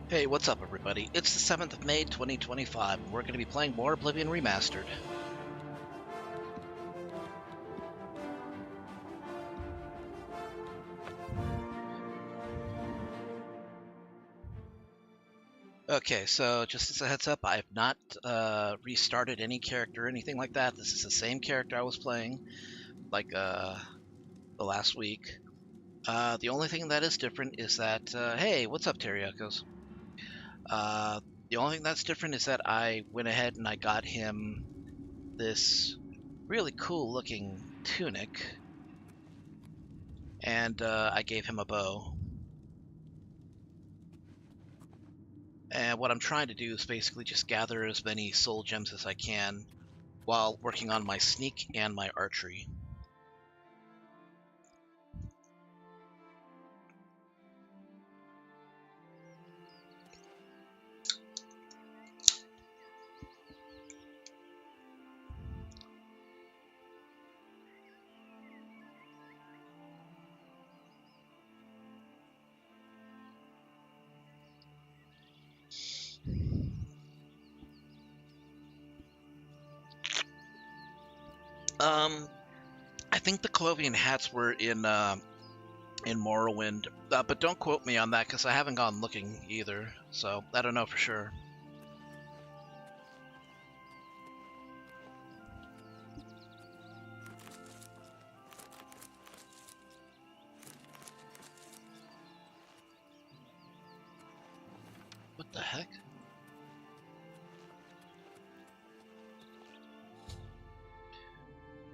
Hey, what's up, everybody? It's the 7th of May, 2025, and we're going to be playing more Oblivion Remastered. Okay, so just as a heads up, I have not restarted any character or anything like that. This is the same character I was playing, like the last week. The only thing that is different is that, hey, what's up, Teriakos? The only thing that's different is that I went ahead and I got him this really cool looking tunic, and I gave him a bow. And what I'm trying to do is basically just gather as many soul gems as I can while working on my sneak and my archery. I think the Clovian hats were in Morrowind, but don't quote me on that because I haven't gone looking either, so I don't know for sure. What the heck?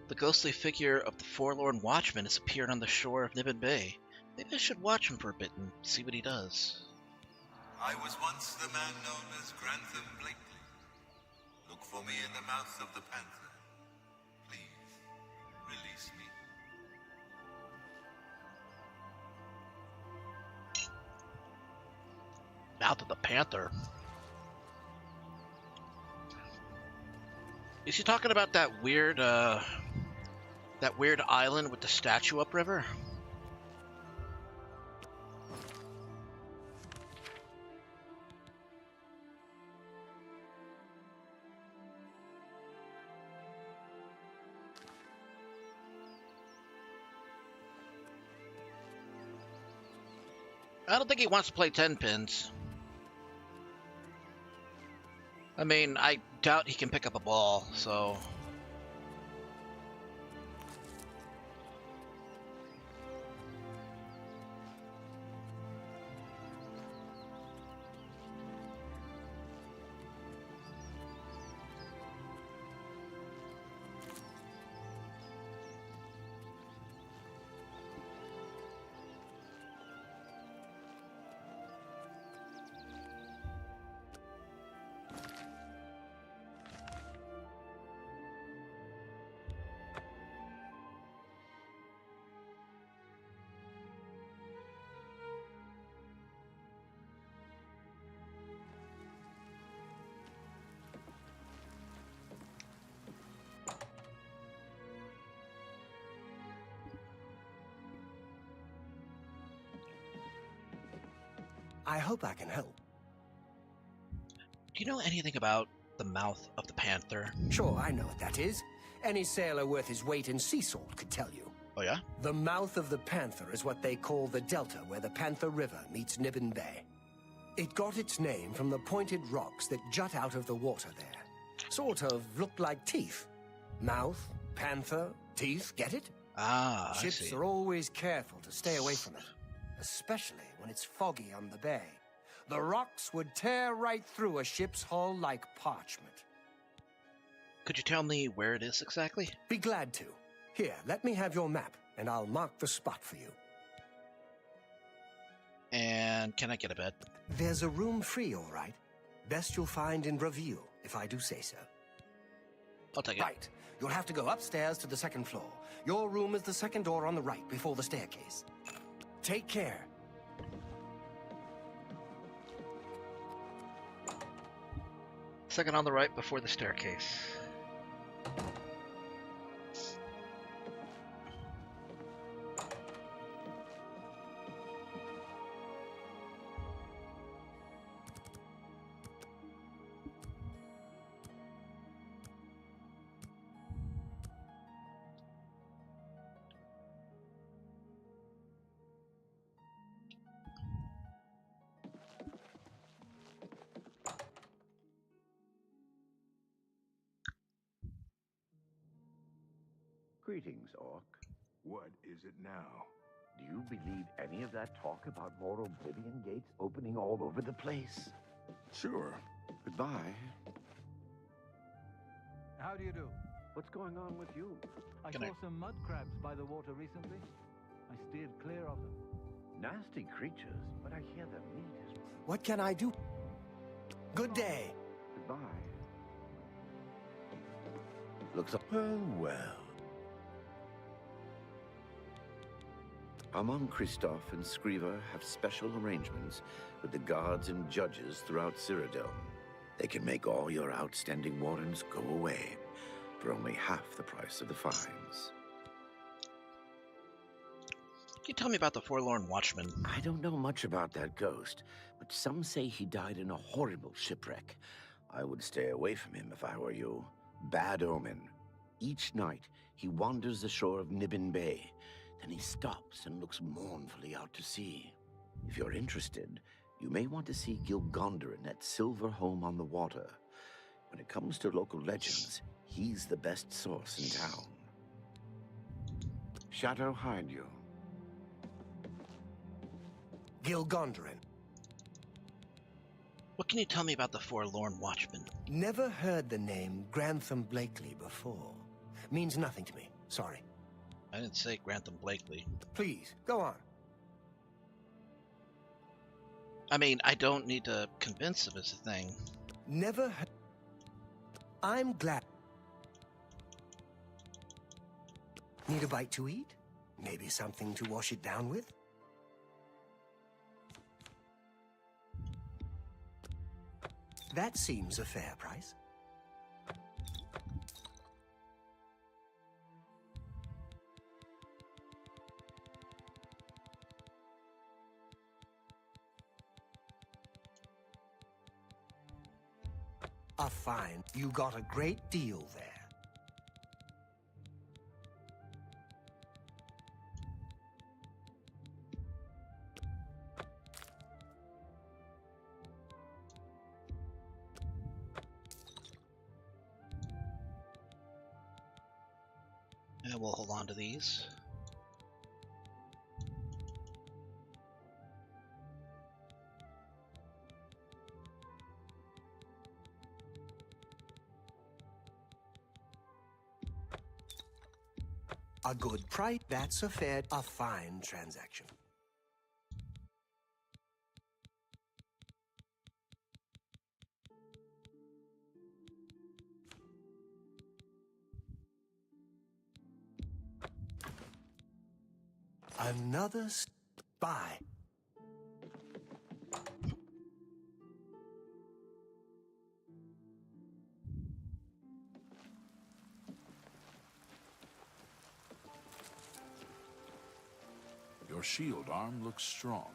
The ghostly figure of the forlorn watchman has appeared on the shore of Nibbin Bay. Maybe I should watch him for a bit and see what he does. I was once the man known as Grantham Blakely. Look for me in the mouth of the panther. Please, release me. Mouth of the Panther. Is he talking about that weird island with the statue upriver? I don't think he wants to play 10 pins. I mean, I doubt he can pick up a ball, so... I hope I can help. Do you know anything about the mouth of the panther? Sure, I know what that is. Any sailor worth his weight in sea salt could tell you. Oh, yeah? The mouth of the Panther is what they call the delta where the Panther River meets Nibbin Bay. It got its name from the pointed rocks that jut out of the water there. Sort of look like teeth. Mouth, panther, teeth, get it? Ah, I Ships see. are always careful to stay away from it, especially when it's foggy on the bay. The rocks would tear right through a ship's hull like parchment. Could you tell me where it is exactly? Be glad to. Here, let me have your map, and I'll mark the spot for you. And can I get a bed? There's a room free, all right. Best you'll find in Review, if I do say so. I'll take it. Right. You'll have to go upstairs to the second floor. Your room is the second door on the right, before the staircase. Take care. Second on the right before the staircase. Greetings, Orc. What is it now? Do you believe any of that talk about more Oblivion gates opening all over the place? Sure. Goodbye. How do you do? What's going on with you? I Can saw I- some mud crabs by the water recently. I steered clear of them. Nasty creatures, but I hear their meat is... What can I do? Good day. Goodbye. Looks like... Well. Amon Kristoff and Skriva have special arrangements with the guards and judges throughout Cyrodiil. They can make all your outstanding warrants go away for only half the price of the fines. Can you tell me about the Forlorn Watchman? I don't know much about that ghost, but some say he died in a horrible shipwreck. I would stay away from him if I were you. Bad omen. Each night, he wanders the shore of Nibbin Bay. Then he stops and looks mournfully out to sea. If you're interested, you may want to see Gilgondarin at Silver Home on the Water. When it comes to local legends, he's the best source in town. Shadow hide you. Gilgondarin. What can you tell me about the Forlorn Watchman? Never heard the name Grantham Blakely before. Means nothing to me. Sorry. I didn't say Grantham Blakely. Please, go on. I mean, I don't need to convince him it's a thing. Never heard. I'm glad. Need a bite to eat? Maybe something to wash it down with? That seems a fair price. A fine. You got a great deal there. And we'll hold on to these. A good price. That's a fine transaction. Another spy. Your shield arm looks strong.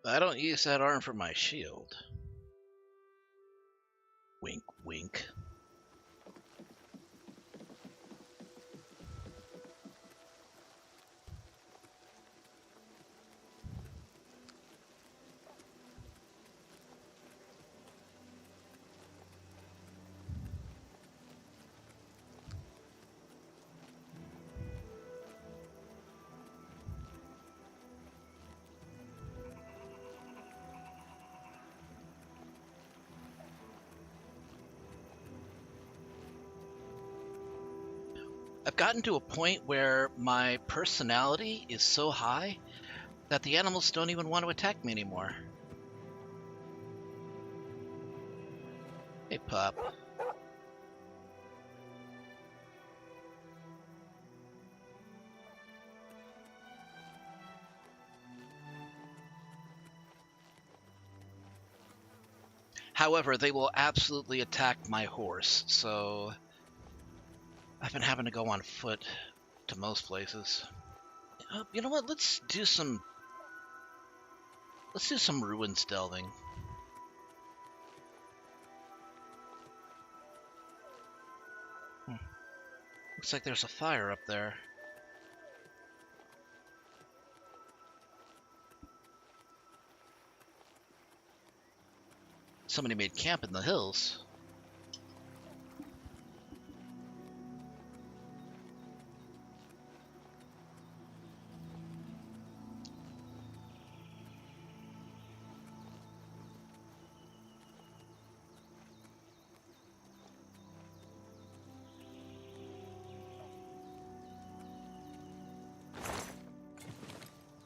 I don't use that arm for my shield. Wink, wink. I've gotten to a point where my personality is so high that the animals don't even want to attack me anymore. Hey, pup. However, they will absolutely attack my horse, so I've been having to go on foot to most places. You know what? Let's do some ruins delving. Looks like there's a fire up there. Somebody made camp in the hills.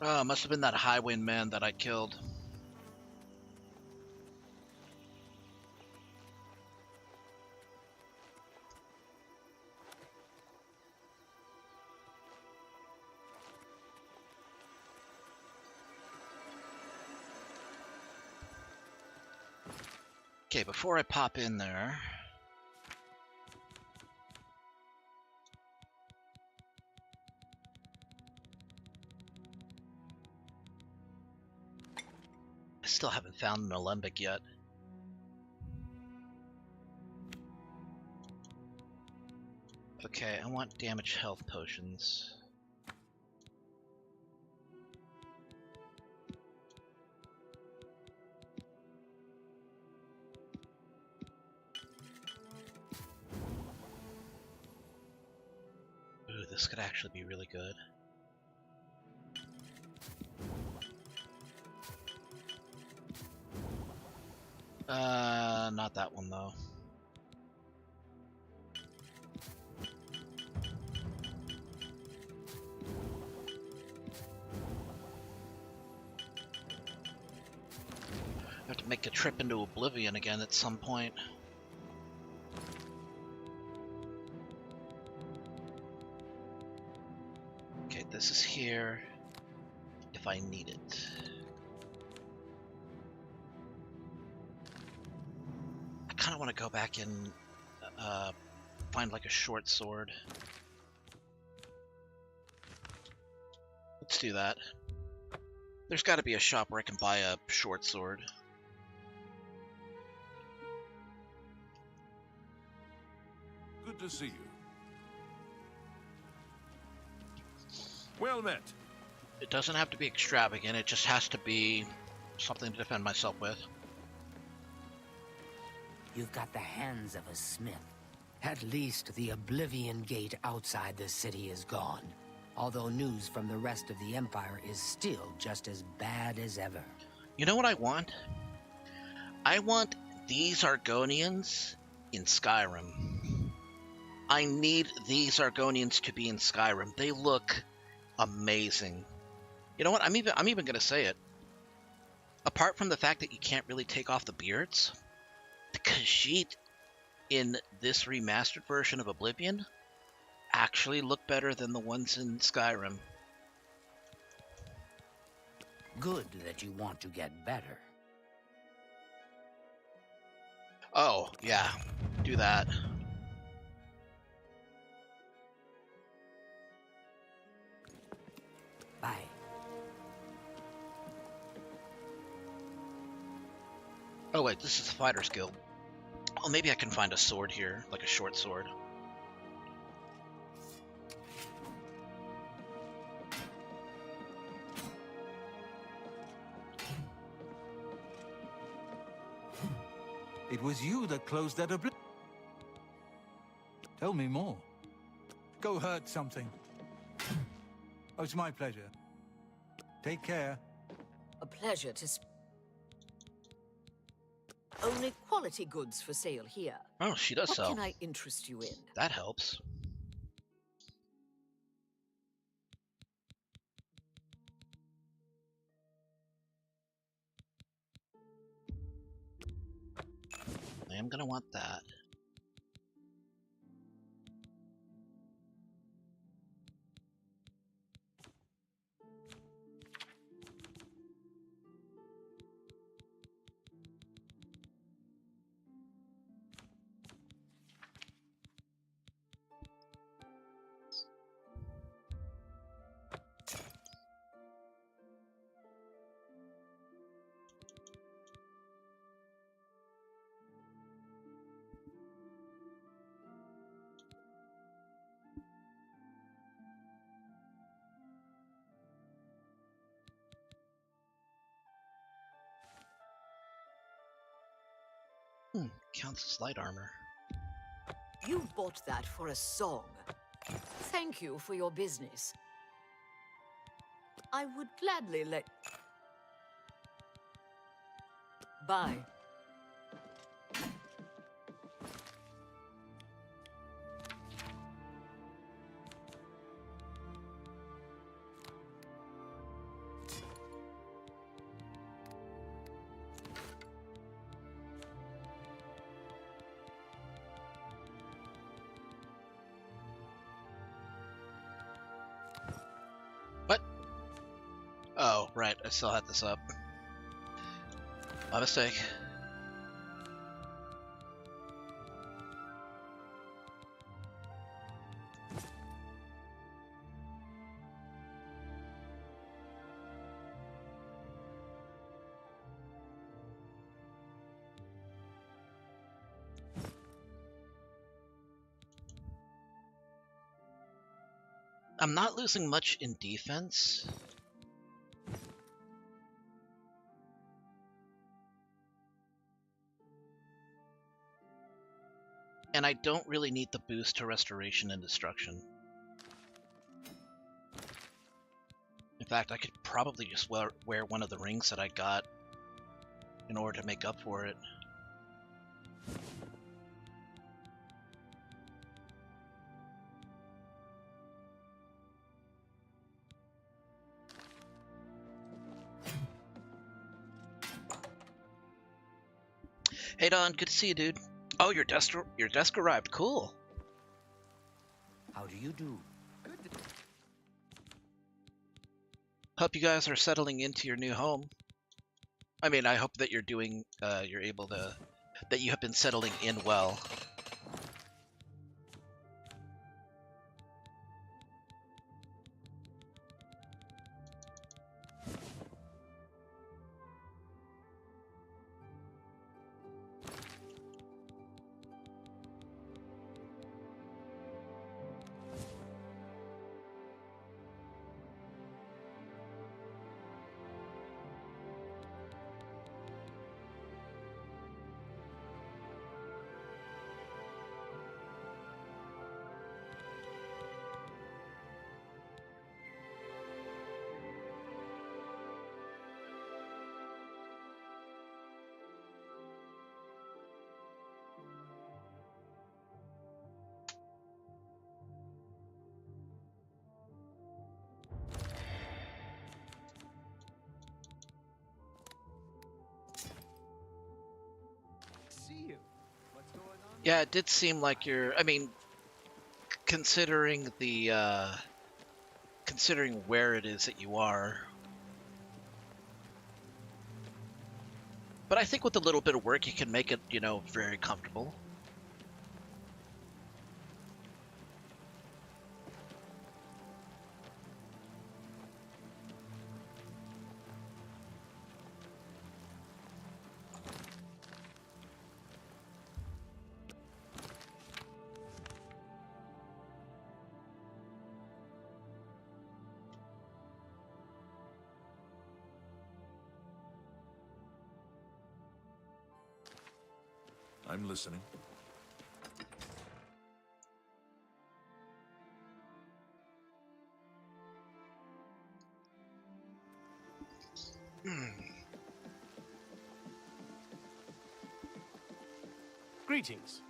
Oh, must have been that Highwind man that I killed. Okay, before I pop in there, I still haven't found an alembic yet. Okay, I want damage health potions. Ooh, this could actually be really good. Not that one though. I have to make a trip into Oblivion again at some point. Okay, this is here if I need it. I kind of want to go back and find like a short sword. Let's do that. There's got to be a shop where I can buy a short sword. Good to see you. Well met. It doesn't have to be extravagant, it just has to be something to defend myself with. You've got the hands of a smith. At least the Oblivion Gate outside the city is gone. Although news from the rest of the Empire is still just as bad as ever. You know what I want? I want these Argonians in Skyrim. I need these Argonians to be in Skyrim. They look amazing. You know what? I'm even gonna say it. Apart from the fact that you can't really take off the beards, the Khajiit in this remastered version of Oblivion actually look better than the ones in Skyrim. Good that you want to get better. Oh, yeah. Do that. Bye. Oh wait, this is the Fighter's Guild. Oh, maybe I can find a sword here, like a short sword. It was you that closed that Oblivion. Tell me more. Go hurt something. Oh, it's my pleasure. Take care. A pleasure to only quality goods for sale here. Oh, she does What sell. can I interest you in? That helps. I am gonna want that. Counts as light armor. You bought that for a song. Thank you for your business. I would gladly let... Bye. Right, I still had this up. My mistake. I'm not losing much in defense. And I don't really need the boost to restoration and destruction. In fact, I could probably just wear one of the rings that I got in order to make up for it. Hey Don, good to see you, dude. Oh, your desk arrived. Cool. How do you do? Hope you guys are settling into your new home. I mean, I hope that you're doing, you're able to, that you have been settling in well. Yeah, it did seem like you're, I mean, considering the, considering where it is that you are. But I think with a little bit of work, you can make it, you know, very comfortable. I'm listening. Greetings.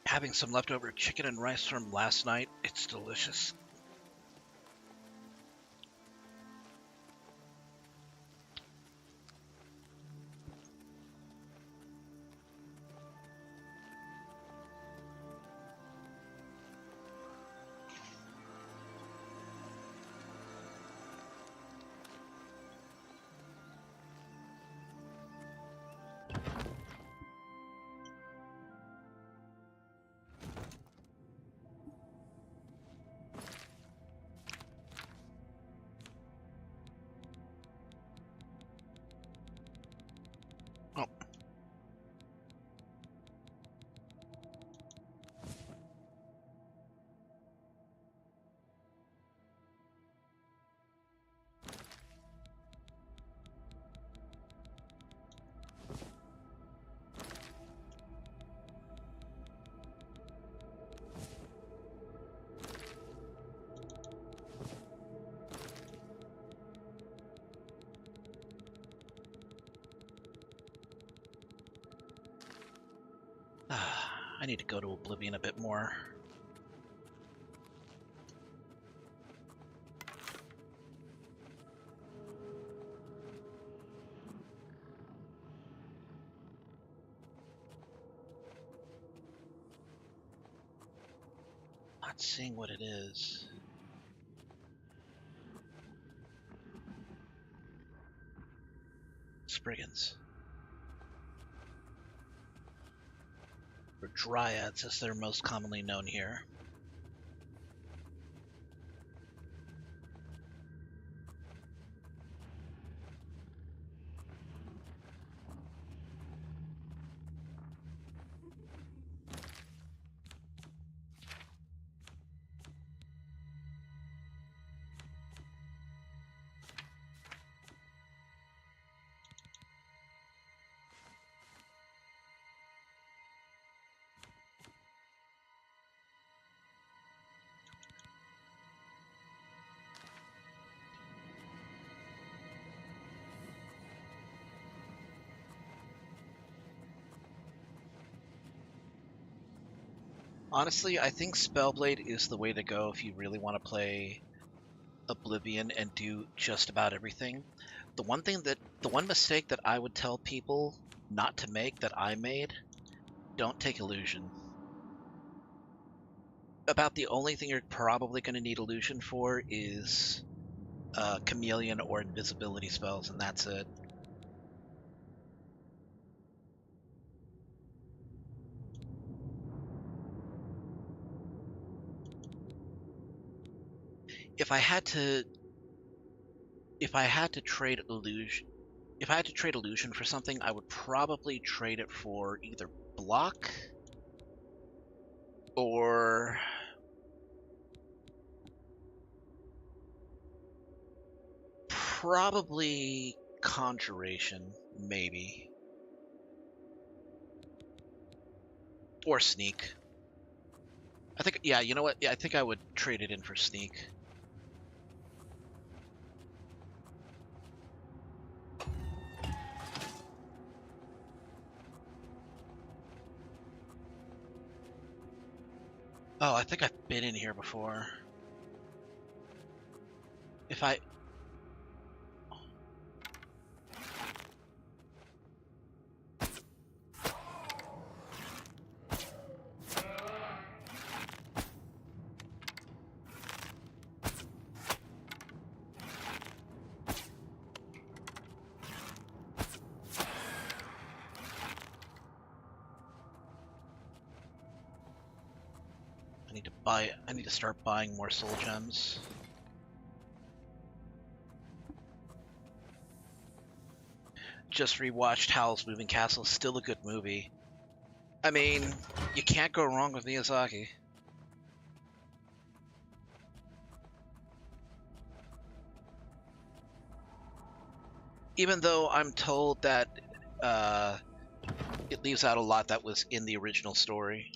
Having some leftover chicken and rice from last night, it's delicious. Oh. I need to go to Oblivion a bit more. Not seeing what it is. brigands. Or dryads, as they're most commonly known here. Honestly, I think Spellblade is the way to go if you really want to play Oblivion and do just about everything. The one mistake that I would tell people not to make that I made, don't take illusion. About the only thing you're probably going to need illusion for is chameleon or invisibility spells, and that's it. If I had to trade illusion for something, I would probably trade it for either block or probably conjuration, maybe. Or sneak. I think, yeah, you know what? Yeah, I think I would trade it in for sneak. Oh, I think I've been in here before. If I... I need to start buying more soul gems. Just rewatched Howl's Moving Castle, still a good movie. I mean, you can't go wrong with Miyazaki. Even though I'm told that it leaves out a lot that was in the original story.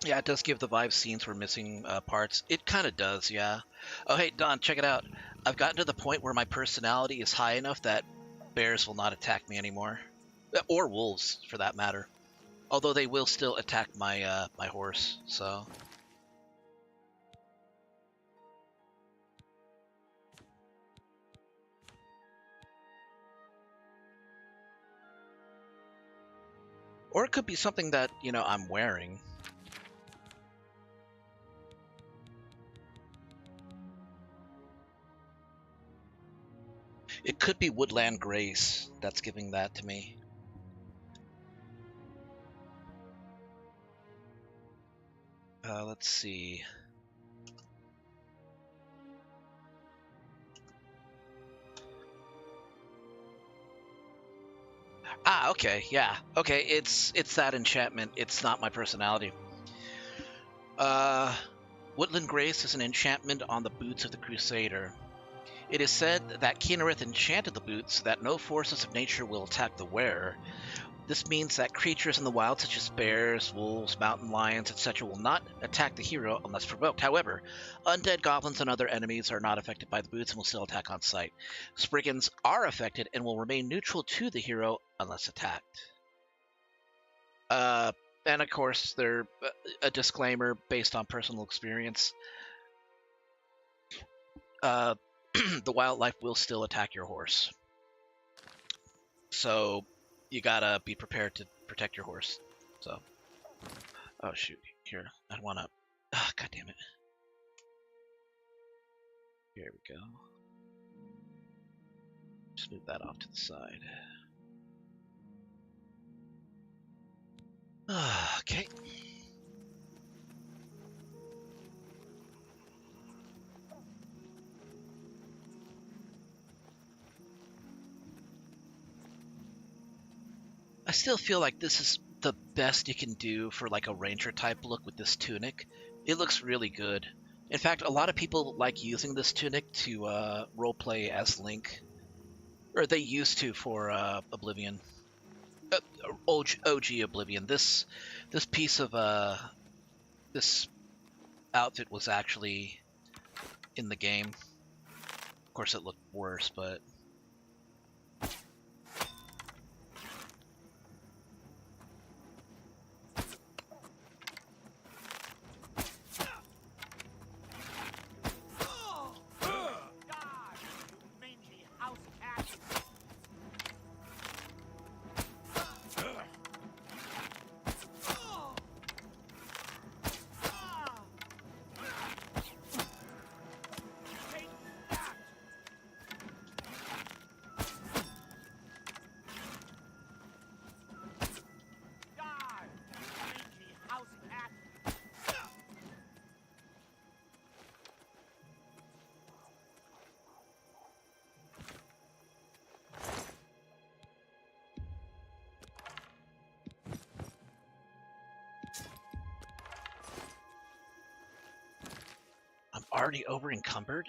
Yeah, it does give the vibe scenes were missing parts. It kind of does, yeah. Oh, hey, Don, check it out. I've gotten to the point where my personality is high enough that bears will not attack me anymore. Or wolves, for that matter. Although they will still attack my my horse, so... Or it could be something that, you know, I'm wearing. It could be Woodland Grace that's giving that to me. Let's see. Ah, okay, yeah. Okay, it's that enchantment. It's not my personality. Woodland Grace is an enchantment on the boots of the Crusader. It is said that Kynareth enchanted the boots so that no forces of nature will attack the wearer. This means that creatures in the wild, such as bears, wolves, mountain lions, etc., will not attack the hero unless provoked. However, undead goblins and other enemies are not affected by the boots and will still attack on sight. Spriggans are affected and will remain neutral to the hero unless attacked. And of course, they're a disclaimer based on personal experience. The wildlife will still attack your horse. So you gotta be prepared to protect your horse. So, oh shoot, here, I want to, god damn it. Here we go. Just move that off to the side. Okay. I still feel like this is the best you can do for like a ranger type look with this tunic. It looks really good. In fact, a lot of people like using this tunic to roleplay as Link, or they used to for Oblivion, OG Oblivion. This piece of this outfit was actually in the game. Of course, it looked worse, but. I'm already over encumbered?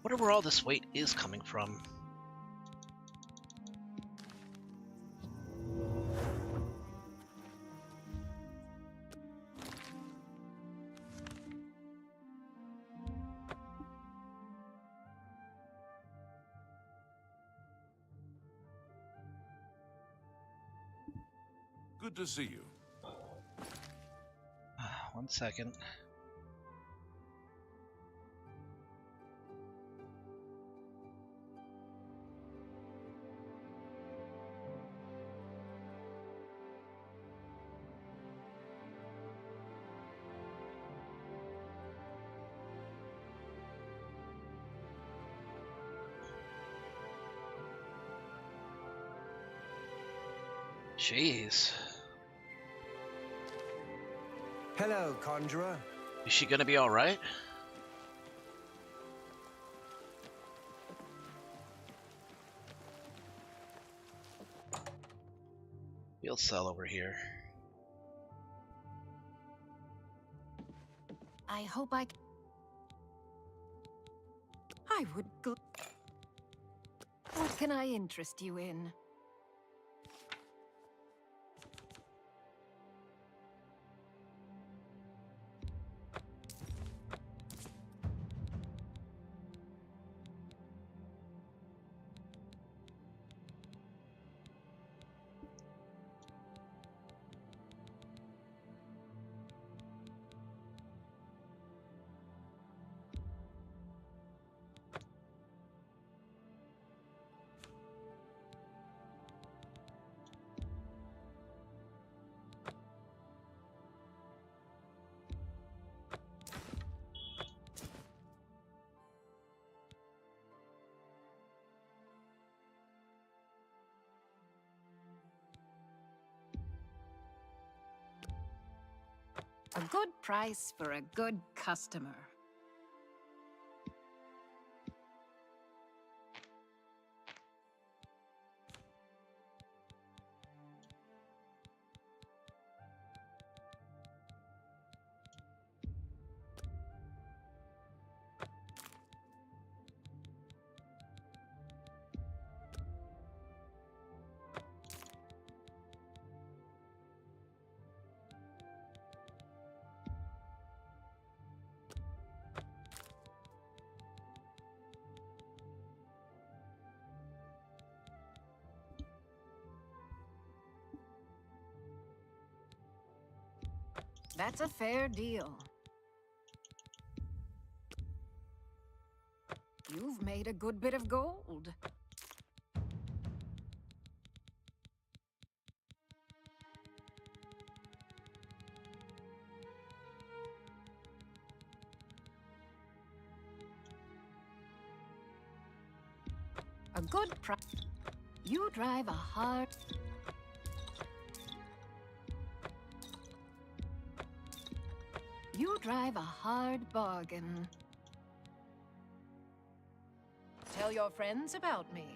Wonder where all this weight is coming from. Good to see you. 1 second. Jeez. Hello, Conjurer. Is she gonna be alright? Field cell over here. I hope I would go. What can I interest you in? A good price for a good customer. That's a fair deal. You've made a good bit of gold. A good price. You drive a hard... You drive a hard bargain. Tell your friends about me.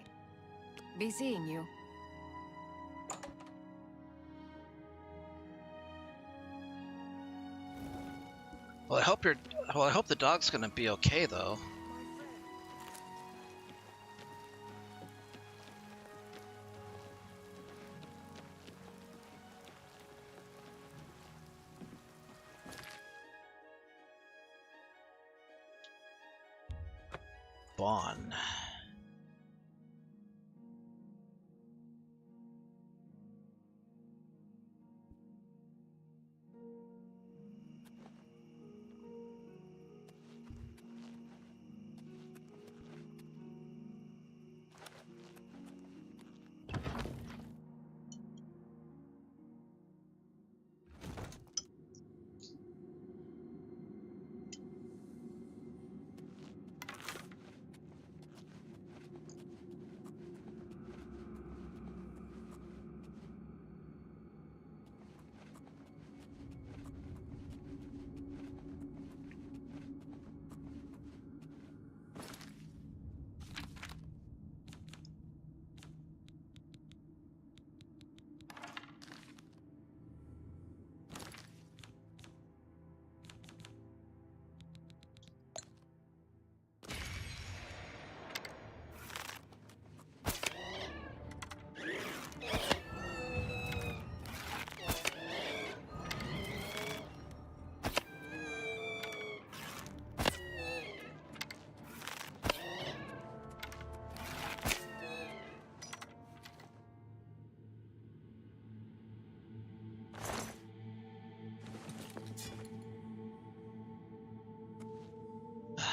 Be seeing you. Well, I hope the dog's gonna be okay though. Spawn.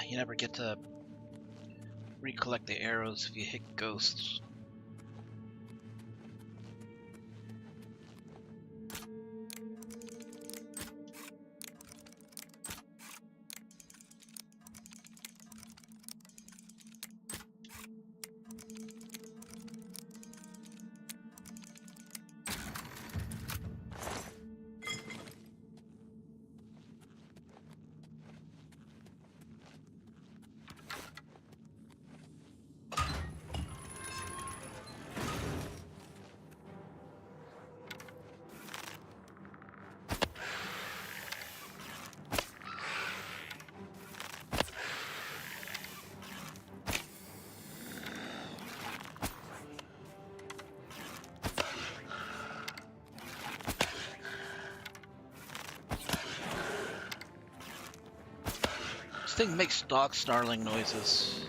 You never get to recollect the arrows if you hit ghosts. This thing makes dog snarling noises.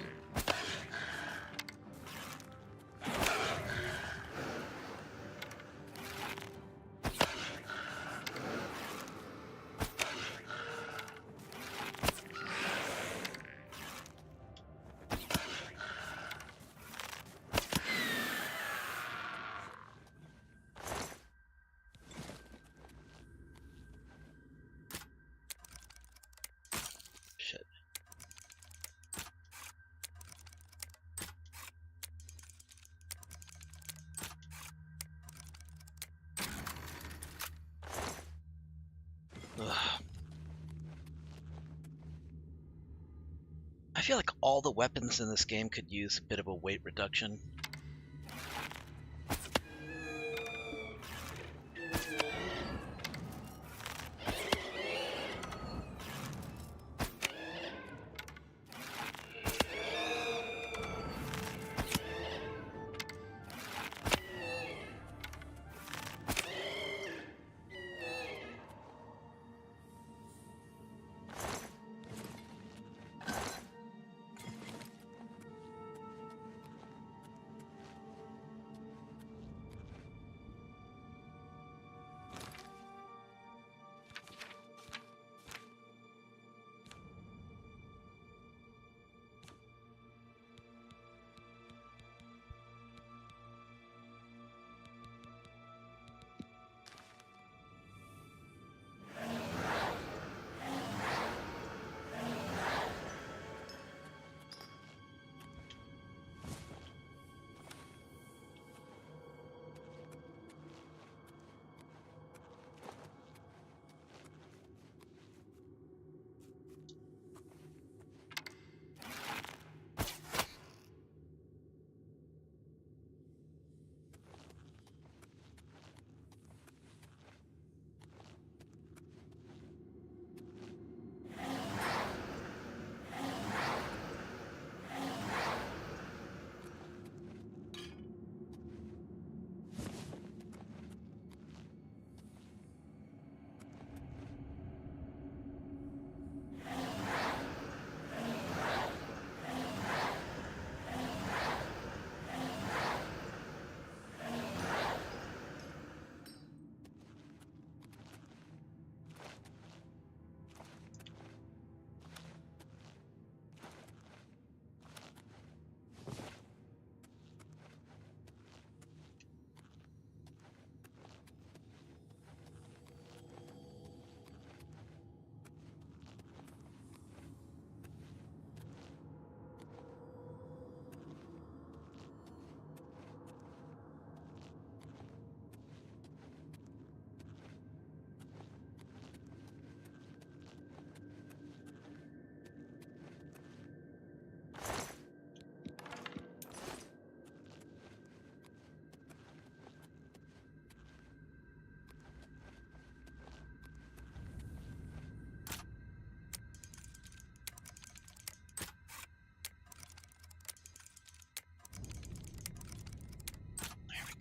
Shit. feel like all the weapons in this game could use a bit of a weight reduction.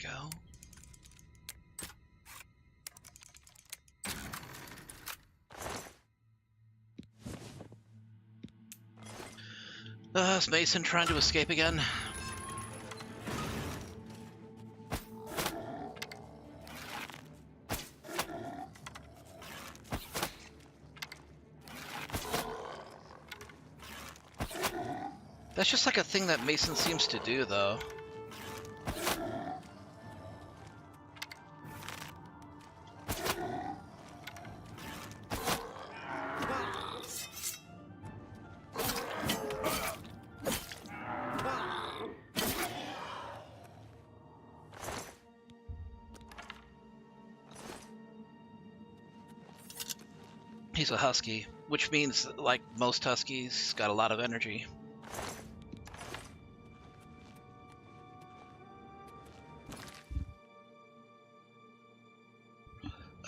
Go. Is Mason trying to escape again? That's just like a thing that Mason seems to do, though. He's a husky, which means, like most huskies, got a lot of energy.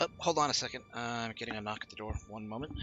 Oh, hold on a second. I'm getting a knock at the door. One moment.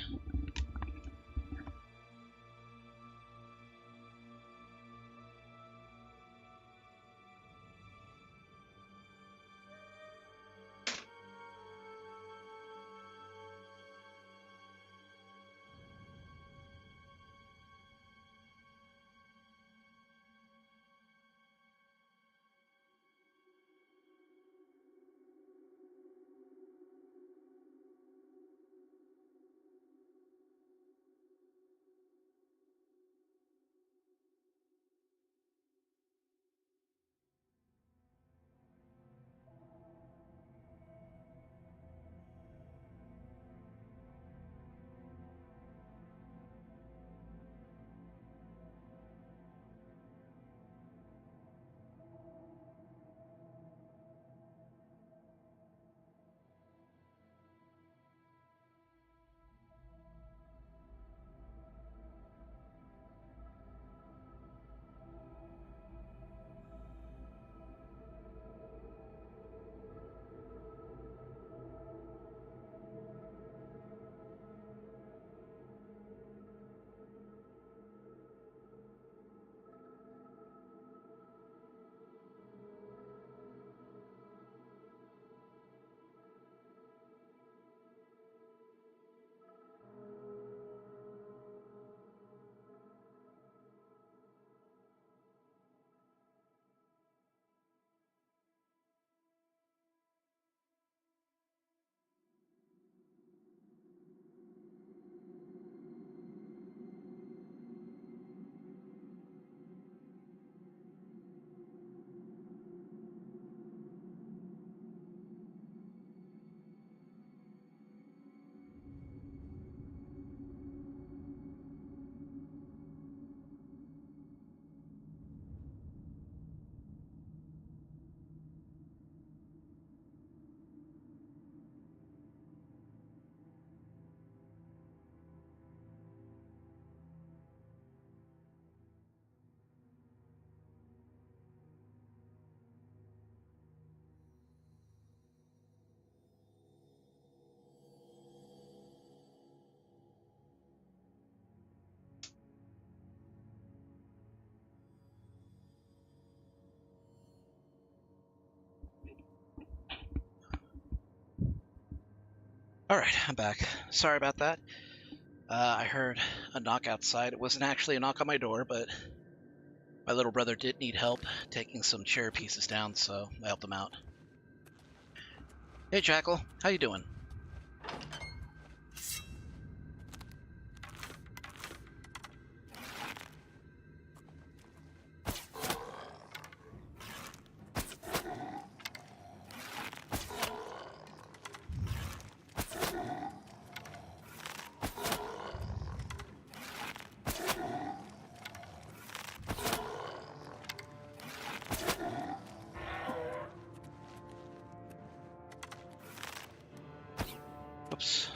Alright, I'm back. Sorry about that. I heard a knock outside. It wasn't actually a knock on my door, but my little brother did need help taking some chair pieces down, so I helped him out. Hey, Jackal. How you doing? Oops.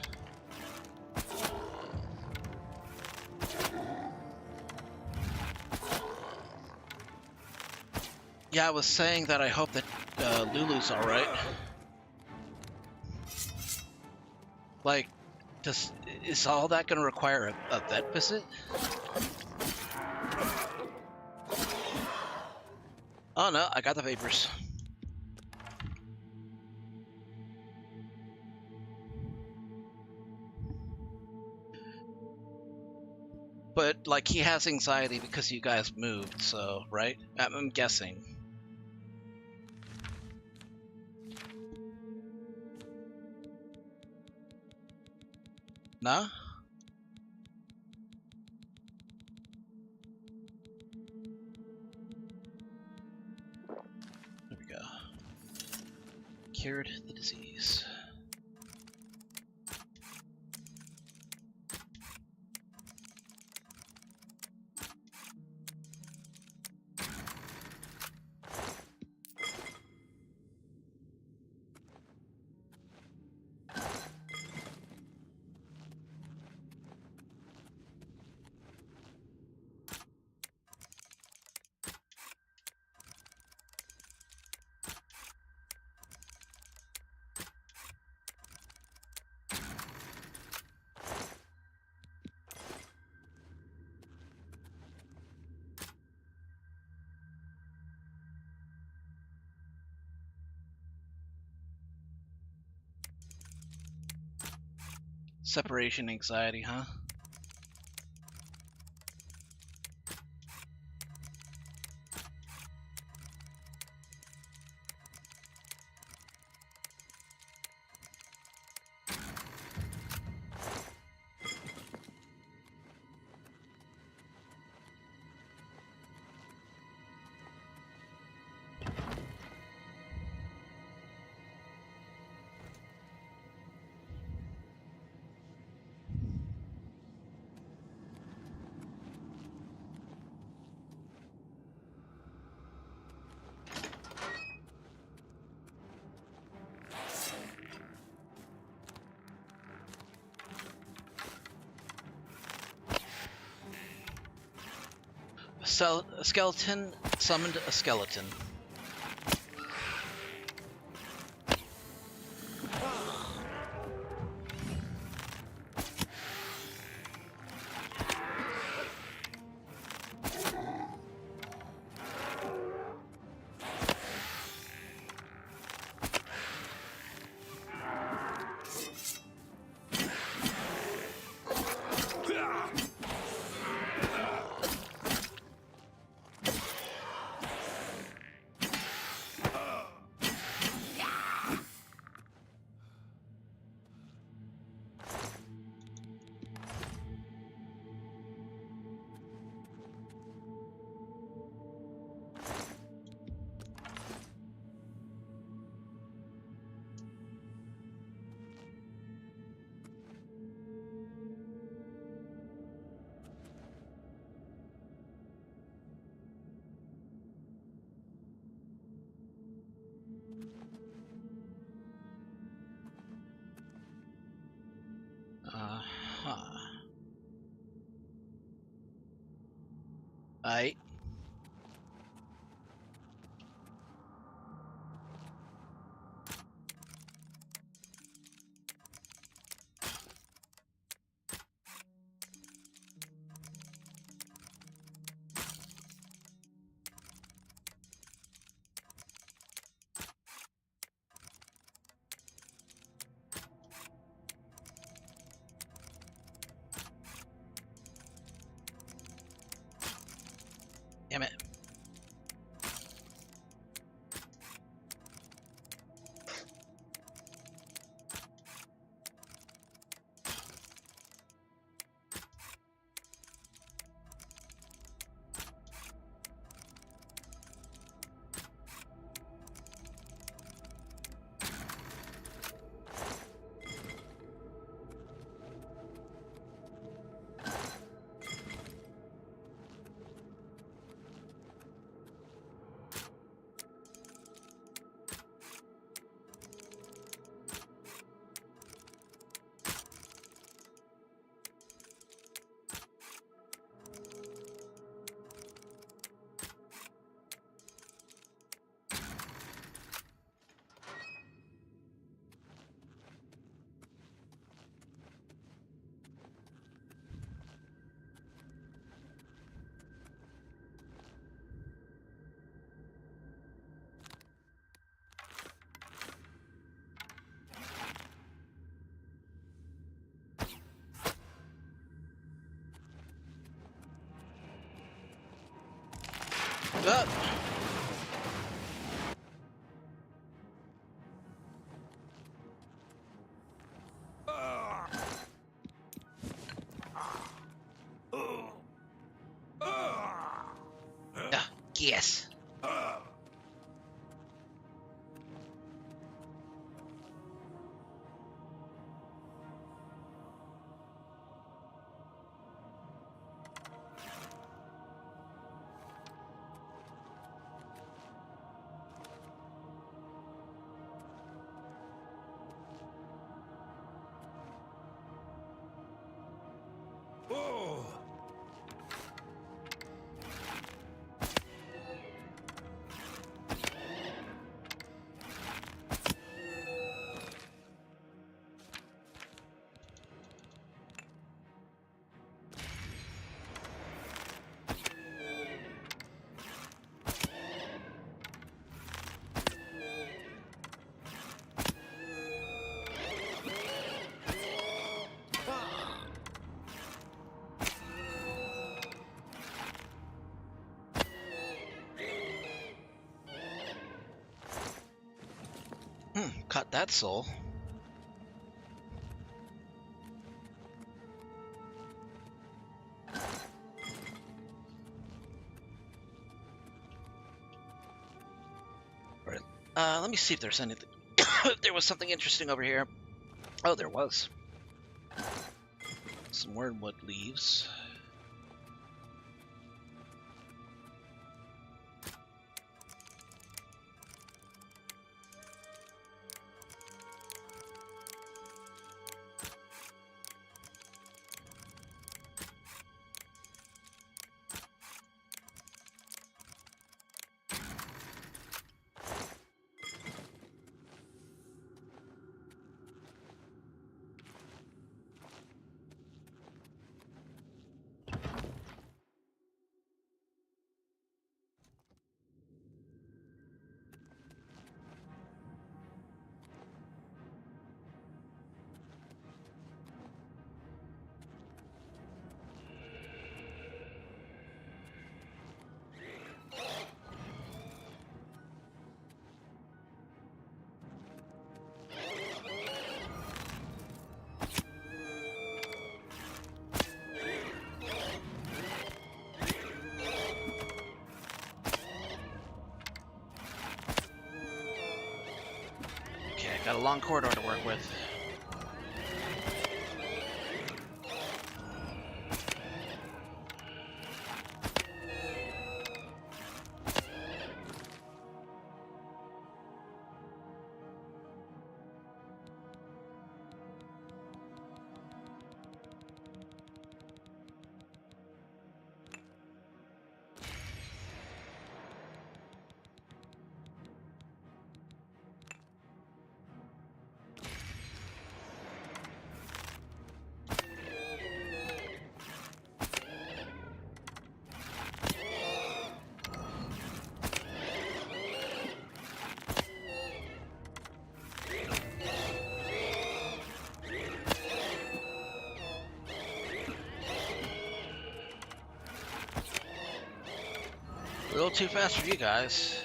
Yeah, I was saying that I hope that Lulu's alright. Like, is all that going to require a vet visit? Oh no, I got the vapors. But, like, he has anxiety because you guys moved, so, right? I'm guessing. No? There we go. Cured the disease. Separation anxiety, huh? A skeleton summoned a skeleton. Up. Yes. Cut that soul. Alright, let me see if there's anything. If there was something interesting over here. Oh, there was. Some wormwood leaves. Got a long corridor to work with. A little too fast for you guys.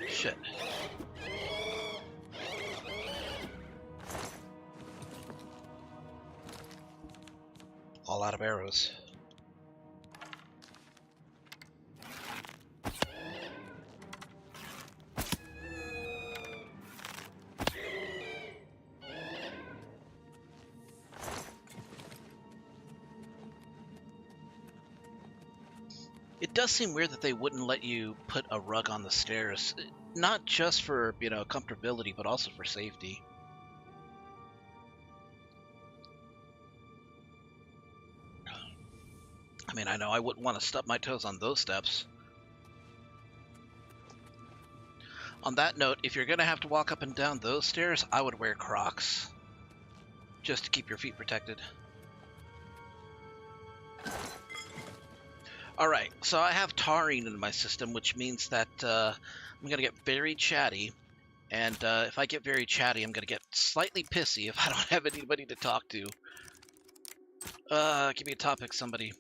Shit. All out of arrows. It does seem weird that they wouldn't let you put a rug on the stairs, not just for, you know, comfortability, but also for safety. I mean, I know I wouldn't want to stub my toes on those steps. On that note, if you're going to have to walk up and down those stairs, I would wear Crocs, just to keep your feet protected. Alright, so I have taurine in my system, which means that I'm gonna get very chatty, and if I get very chatty, I'm gonna get slightly pissy if I don't have anybody to talk to. Give me a topic, somebody.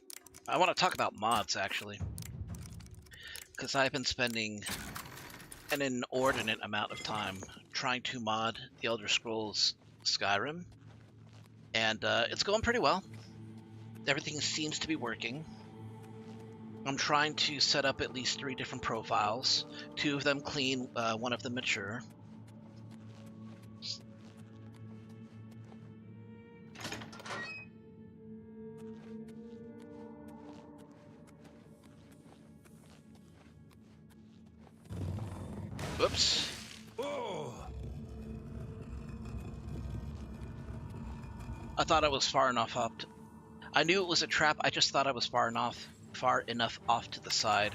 I want to talk about mods, actually, because I've been spending an inordinate amount of time trying to mod the Elder Scrolls Skyrim, and it's going pretty well. Everything seems to be working. I'm trying to set up at least 3 different profiles, 2 of them clean, 1 of them mature. Whoops. I thought I was far enough up. I knew it was a trap, I just thought I was far enough off to the side.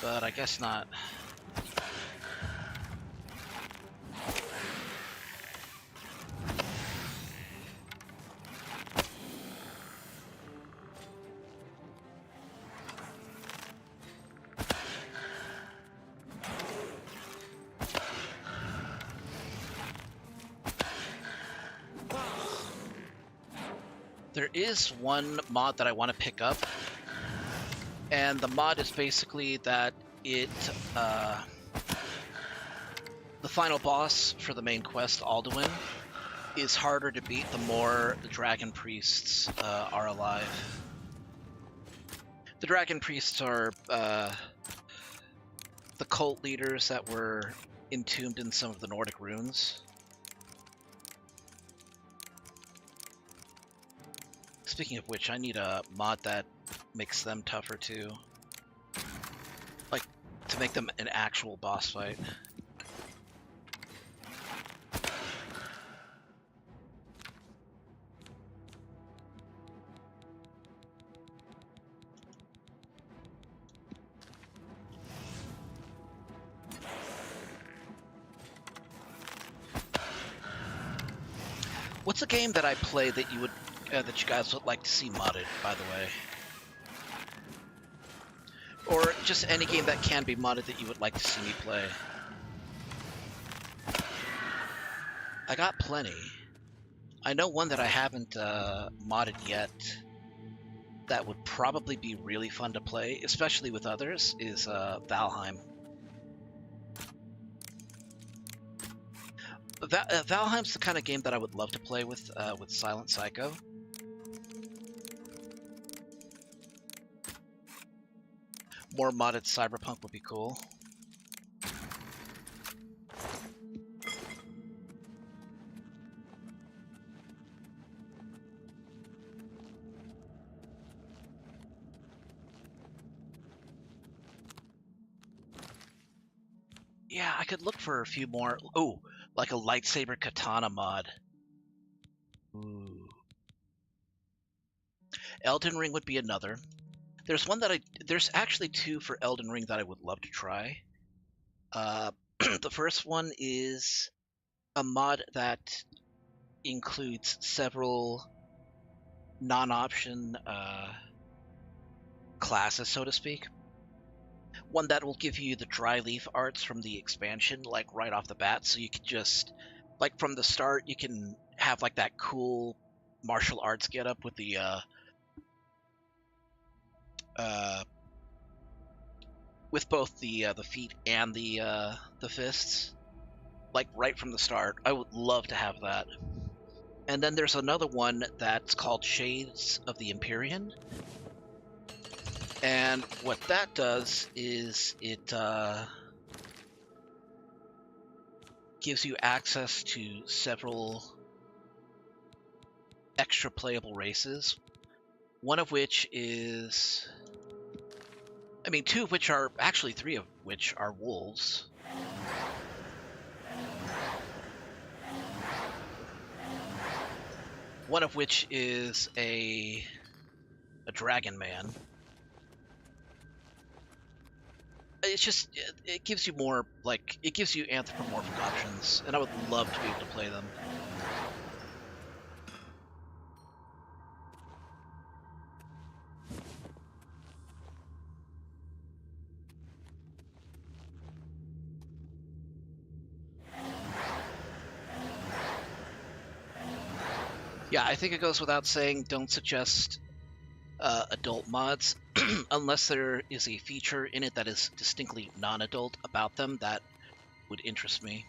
But I guess not. There is one mod that I want to pick up, and the mod is basically that it, the final boss for the main quest, Alduin, is harder to beat the more the Dragon Priests are alive. The Dragon Priests are the cult leaders that were entombed in some of the Nordic runes. Speaking of which, I need a mod that makes them tougher too. Like, to make them an actual boss fight. What's a game that I play that you would that you guys would like to see modded, by the way? Or just any game that can be modded that you would like to see me play. I got plenty. I know one that I haven't modded yet that would probably be really fun to play, especially with others, is Valheim. Valheim's the kind of game that I would love to play with Silent Psycho. More modded Cyberpunk would be cool. Yeah, I could look for a few more. Oh, like a lightsaber katana mod. Ooh. Elden Ring would be another. There's one that there's actually 2 for Elden Ring that I would love to try. The first one is a mod that includes several non-option classes, so to speak. One that will give you the dry leaf arts from the expansion, like right off the bat, so you can just, like from the start, you can have like that cool martial arts getup with the with both the feet and the fists, like right from the start. I would love to have that. And then there's another one that's called Shades of the Empyrean. And what that does is it gives you access to several extra playable races. One of which is, I mean, 2 of which are, actually 3 of which are wolves. One of which is a dragon man. It's just, it gives you more, like, it gives you anthropomorphic options, and I would love to be able to play them. Yeah, I think it goes without saying, don't suggest adult mods unless there is a feature in it that is distinctly non-adult about them that would interest me.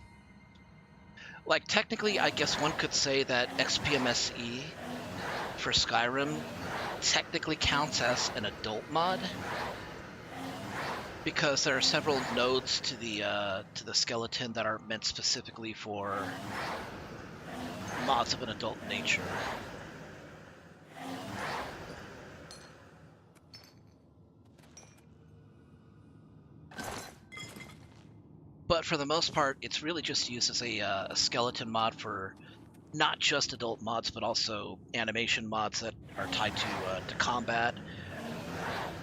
Like, technically, I guess one could say that XPMSE for Skyrim technically counts as an adult mod, because there are several nodes to the skeleton that are meant specifically for mods of an adult nature. But for the most part, it's really just used as a skeleton mod for not just adult mods, but also animation mods that are tied to combat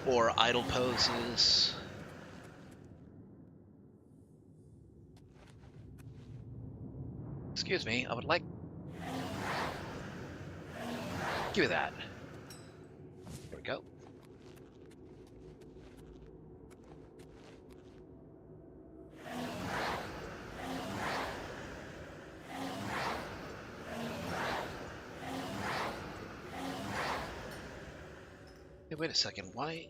or idle poses. Excuse me, I would like... Give me that. There we go. Hey, wait a second, why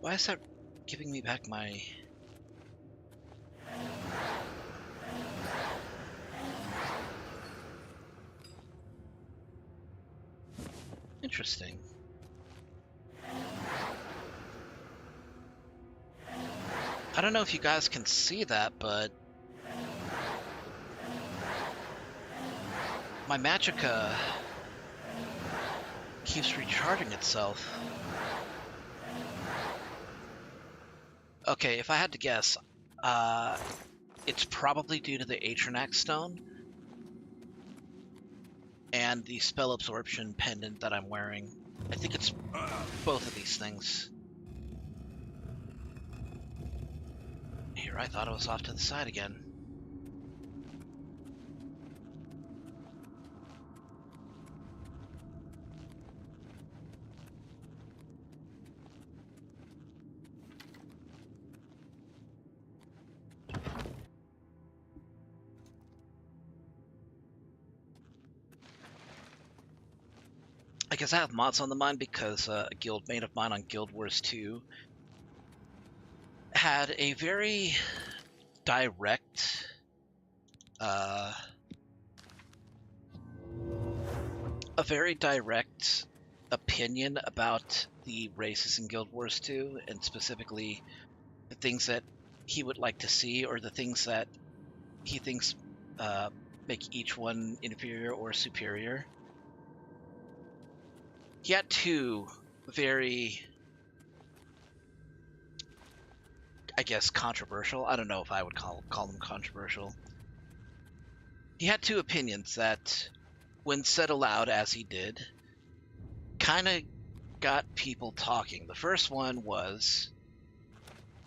is that giving me back my... Interesting. I don't know if you guys can see that, but my magicka keeps recharging itself. Okay, if I had to guess, it's probably due to the Atronax stone and the spell absorption pendant that I'm wearing. I think it's both of these things. Here, I thought I was off to the side again. I guess I have mods on the mind because a guildmate of mine on Guild Wars 2 had a very direct opinion about the races in Guild Wars 2, and specifically the things that he would like to see, or the things that he thinks make each one inferior or superior. He had two very, I guess, controversial. I don't know if I would call them controversial. He had two opinions that, when said aloud as he did, kind of got people talking. The first one was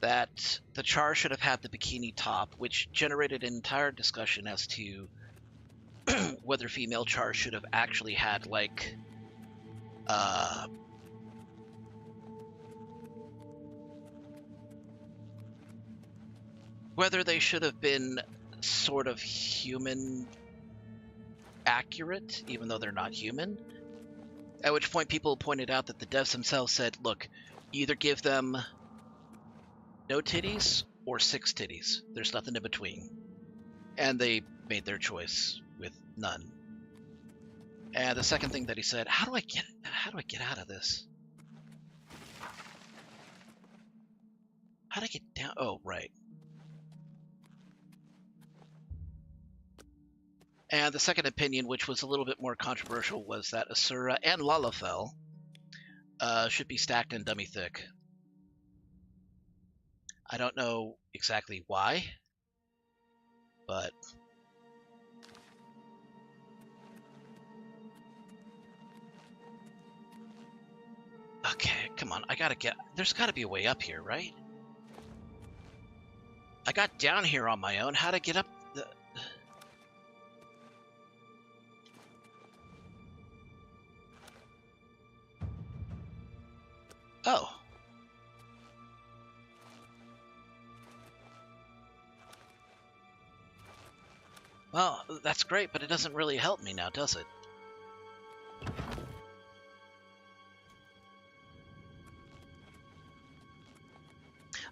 that the char should have had the bikini top, which generated an entire discussion as to whether female chars should have actually had, like, whether they should have been sort of human accurate, even though they're not human. At which point people pointed out that the devs themselves said, look, either give them no titties or 6 titties. There's nothing in between. And they made their choice with none. And the second thing that he said, how do I get out of this? How do I get down? Oh, right. And the second opinion, which was a little bit more controversial, was that Asura and Lalafell should be stacked in dummy thick. I don't know exactly why, but... Okay, come on, there's gotta be a way up here, right? I got down here on my own. How to get up the... Oh. Well, that's great, but it doesn't really help me now, does it?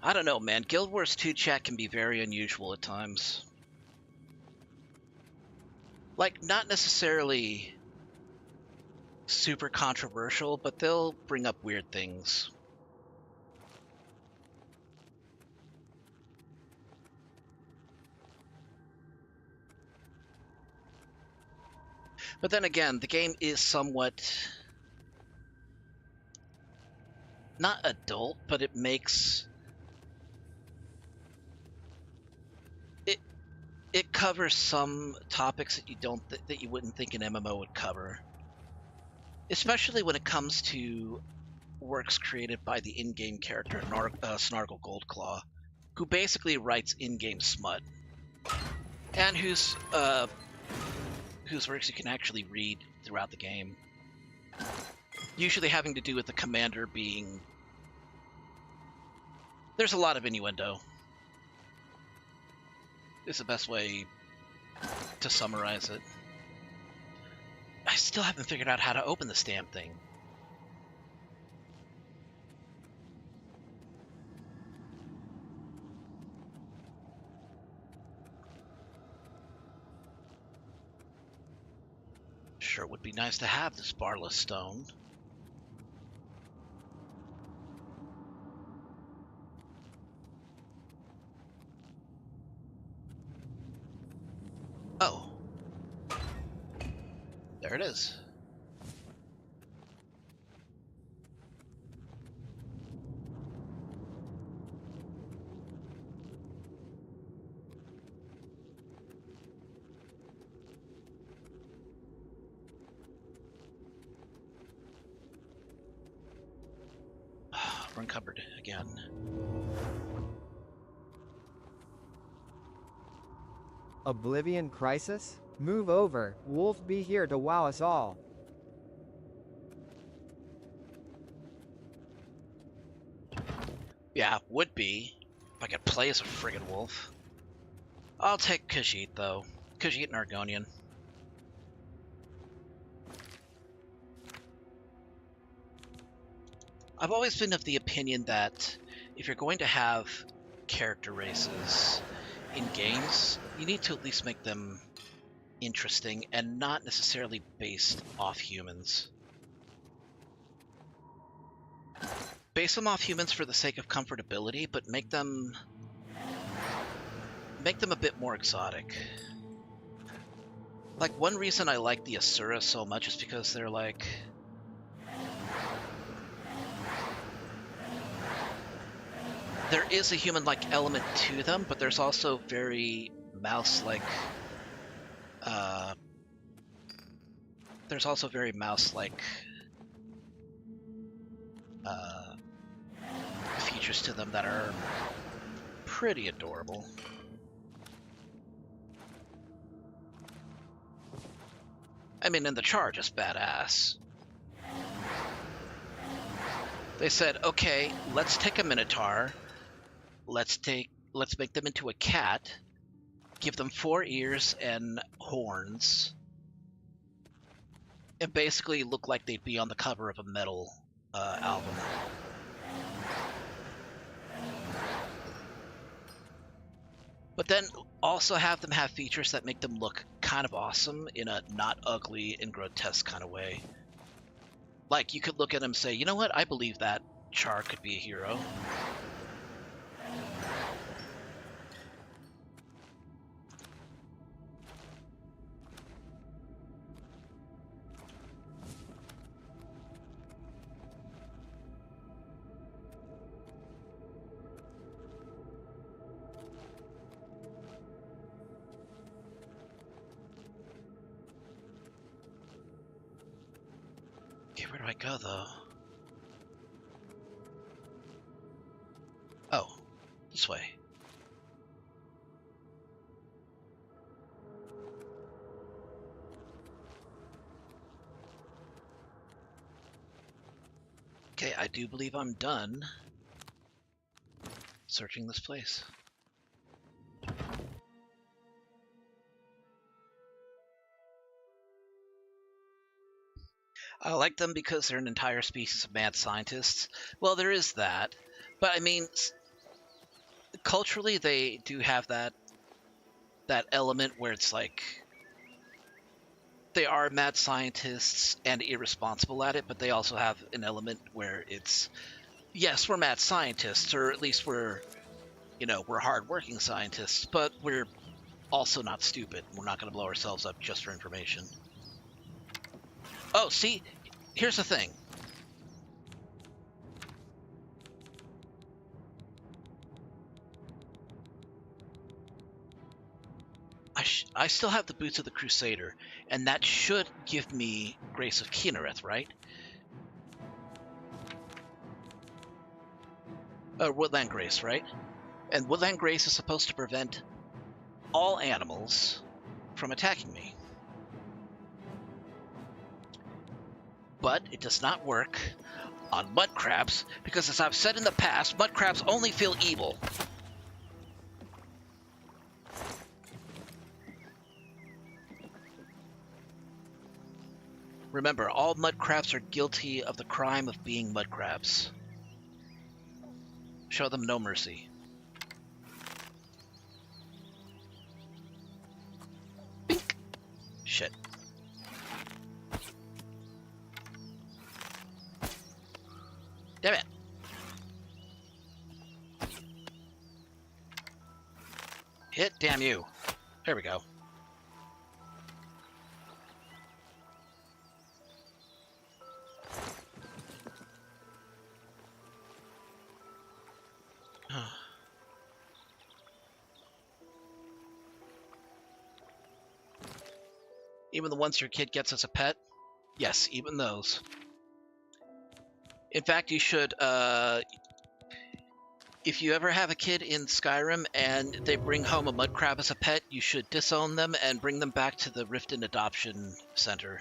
I don't know, man. Guild Wars 2 chat can be very unusual at times. Like, not necessarily super controversial, but they'll bring up weird things. But then again, the game is somewhat not adult, but it makes it covers some topics that that you wouldn't think an MMO would cover, especially when it comes to works created by the in-game character Snargle Goldclaw, who basically writes in-game smut, and whose works you can actually read throughout the game, usually having to do with the commander being... There's a lot of innuendo. Is the best way to summarize it. I still haven't figured out how to open this damn thing. Sure would be nice to have this barless stone. Oh. There it is. We're encumbered again. Oblivion Crisis? Move over. Wolf be here to wow us all. Yeah, would be. If I could play as a friggin' wolf. I'll take Khajiit, though. Khajiit and Argonian. I've always been of the opinion that if you're going to have character races in games, you need to at least make them interesting and not necessarily based off humans. Base them off humans for the sake of comfortability, but make them a bit more exotic. Like, one reason I like the Asura so much is because they're like... There is a human-like element to them, but there's also very mouse-like... there's also very mouse-like features to them that are pretty adorable. I mean, and the charge is badass. They said, okay, let's take a Minotaur, let's make them into a cat, give them 4 ears and horns, and basically look like they'd be on the cover of a metal album. But then also have them have features that make them look kind of awesome in a not ugly and grotesque kind of way. Like, you could look at him and say, you know what, I believe that Char could be a hero. Okay, where do I go, though? Oh, this way. Okay, I do believe I'm done searching this place. I like them because they're an entire species of mad scientists. Well, there is that. But I mean, culturally, they do have that element where it's like they are mad scientists and irresponsible at it, but they also have an element where it's, yes, we're mad scientists, or at least we're hardworking scientists, but we're also not stupid. We're not going to blow ourselves up just for information. Oh, see, here's the thing. I still have the Boots of the Crusader, and that should give me Grace of Kinnereth, right? Woodland Grace, right? And Woodland Grace is supposed to prevent all animals from attacking me. But it does not work on mud crabs, because as I've said in the past, mud crabs only feel evil. Remember, all mud crabs are guilty of the crime of being mud crabs. Show them no mercy. Bink! Shit. Damn it! Hit, damn you. There we go. Even the ones your kid gets as a pet? Yes, even those. In fact, you should, if you ever have a kid in Skyrim and they bring home a mud crab as a pet, you should disown them and bring them back to the Riften Adoption Center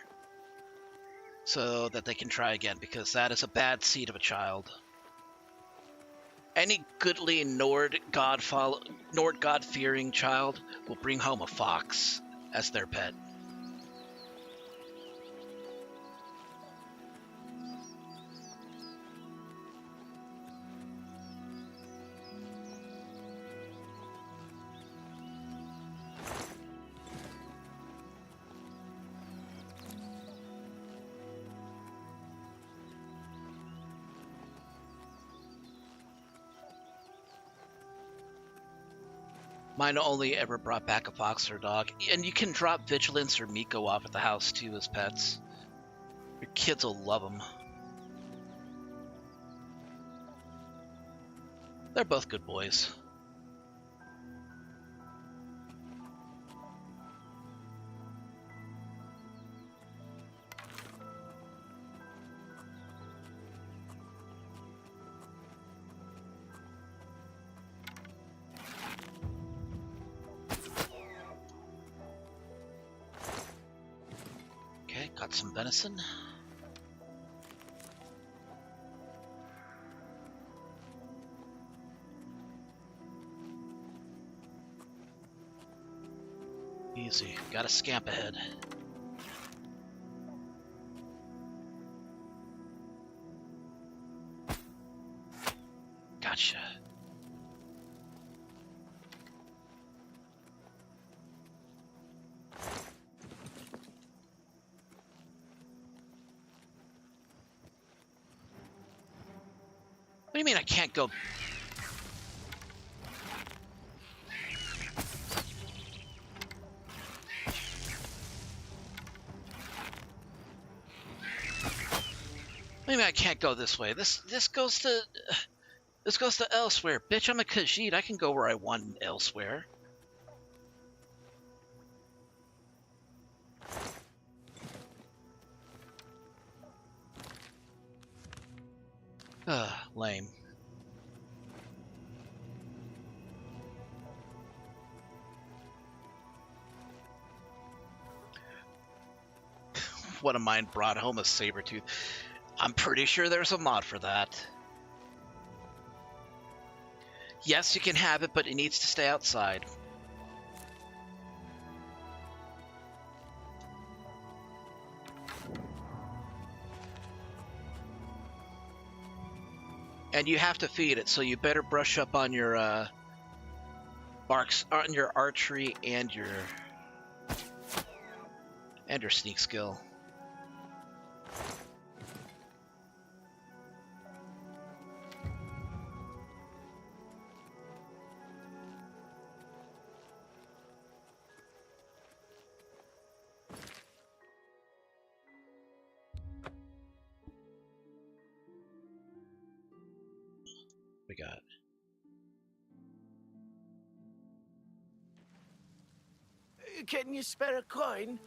so that they can try again, because that is a bad seed of a child. Any goodly Nord God-fearing child will bring home a fox as their pet. Mine only ever brought back a fox or a dog. And you can drop Vigilance or Miko off at the house, too, as pets. Your kids will love them. They're both good boys. Got some venison. Easy. Got a scamp ahead. Gotcha. What do you mean I can't go? What do you mean I can't go this way? This goes to elsewhere. Bitch, I'm a Khajiit. I can go where I want elsewhere. Lame. One of mine brought home a saber-tooth. I'm pretty sure there's a mod for that. Yes, you can have it, but it needs to stay outside. And you have to feed it, so you better brush up on your on your archery and your sneak skill. We got. Can you spare a coin?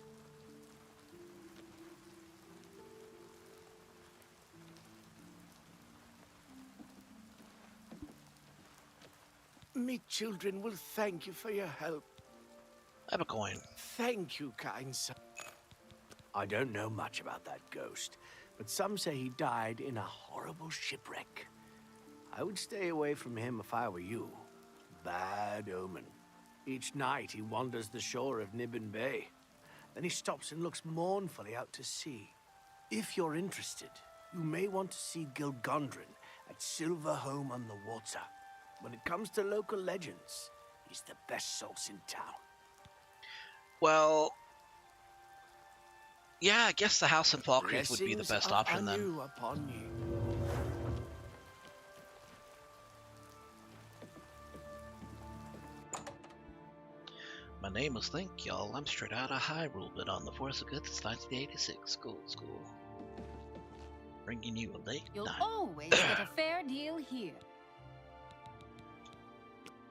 Me children will thank you for your help. I have a coin. Thank you, kind sir. I don't know much about that ghost, but some say he died in a horrible shipwreck. I would stay away from him if I were you. Bad omen. Each night he wanders the shore of Nibbin Bay. Then he stops and looks mournfully out to sea. If you're interested, you may want to see Gilgondrin at Silver Home on the Water. When it comes to local legends, he's the best source in town. Well, yeah, I guess the house in Falkreath would be the best option then. Upon you. My name is Link, y'all. I'm straight out of Hyrule, but on the force of good since 1986. School. Bringing you a late You'll night. always get a fair deal here.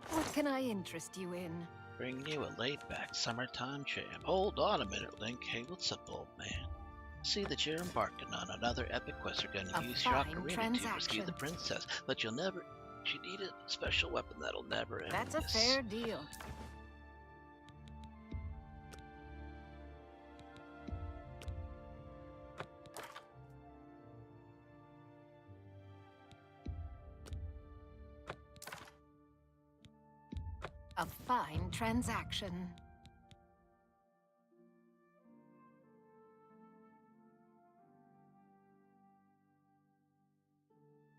What can I interest you in? Bringing you a laid-back summertime jam. Hold on a minute, Link. Hey, what's up, old man? See that you're embarking on another epic quest. You're gonna use your ocarina to rescue the princess, but you need a special weapon that'll never end. That's a fair deal. A fine transaction.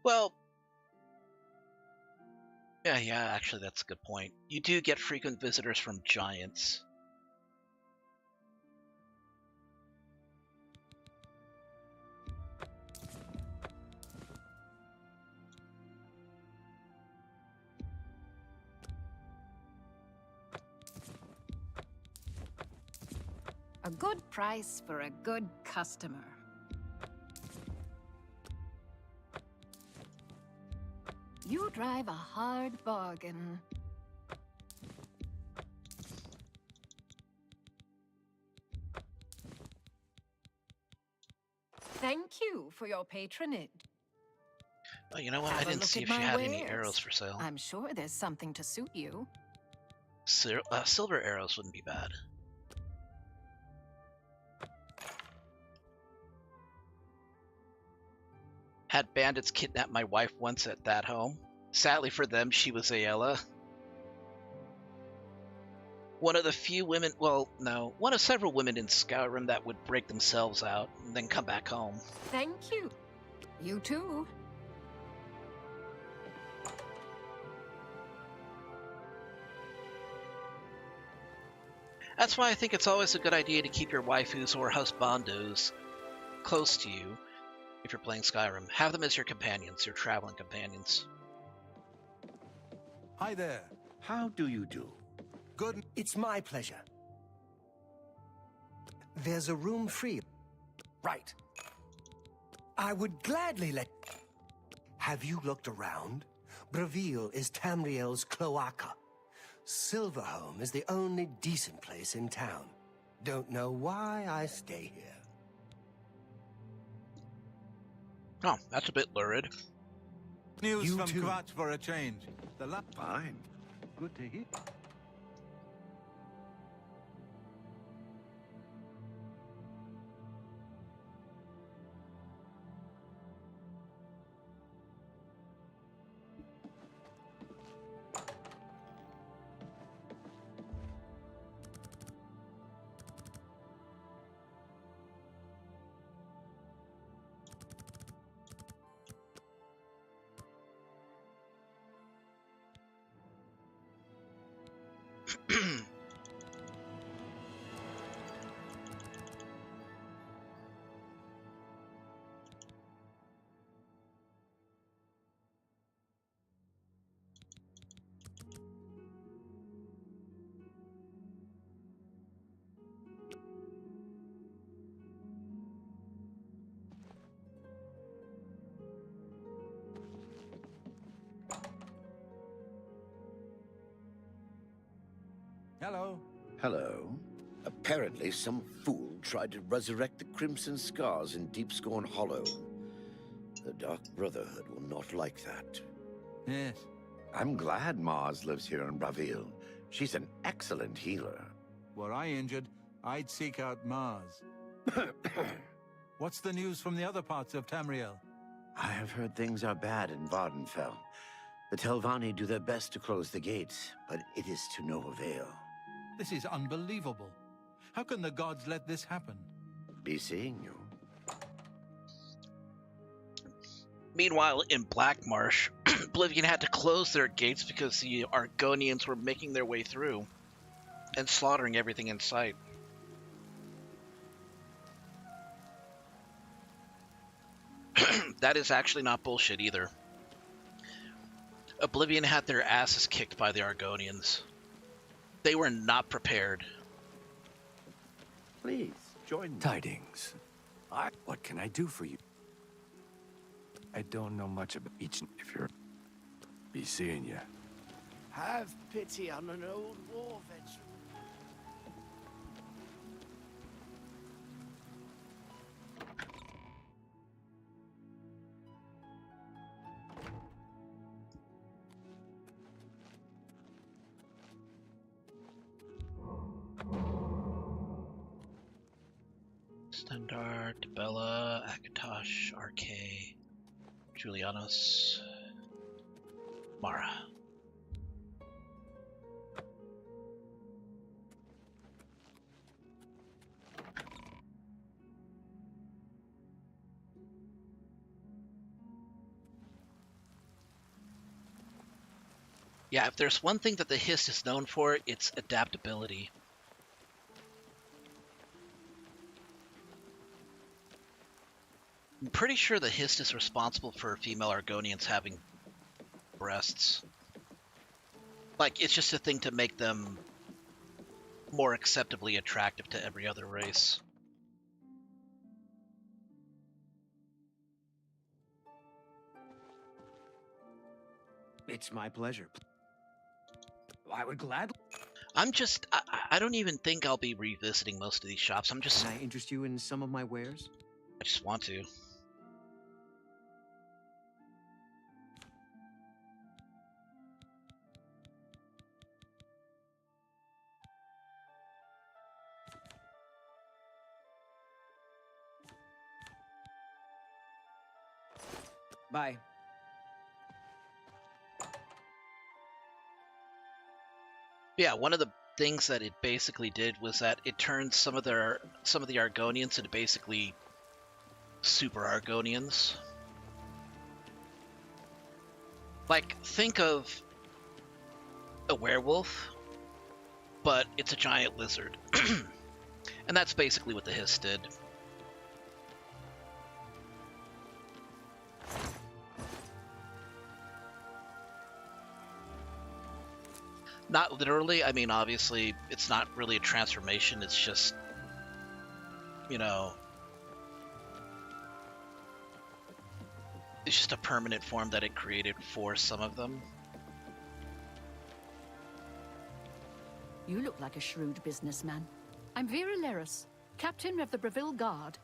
Well, yeah, actually that's a good point. You do get frequent visitors from giants. A good price for a good customer. You drive a hard bargain. Thank you for your patronage. Oh, you know what? Have I a didn't look see at if she my had any wares. arrows for sale. I'm sure there's something to suit you. Silver arrows wouldn't be bad. Had bandits kidnap my wife once at that home. Sadly for them, she was Ayala. One of the few women, well, no, one of several women in Skyrim that would break themselves out and then come back home. Thank you. You too. That's why I think it's always a good idea to keep your waifus or husbandos close to you if you're playing Skyrim. Have them as your companions, your traveling companions. Hi there. How do you do? Good. It's my pleasure. There's a room free. Right. I would gladly let... Have you looked around? Breville is Tamriel's cloaca. Silverhome is the only decent place in town. Don't know why I stay here. Oh, that's a bit lurid. News You from too. Kvat for a change. Fine. Good to hear. Hello. Hello. Apparently, some fool tried to resurrect the Crimson Scars in Deepscorn Hollow. The Dark Brotherhood will not like that. Yes. I'm glad Mars lives here in Bravil. She's an excellent healer. Were I injured, I'd seek out Mars. What's the news from the other parts of Tamriel? I have heard things are bad in Vardenfell. The Telvanni do their best to close the gates, but it is to no avail. This is unbelievable. How can the gods let this happen? Be seeing you. Meanwhile, in Black Marsh, Oblivion had to close their gates because the Argonians were making their way through and slaughtering everything in sight. That is actually not bullshit either. Oblivion had their asses kicked by the Argonians. They were not prepared. Please, join me. Tidings. What can I do for you? I don't know much about each. If you're... Be seeing you. Have pity on an old war veteran. Standard, Bella, Akatosh, RK, Julianos, Mara. Yeah, if there's one thing that the Hist is known for, it's adaptability. I'm pretty sure the Hist is responsible for female Argonians having breasts. Like, it's just a thing to make them more acceptably attractive to every other race. It's my pleasure. I would gladly. I don't even think I'll be revisiting most of these shops. Can I interest you in some of my wares? I just want to. Bye. Yeah, one of the things that it basically did was that it turned some of the Argonians into basically super Argonians. Like, think of a werewolf, but it's a giant lizard. And that's basically what the Hist did. Not literally, I mean, obviously, it's not really a transformation, it's just, you know, it's just a permanent form that it created for some of them. You look like a shrewd businessman. I'm Vera Leris, captain of the Bravil Guard.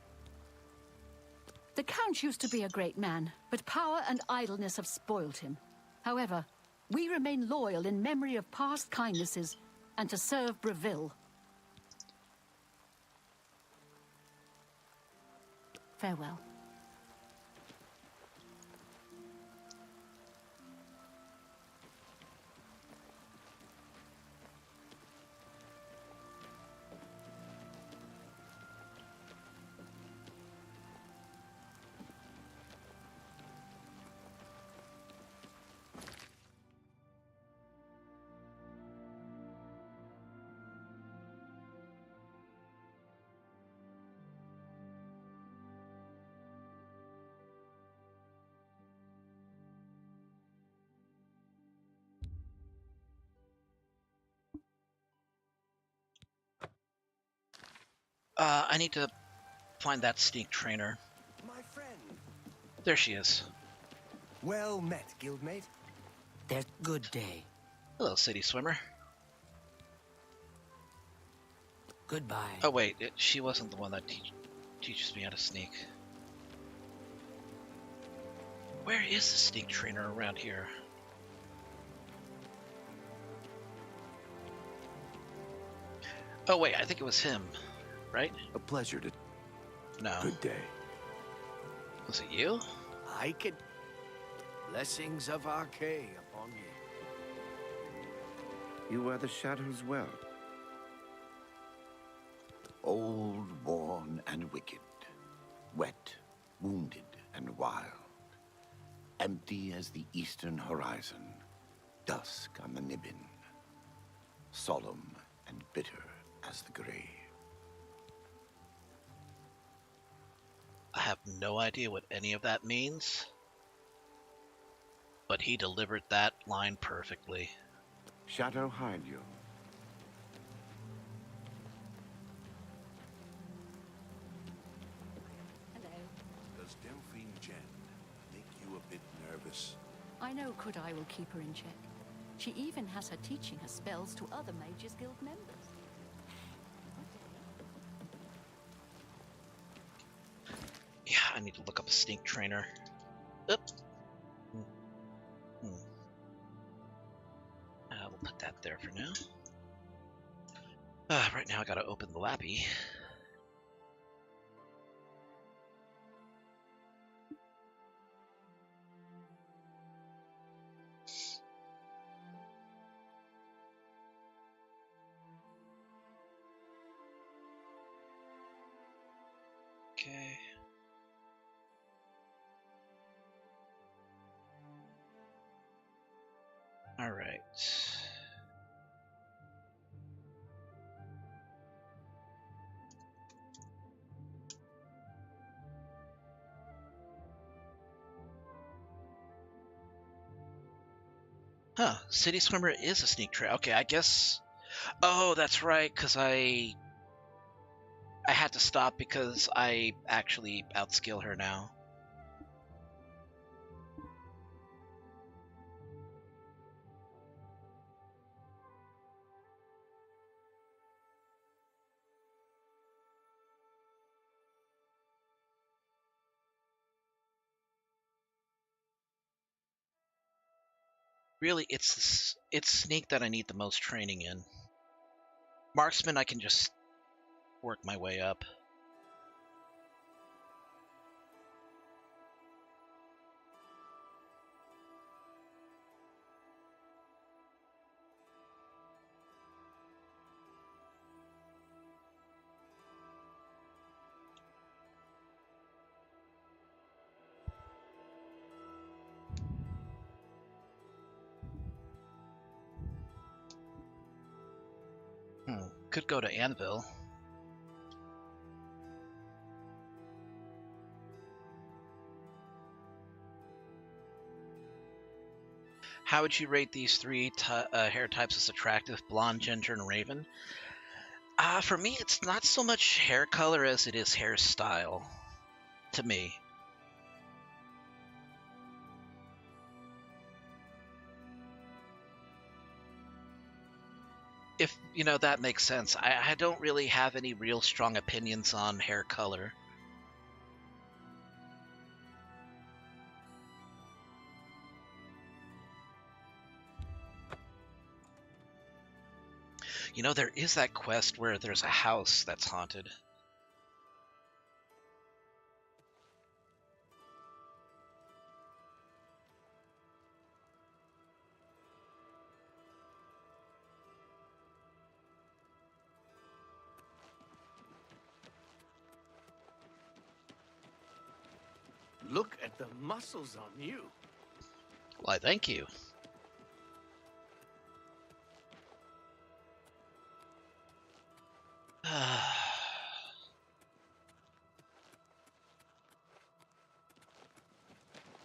The Count used to be a great man, but power and idleness have spoiled him. However, we remain loyal in memory of past kindnesses and to serve Bravil. Farewell. I need to find that sneak trainer. My friend. There she is. Well met, guildmate. There's good day. Hello, city swimmer. Goodbye. Oh wait, she wasn't the one that teaches me how to sneak. Where is the sneak trainer around here? Oh wait, I think it was him, right? A pleasure to... No. Good day. Was it you? I can... Blessings of Archay upon you. You are the Shadow's Well. Old, worn, and wicked. Wet, wounded, and wild. Empty as the eastern horizon. Dusk on the Nibbin. Solemn and bitter as the grave. I have no idea what any of that means, but he delivered that line perfectly. Shadow hide you. Hello. Does Delphine Jen make you a bit nervous? I know Kudai will keep her in check. She even has her teaching her spells to other Mages Guild members. Yeah, I need to look up a sneak trainer. Oop. We'll put that there for now. Right now I gotta open the Lappy. Okay. All right. Huh, City Swimmer is a sneak trail. Okay, I guess... Oh, that's right, because I had to stop because I actually outskill her now. Really, it's sneak that I need the most training in. Marksman, I can just work my way up. Could go to Anvil. How would you rate these three hair types as attractive? Blonde, ginger, and raven? For me, it's not so much hair color as it is hairstyle. To me. If, that makes sense. I don't really have any real strong opinions on hair color. There is that quest where there's a house that's haunted. Look at the muscles on you. Why, thank you.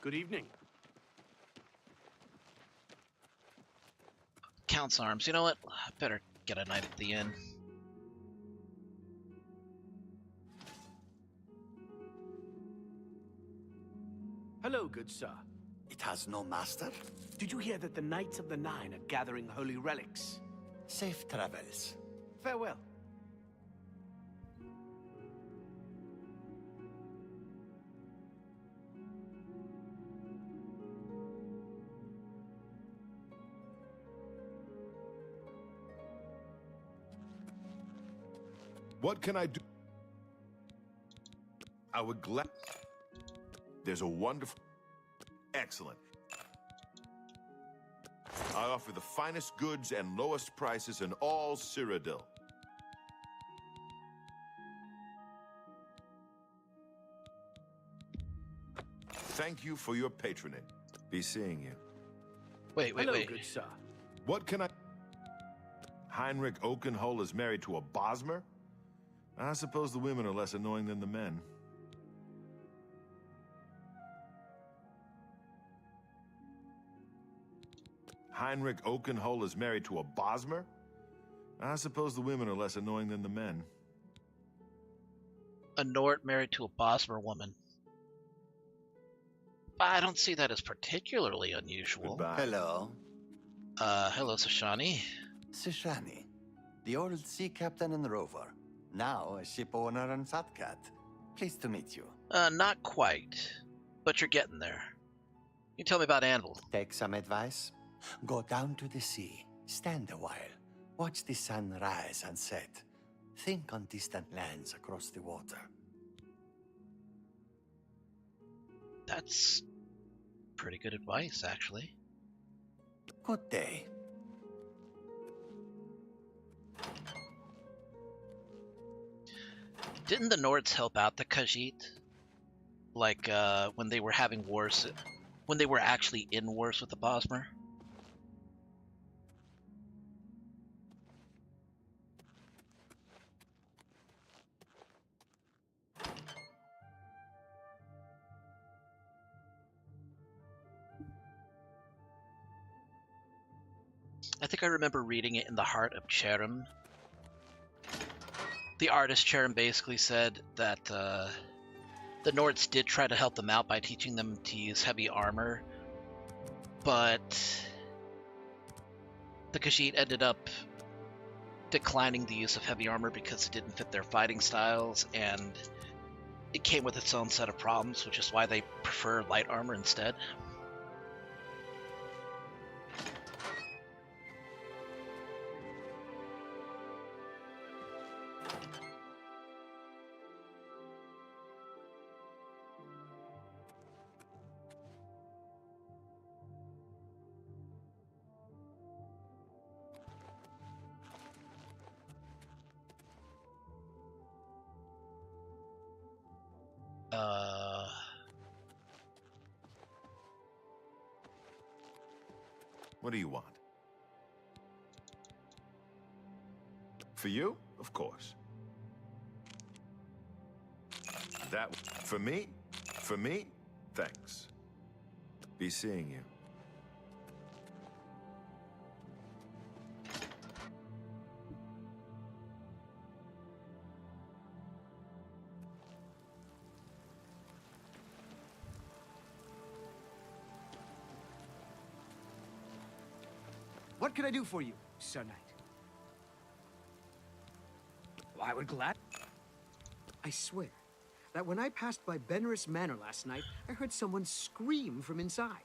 Good evening. Count's arms. You know what? I better get a night at the inn. good sir. It has no master? Did you hear that the Knights of the Nine are gathering holy relics? Safe travels. Farewell. What can I do? I would glad. There's a wonderful. Excellent. I offer the finest goods and lowest prices in all Cyrodiil. Thank you for your patronage. Be seeing you. Wait, Hello, wait. good sir. What can I... Heinrich Oakenhull is married to a Bosmer? I suppose the women are less annoying than the men. Heinrich Oakenhull is married to a Bosmer? I suppose the women are less annoying than the men. A Nort married to a Bosmer woman. I don't see that as particularly unusual. Goodbye. Hello. Hello, Sashani. Sishani, the old sea captain and rover. Now a ship owner and fat cat. Pleased to meet you. Not quite, but you're getting there. You tell me about Anvil. Take some advice. Go down to the sea. Stand a while. Watch the sun rise and set. Think on distant lands across the water. That's pretty good advice, actually. Good day. Didn't the Nords help out the Khajiit? Like, when they were having wars, when they were actually in wars with the Bosmer? I think I remember reading it in the Heart of Cherem. The artist Cherem basically said that the Nords did try to help them out by teaching them to use heavy armor, but the Khajiit ended up declining the use of heavy armor because it didn't fit their fighting styles, and it came with its own set of problems, which is why they prefer light armor instead. What do you want? For you? Of course. That for me? For me? Thanks. Be seeing you. What can I do for you, Sir Knight? I would glad... I swear that when I passed by Benerus Manor last night, I heard someone scream from inside.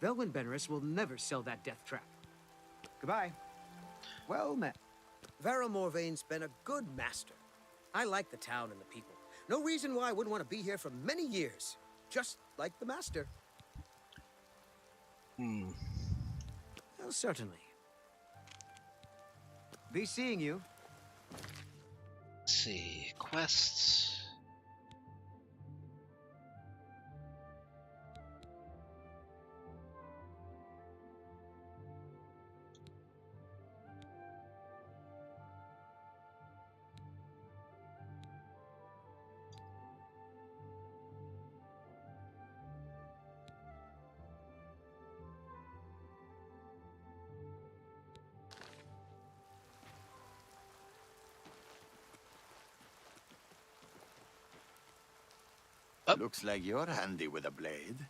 Velwyn Benerus will never sell that death trap. Goodbye. Well met. Varel Morvaine's been a good master. I like the town and the people. No reason why I wouldn't want to be here for many years. Just like the master. Hmm. Well, certainly. Be seeing you. Let's see. Quests. Looks like you're handy with a blade.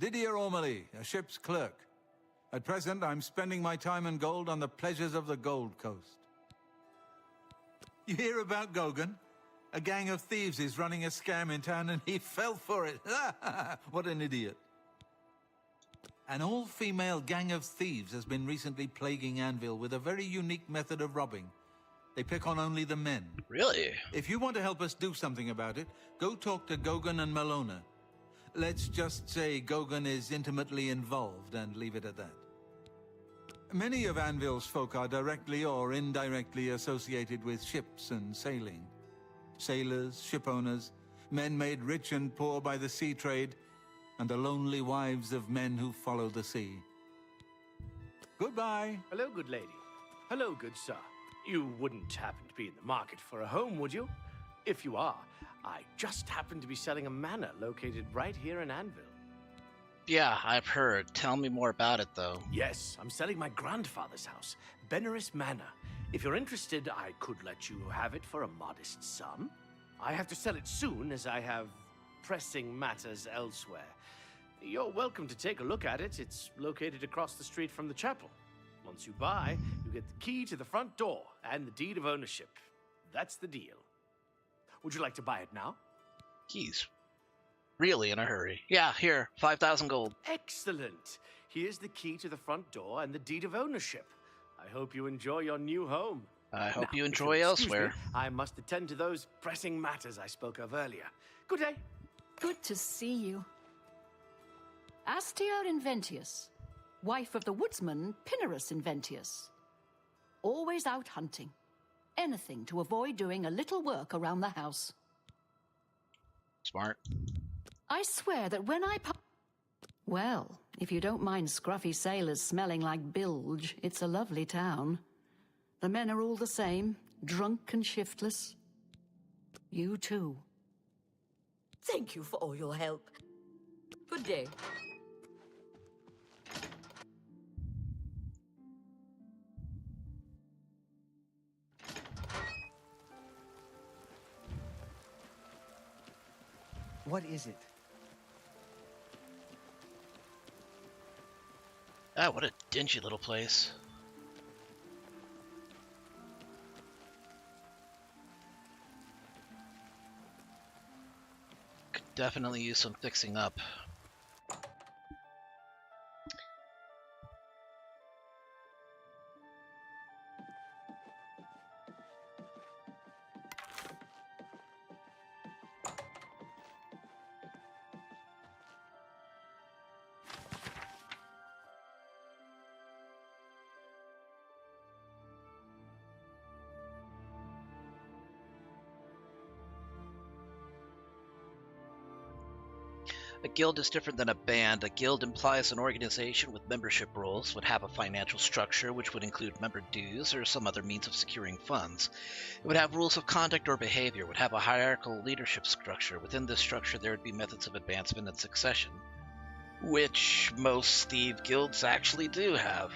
Didier Ormely, a ship's clerk. At present, I'm spending my time and gold on the pleasures of the Gold Coast. You hear about Gogan? A gang of thieves is running a scam in town and he fell for it. What an idiot. An all-female gang of thieves has been recently plaguing Anvil with a very unique method of robbing. They pick on only the men. Really? If you want to help us do something about it, go talk to Gogan and Malona. Let's just say Gogan is intimately involved and leave it at that. Many of Anvil's folk are directly or indirectly associated with ships and sailing. Sailors, ship owners, men made rich and poor by the sea trade, and the lonely wives of men who follow the sea. Goodbye. Hello, good lady. Hello, good sir. You wouldn't happen to be in the market for a home, would you? If you are, I just happen to be selling a manor located right here in Anvil. Yeah, I've heard. Tell me more about it, though. Yes, I'm selling my grandfather's house, Beneris Manor. If you're interested, I could let you have it for a modest sum. I have to sell it soon, as I have pressing matters elsewhere. You're welcome to take a look at it. It's located across the street from the chapel. Once you buy, you get the key to the front door and the deed of ownership. That's the deal. Would you like to buy it now? He's really in a hurry. Yeah, here, 5,000 gold. Excellent. Here's the key to the front door and the deed of ownership. I hope you enjoy your new home. I hope Now, you if enjoy you'll excuse elsewhere. me, I must attend to those pressing matters I spoke of earlier. Good day. Good to see you. Astia Inventius, wife of the woodsman Pinnerus Inventius. Always out hunting. Anything to avoid doing a little work around the house. Smart. I swear that when Well, if you don't mind scruffy sailors smelling like bilge, it's a lovely town. The men are all the same, drunk and shiftless. You too. Thank you for all your help. Good day. What is it? Ah, what a dingy little place. Could definitely use some fixing up. A guild is different than a band. A guild implies an organization with membership roles, would have a financial structure which would include member dues or some other means of securing funds. It would have rules of conduct or behavior, would have a hierarchical leadership structure. Within this structure there would be methods of advancement and succession, which most thief guilds actually do have.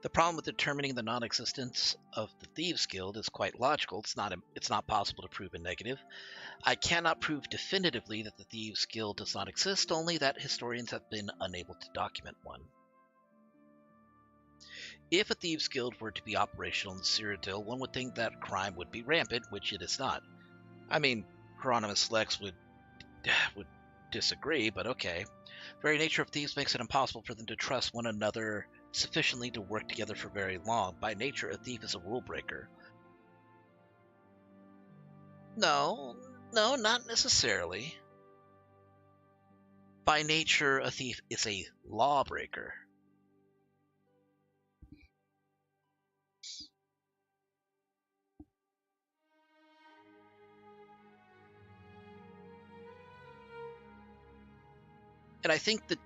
The problem with determining the non-existence of the Thieves Guild is quite logical. It's not possible to prove a negative. I cannot prove definitively that the Thieves Guild does not exist, only that historians have been unable to document one. If a Thieves Guild were to be operational in Cyrodiil, one would think that crime would be rampant, which it is not. I mean, Hieronymus Lex would disagree, but okay. The very nature of thieves makes it impossible for them to trust one another sufficiently to work together for very long. By nature, a thief is a rule breaker. No, not necessarily. By nature, a thief is a lawbreaker. And I think the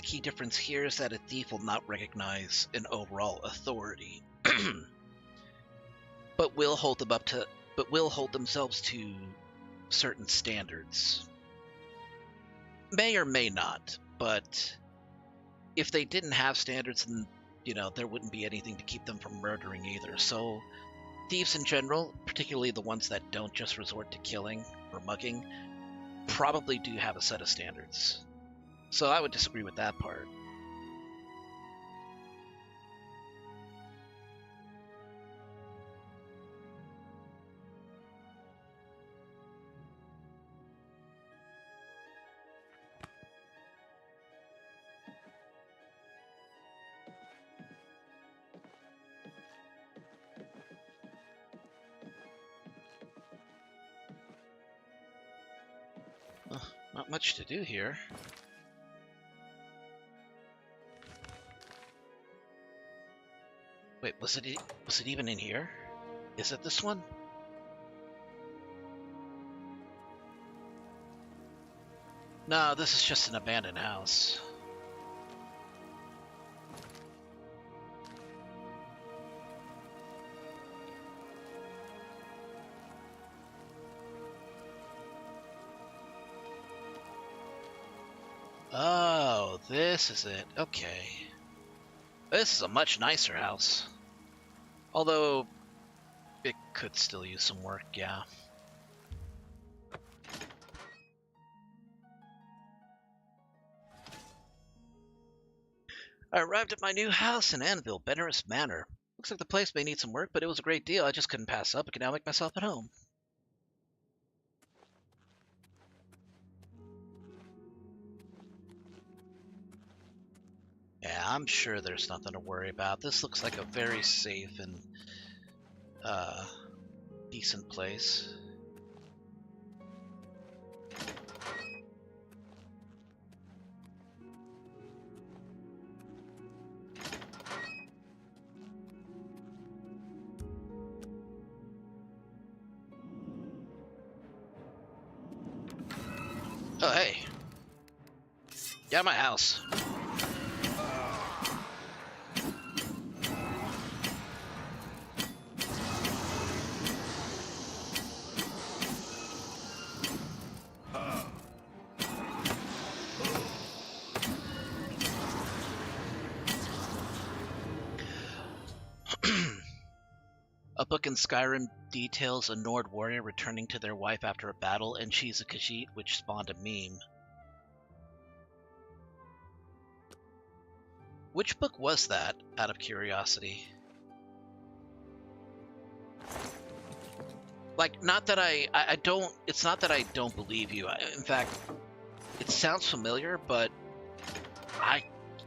key difference here is that a thief will not recognize an overall authority. but will hold them up to, but will hold themselves to certain standards. May or may not, but if they didn't have standards, then there wouldn't be anything to keep them from murdering either. So thieves in general, particularly the ones that don't just resort to killing or mugging, probably do have a set of standards. So I would disagree with that part. Not much to do here. Wait, was it even in here? Is it this one? No, this is just an abandoned house. Oh, this is it. Okay. This is a much nicer house. Although, it could still use some work, yeah. I arrived at my new house in Anvil, Benerus Manor. Looks like the place may need some work, but it was a great deal. I just couldn't pass up. I can now make myself at home. Yeah, I'm sure there's nothing to worry about. This looks like a very safe and decent place. Oh, hey. Get out of my house. A book in Skyrim details a Nord warrior returning to their wife after a battle, and she's a Khajiit, which spawned a meme. Which book was that, out of curiosity? Like, not that I don't, it's not that I don't believe you. In fact, it sounds familiar, but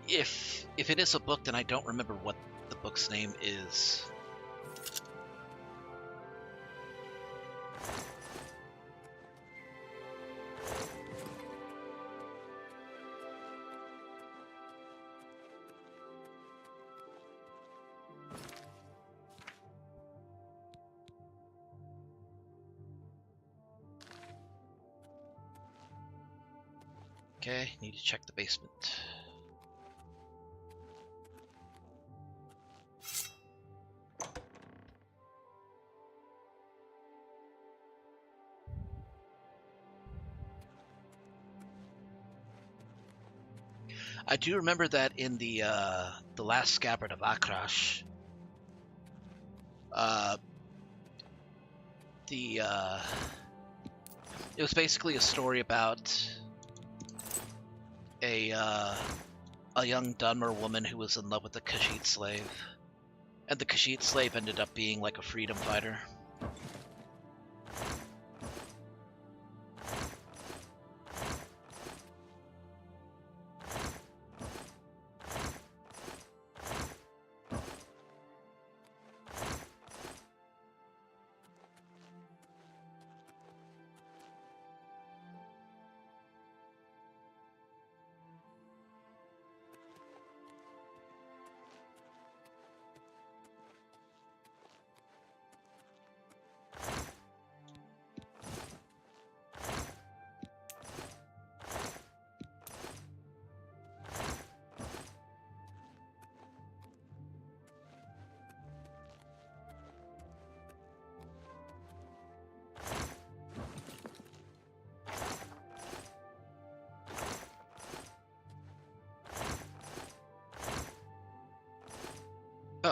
if it is a book, then I don't remember what the book's name is. Okay, need to check the basement. I do remember that in the last Scabbard of Akrash, it was basically a story about a young Dunmer woman who was in love with a Khajiit slave, and the Khajiit slave ended up being like a freedom fighter.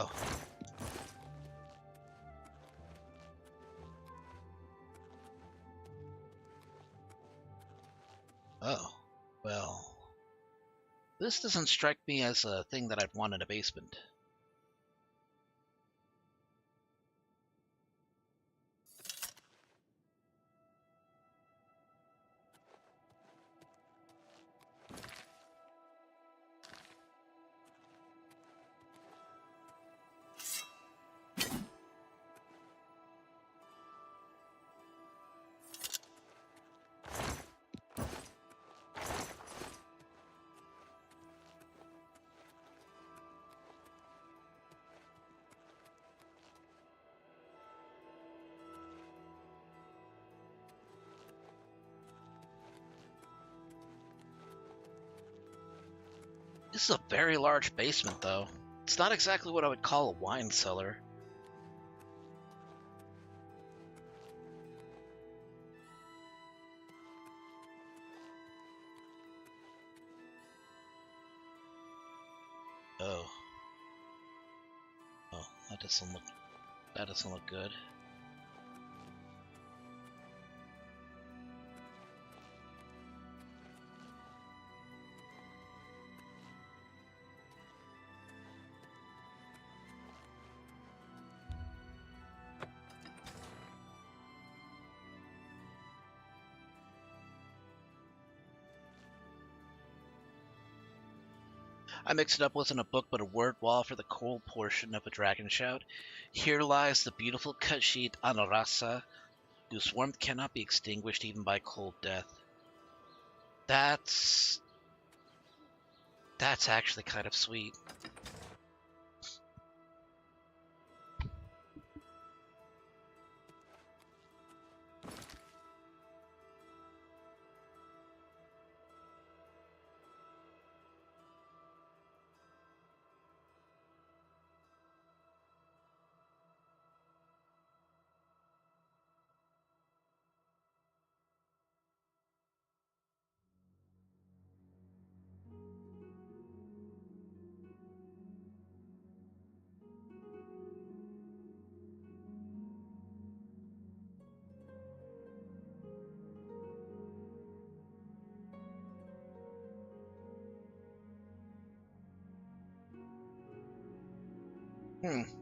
Oh. Oh. Well. This doesn't strike me as a thing that I'd want in a basement. This is a very large basement, though. It's not exactly what I would call a wine cellar. Oh. Oh, that doesn't look good. I mixed it up wasn't a book but a word wall for the cold portion of a dragon shout. Here lies the beautiful cut sheet Anorasa, whose warmth cannot be extinguished even by cold death. That's actually kind of sweet.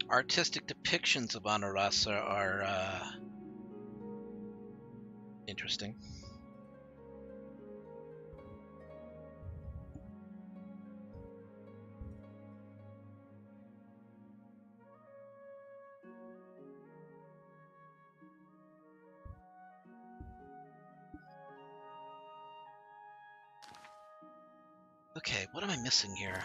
Artistic depictions of Anorasa are interesting. Okay, what am I missing here?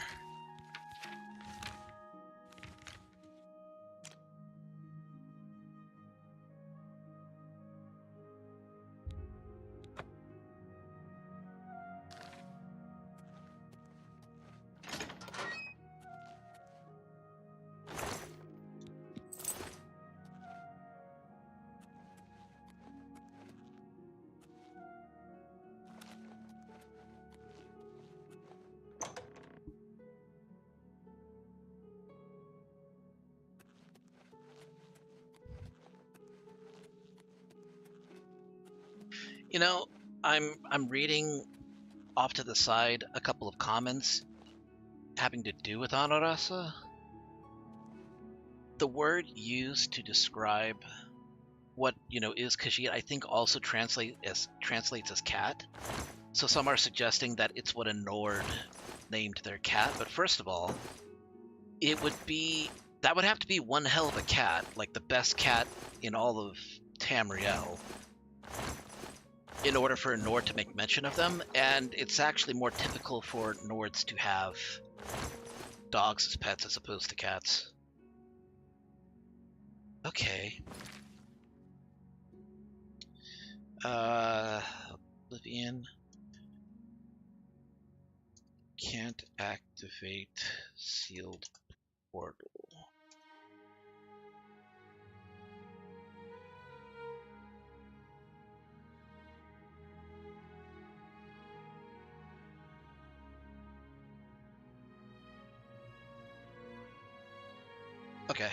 You know, I'm reading off to the side a couple of comments having to do with Anorasa. The word used to describe what is Khajiit, I think also translates as cat. So some are suggesting that it's what a Nord named their cat. But first of all, that would have to be one hell of a cat, like the best cat in all of Tamriel, in order for a Nord to make mention of them. And it's actually more typical for Nords to have dogs as pets as opposed to cats. Okay. Oblivion can't activate sealed portal. Okay.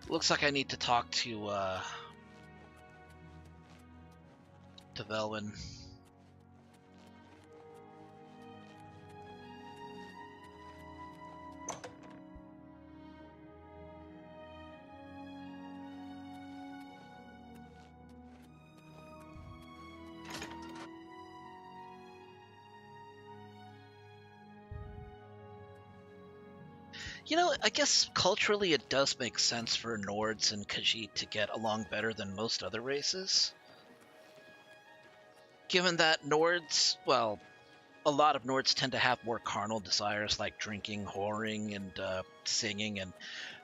Looks like I need to talk to Velwyn. You know, I guess culturally it does make sense for Nords and Khajiit to get along better than most other races. Given that Nords, well, a lot of Nords tend to have more carnal desires like drinking, whoring, and singing, and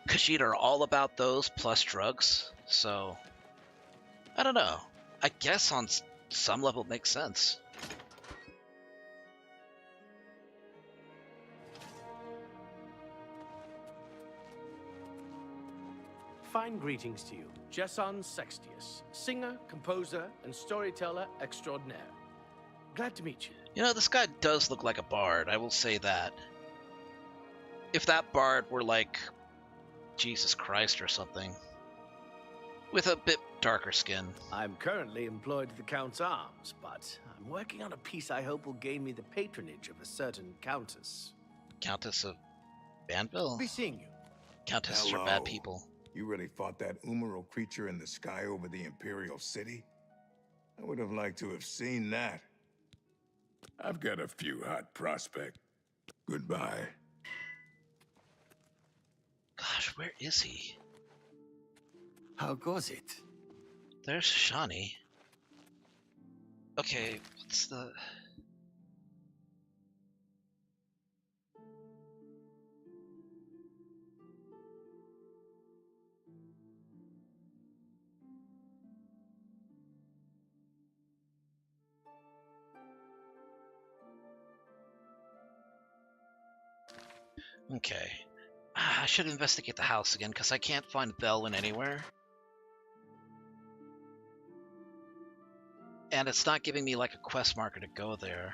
Khajiit are all about those plus drugs. So, I don't know. I guess on some level it makes sense. Fine greetings to you, Jesson Sextius, singer, composer, and storyteller extraordinaire. Glad to meet you. You know, this guy does look like a bard, I will say that. If that bard were like Jesus Christ or something, with a bit darker skin. I'm currently employed at the Count's Arms, but I'm working on a piece I hope will gain me the patronage of a certain countess. Countess of Banville? Be seeing you. Countesses are bad people. You really fought that Umaral creature in the sky over the Imperial City? I would have liked to have seen that. I've got a few hot prospects. Goodbye. Gosh, where is he? How goes it? There's Shani. Okay, what's the... Okay. I should investigate the house again, because I can't find Velwyn anywhere. And it's not giving me, like, a quest marker to go there.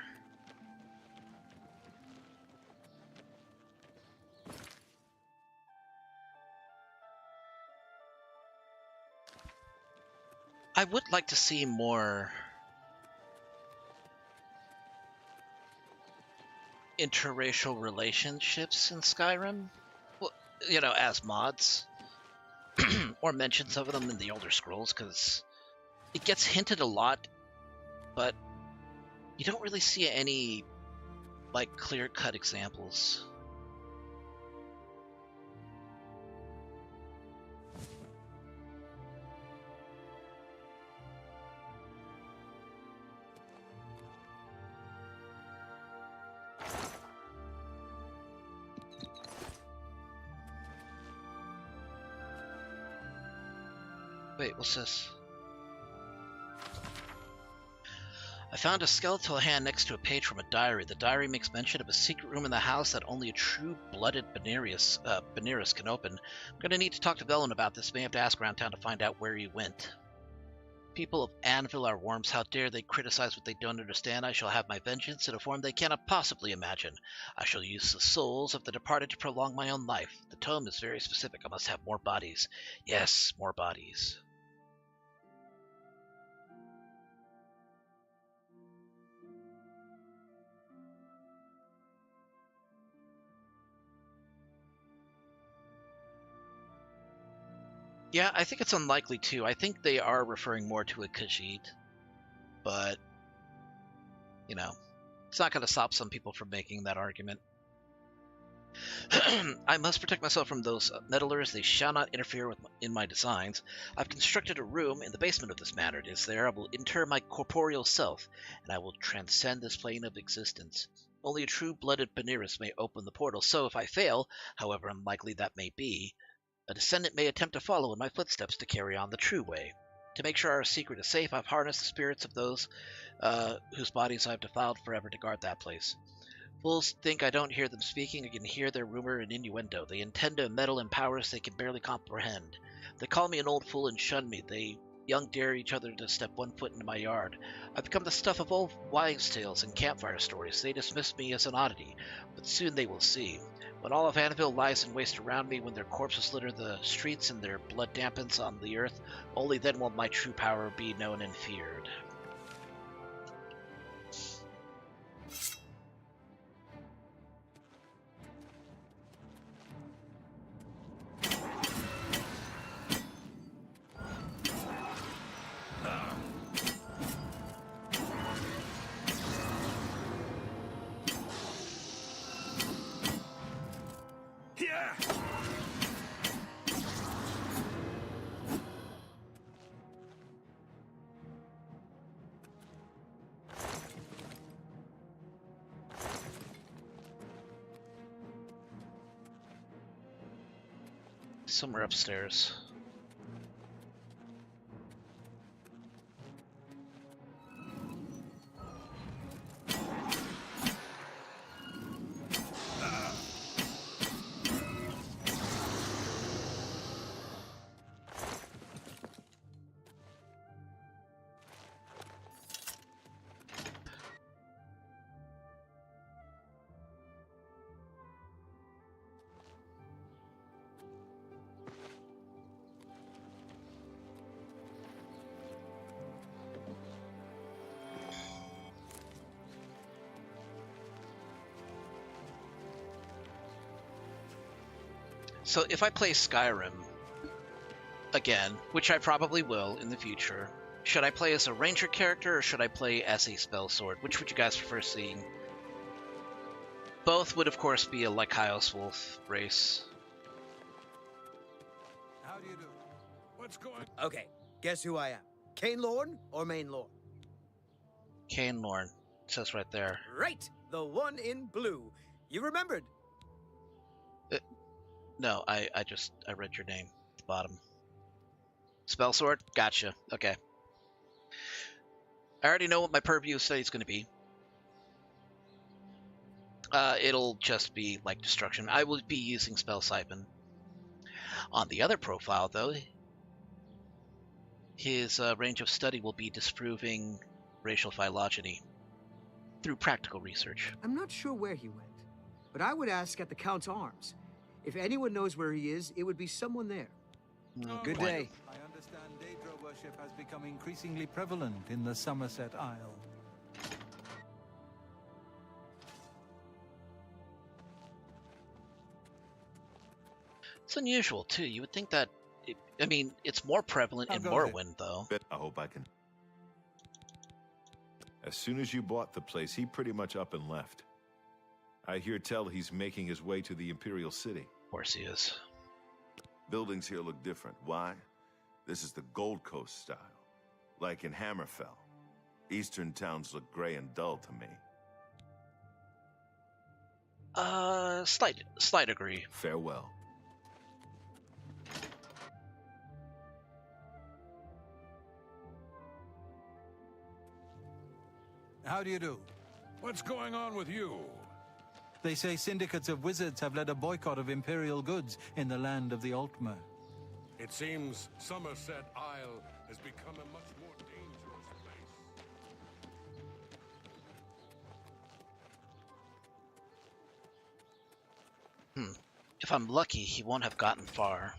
I would like to see more interracial relationships in Skyrim, well, you know, as mods, or mentions of them in the Elder Scrolls, because it gets hinted a lot, but you don't really see any, like, clear-cut examples. Wait, what's this? I found a skeletal hand next to a page from a diary. The diary makes mention of a secret room in the house that only a true-blooded Beneris can open. I'm going to need to talk to Velwyn about this. May have to ask around town to find out where he went. People of Anvil are worms. How dare they criticize what they don't understand? I shall have my vengeance in a form they cannot possibly imagine. I shall use the souls of the departed to prolong my own life. The tome is very specific. I must have more bodies. Yes, more bodies. Yeah, I think it's unlikely too. I think they are referring more to a Khajiit, but, you know, it's not going to stop some people from making that argument. I must protect myself from those meddlers. They shall not interfere in my designs. I've constructed a room in the basement of this manor. It is there I will inter my corporeal self, and I will transcend this plane of existence. Only a true-blooded Beneris may open the portal, so if I fail, however unlikely that may be, a descendant may attempt to follow in my footsteps to carry on the true way. To make sure our secret is safe, I've harnessed the spirits of those whose bodies I have defiled forever to guard that place. Fools think I don't hear them speaking. I can hear their rumor and innuendo. They intend to meddle in powers they can barely comprehend. They call me an old fool and shun me. They young dare each other to step one foot into my yard. I've become the stuff of old wives' tales and campfire stories. They dismiss me as an oddity, but soon they will see. When all of Annabelle lies in waste around me, when their corpses litter the streets and their blood dampens on the earth, only then will my true power be known and feared. Somewhere upstairs. So if I play Skyrim again, which I probably will in the future, should I play as a ranger character or should I play as a spell sword? Which would you guys prefer seeing? Both would, of course, be a Lycaios Wolf race. How do you do? What's going? Okay, guess who I am? Kane Lorne or Main Lorne? Kane Lorne. It says right there. Right, the one in blue. You remembered. No, I read your name at the bottom. Spell sword? Gotcha. Okay. I already know what my purview study is going to be. It'll just be like destruction. I will be using Spell Siphon. On the other profile, though, his range of study will be disproving racial phylogeny through practical research. I'm not sure where he went, but I would ask at the Count's Arms. If anyone knows where he is, it would be someone there. Good day. I understand Daedra worship has become increasingly prevalent in the Somerset Isle. It's unusual, too. You would think that... I mean, it's more prevalent in Morrowind, though. I hope I can. As soon as you bought the place, he pretty much up and left. I hear tell he's making his way to the Imperial City. Of course he is. Buildings here look different. Why? This is the Gold Coast style. Like in Hammerfell. Eastern towns look gray and dull to me. Slight agree. Farewell. How do you do? What's going on with you? They say syndicates of wizards have led a boycott of Imperial goods in the land of the Altmer. It seems Somerset Isle has become a much more dangerous place. If I'm lucky, he won't have gotten far.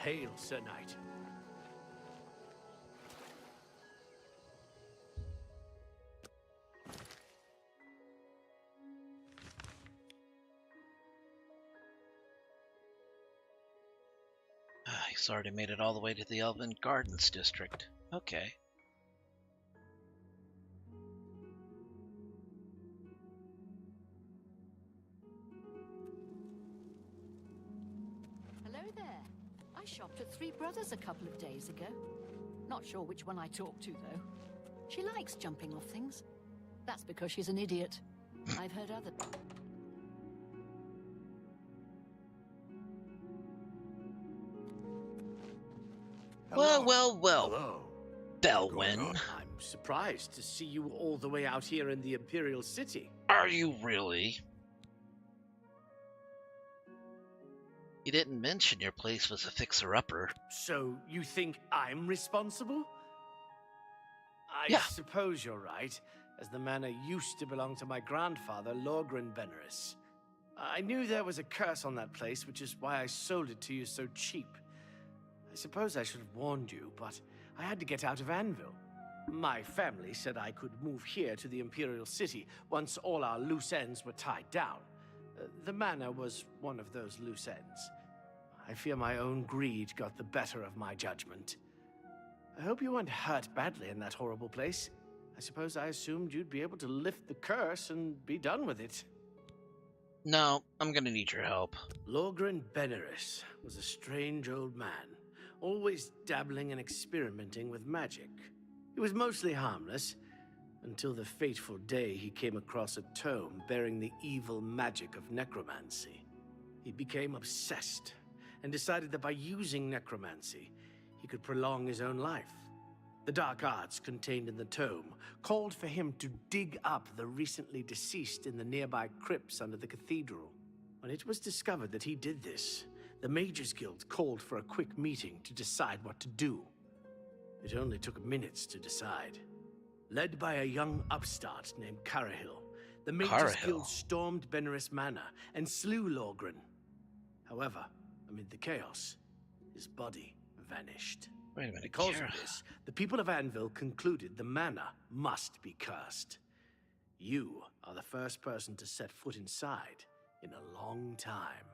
Hail, Sir Knight. He's already made it all the way to the Elven Gardens district. Okay. Hello there. I shopped at Three Brothers a couple of days ago. Not sure which one I talked to, though. She likes jumping off things. That's because she's an idiot. I've heard other... Well, well, well. Hello. Delwyn. I'm surprised to see you all the way out here in the Imperial City. Are you really? You didn't mention your place was a fixer-upper. So you think I'm responsible? I suppose you're right, as the manor used to belong to my grandfather, Lorgren Beneris. I knew there was a curse on that place, which is why I sold it to you so cheap. I suppose I should have warned you, but I had to get out of Anvil. My family said I could move here to the Imperial City once all our loose ends were tied down. The manor was one of those loose ends. I fear my own greed got the better of my judgment. I hope you weren't hurt badly in that horrible place. I suppose I assumed you'd be able to lift the curse and be done with it. No, I'm gonna need your help. Lorgren Beneris was a strange old man, always dabbling and experimenting with magic. He was mostly harmless, until the fateful day he came across a tome bearing the evil magic of necromancy. He became obsessed, and decided that by using necromancy, he could prolong his own life. The dark arts contained in the tome called for him to dig up the recently deceased in the nearby crypts under the cathedral. When it was discovered that he did this, the Mages Guild called for a quick meeting to decide what to do. It only took minutes to decide. Led by a young upstart named Carahil, the Mages Guild stormed Beneris Manor and slew Lorgren. However, amid the chaos, his body vanished. Wait a minute, because of this, the people of Anvil concluded the manor must be cursed. You are the first person to set foot inside in a long time.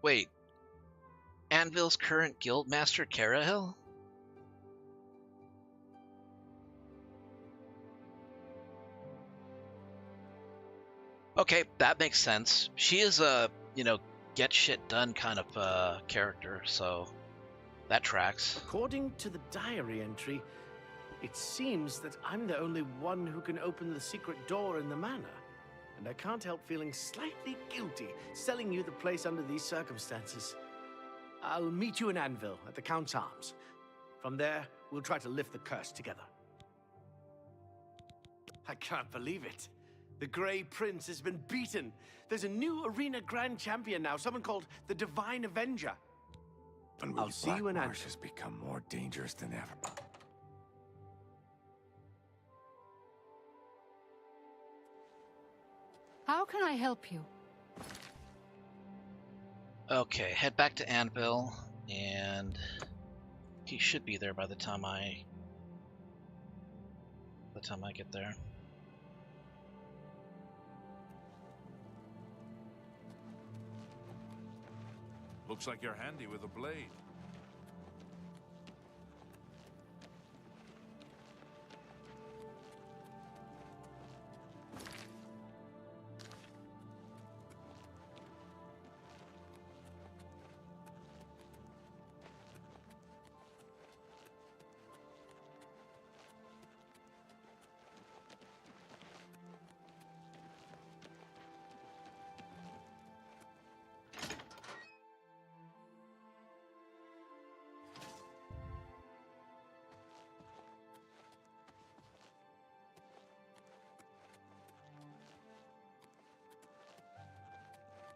Wait, Anvil's current guildmaster, Carahil? Okay, that makes sense. She is a, get shit done kind of character, so that tracks. According to the diary entry, it seems that I'm the only one who can open the secret door in the manor. And I can't help feeling slightly guilty selling you the place under these circumstances. I'll meet you in Anvil at the Count's Arms. From there, we'll try to lift the curse together. I can't believe it. The Grey Prince has been beaten. There's a new arena grand champion now, someone called the Divine Avenger. I'll see you in Anvil. Marsh has become more dangerous than ever. How can I help you? Okay, head back to Anvil, and he should be there by the time I get there. Looks like you're handy with a blade.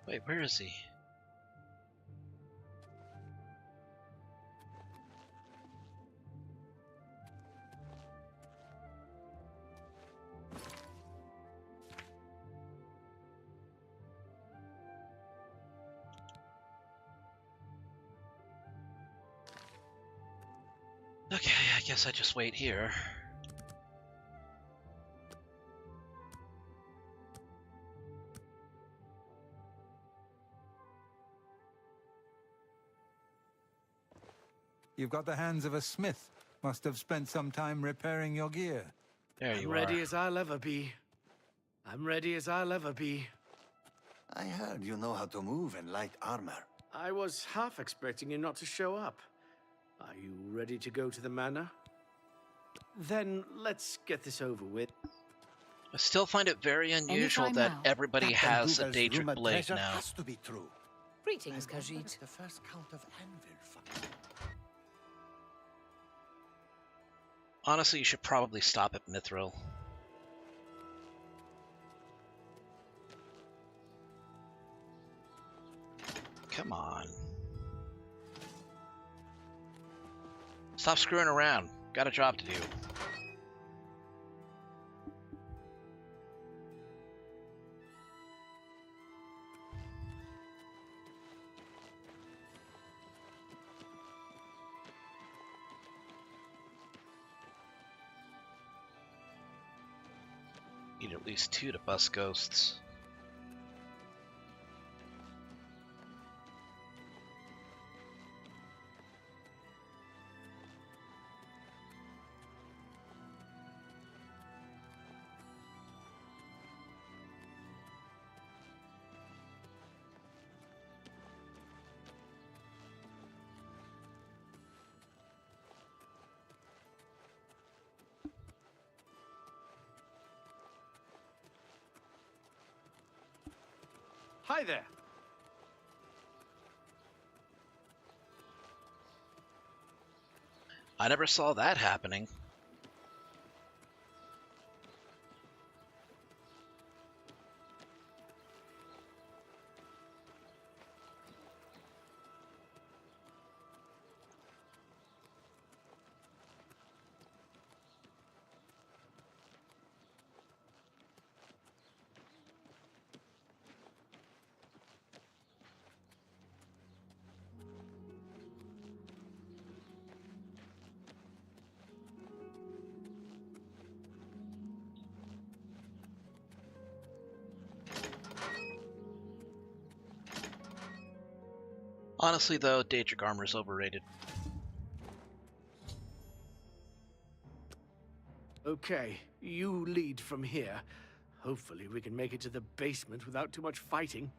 Wait, where is he? Okay, I guess I just wait here. You've got the hands of a smith. Must have spent some time repairing your gear. There I'm you ready are. as I'll ever be. I'm ready as I'll ever be. I heard you know how to move in light armor. I was half expecting you not to show up. Are you ready to go to the manor? Then let's get this over with. I still find it very unusual Anytime that now. everybody has a Dougal's Daedric rumored blade treasure now. has to be true. Greetings, I wonder Khajiit. if the first count of Anvil. Honestly, you should probably stop at Mithril. Come on. Stop screwing around. Got a job to do. Need at least 2 to bust ghosts. Hi there. I never saw that happening. Honestly, though, Daedric armor is overrated. Okay, you lead from here. Hopefully we can make it to the basement without too much fighting.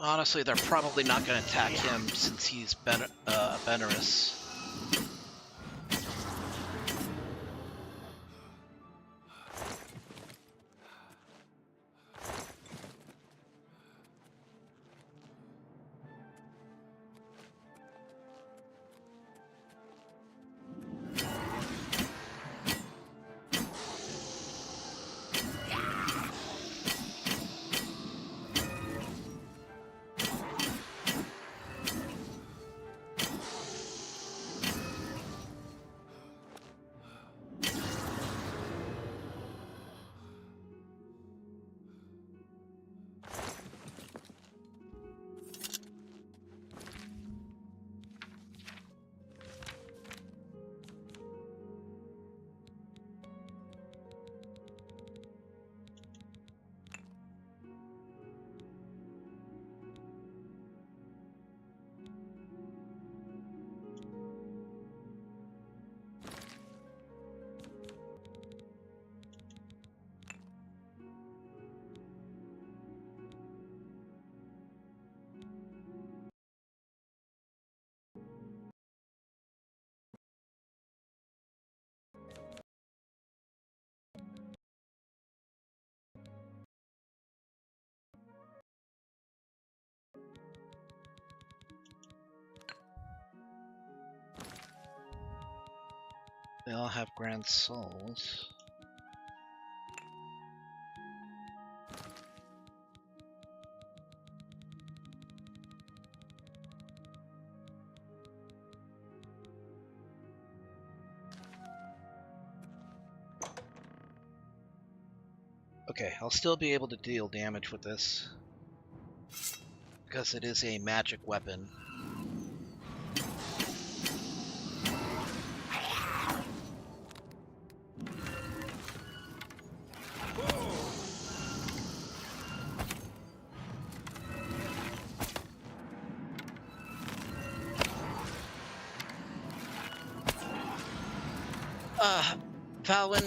Honestly, they're probably not going to attack him since he's Benerus. They all have grand souls. Okay, I'll still be able to deal damage with this because it is a magic weapon. Valwyn.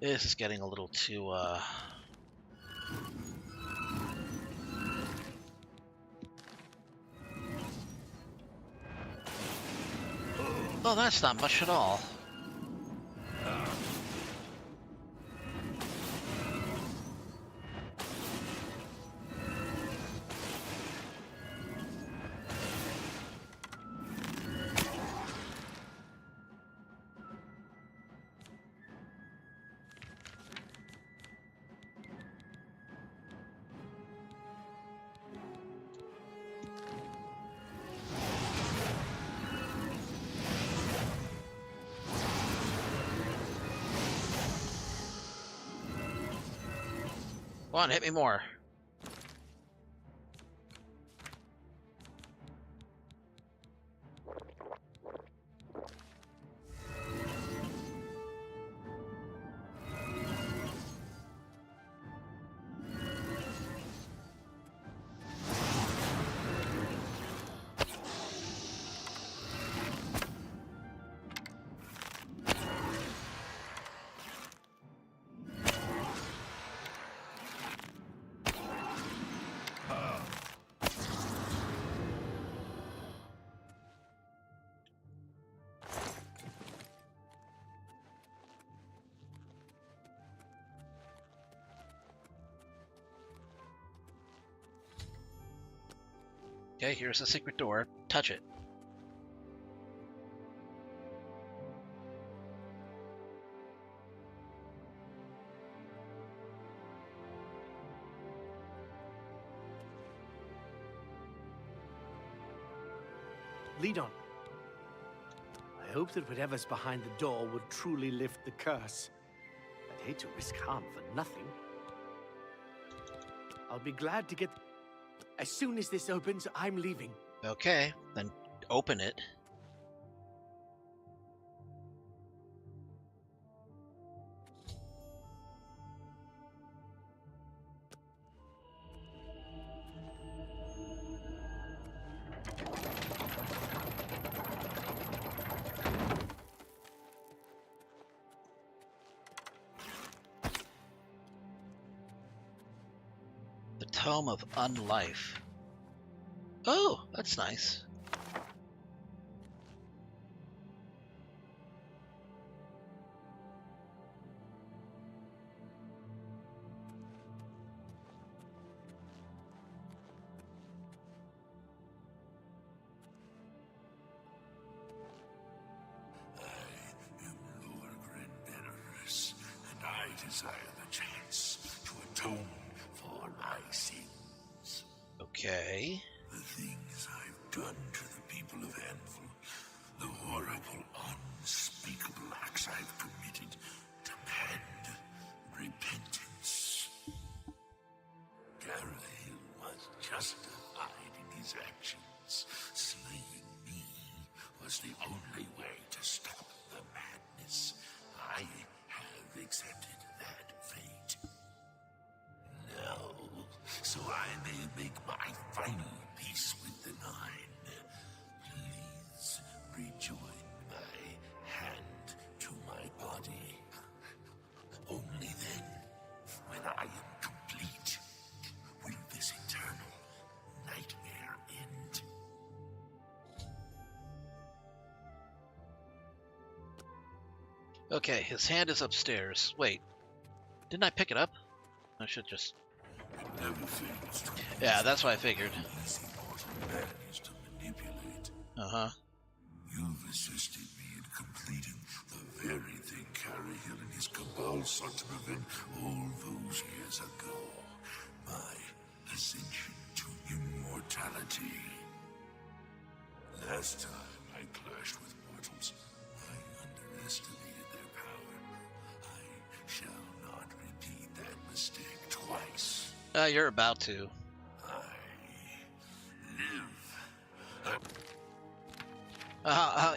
This is getting a little too, Oh, that's not much at all. Come on, hit me more. Okay, here's a secret door. Touch it. Lead on. I hope that whatever's behind the door will truly lift the curse. I'd hate to risk harm for nothing. I'll be glad to get... As soon as this opens, I'm leaving. Okay, then open it. The Tome of Unlife. Oh, that's nice. And I desire the chance to atone for my sins. Okay. The things I've done to the people of Anvil, the horrible, unspeakable acts I've committed, demand repentance. Garahil was justified in his actions. Slaying me was the only way to stop the madness. I have accepted that fate. Now, so I may make my final peace with the Nine. Please rejoin my hand to my body. Only then, when I am complete, will this eternal nightmare end. Okay, his hand is upstairs. Wait, didn't I pick it up? I should just... It never fails to... Yeah, that's what I figured. Easy mortal man is to manipulate. Uh-huh. You've assisted me in completing the very thing Garahil and his cabal sought to prevent all those years ago. my ascension to immortality. Last time I clashed with mortals, I underestimated their power. I shall not repeat that mistake twice. You're about to.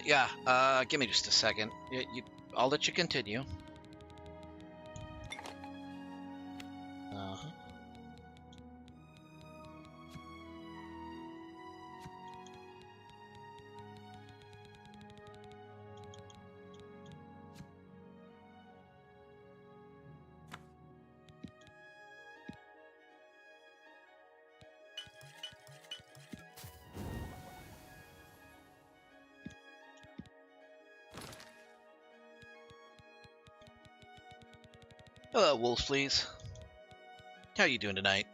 Yeah, give me just a second. I'll let you continue. Uh-huh. Hello, wolves, please. How are you doing tonight?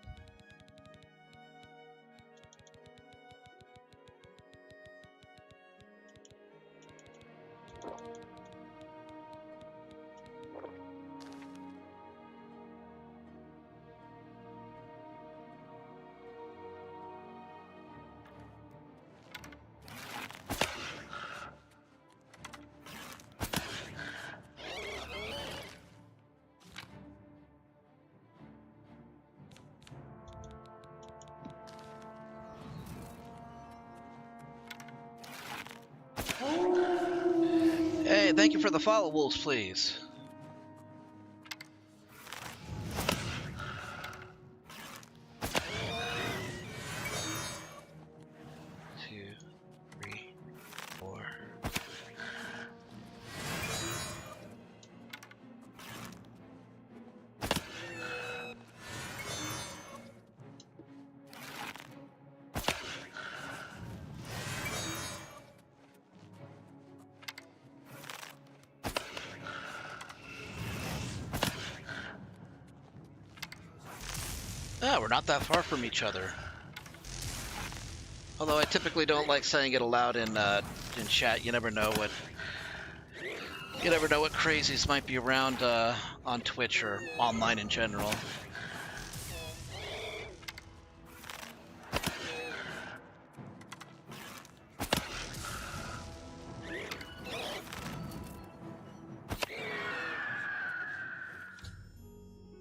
Hey, thank you for the follow, wolves, please. We're not that far from each other. Although I typically don't like saying it aloud in chat. You never know what crazies might be around on Twitch or online in general.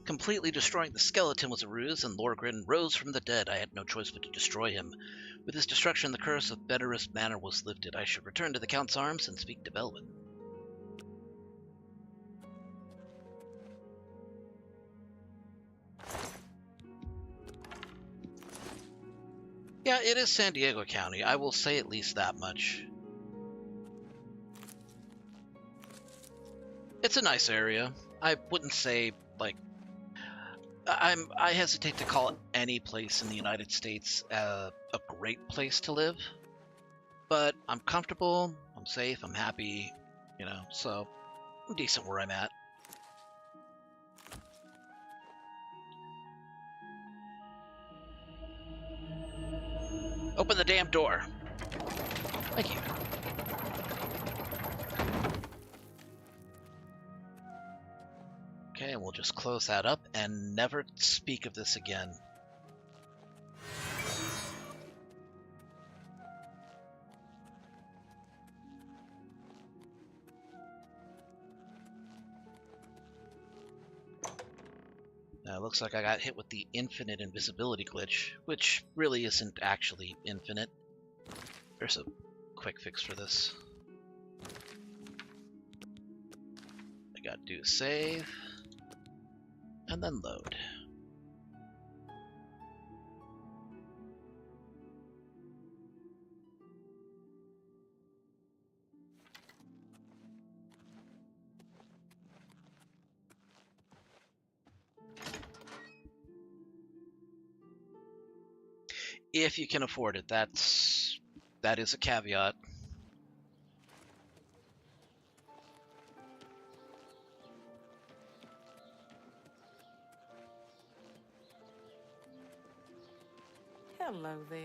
Completely destroying the skeleton was a ruse, and Lorgren rose from the dead. I had no choice but to destroy him. With his destruction, the curse of Benerus Manor was lifted. I should return to the Count's arms and speak to Belwyn. Yeah, it is San Diego County. I will say at least that much. It's a nice area. I wouldn't say, like, I hesitate to call any place in the United States a great place to live, but I'm comfortable, I'm safe, I'm happy, you know, so I'm decent where I'm at. Open the damn door. Thank you. Okay, we'll just close that up and never speak of this again. Now, it looks like I got hit with the infinite invisibility glitch, which really isn't actually infinite. There's a quick fix for this. I gotta do save, and then load. If you can afford it, that is a caveat. Hello there.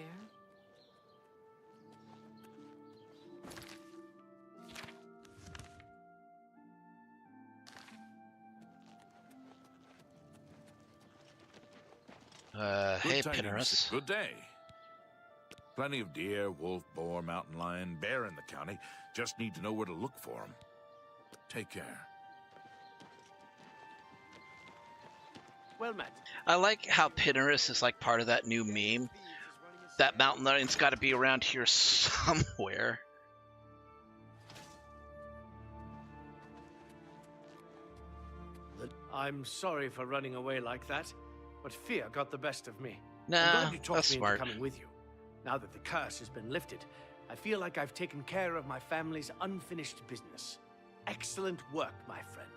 Hey, Good tidings. Pinnerus. Good day. Plenty of deer, wolf, boar, mountain lion, bear in the county. Just need to know where to look for them. Take care. Well met. I like how Pinnerus is like part of that new meme. That mountain lion's got to be around here somewhere. I'm sorry for running away like that, but fear got the best of me. Nah, I'm glad you talked that's me smart. into coming with you. Now that the curse has been lifted, I feel like I've taken care of my family's unfinished business. Excellent work, my friend.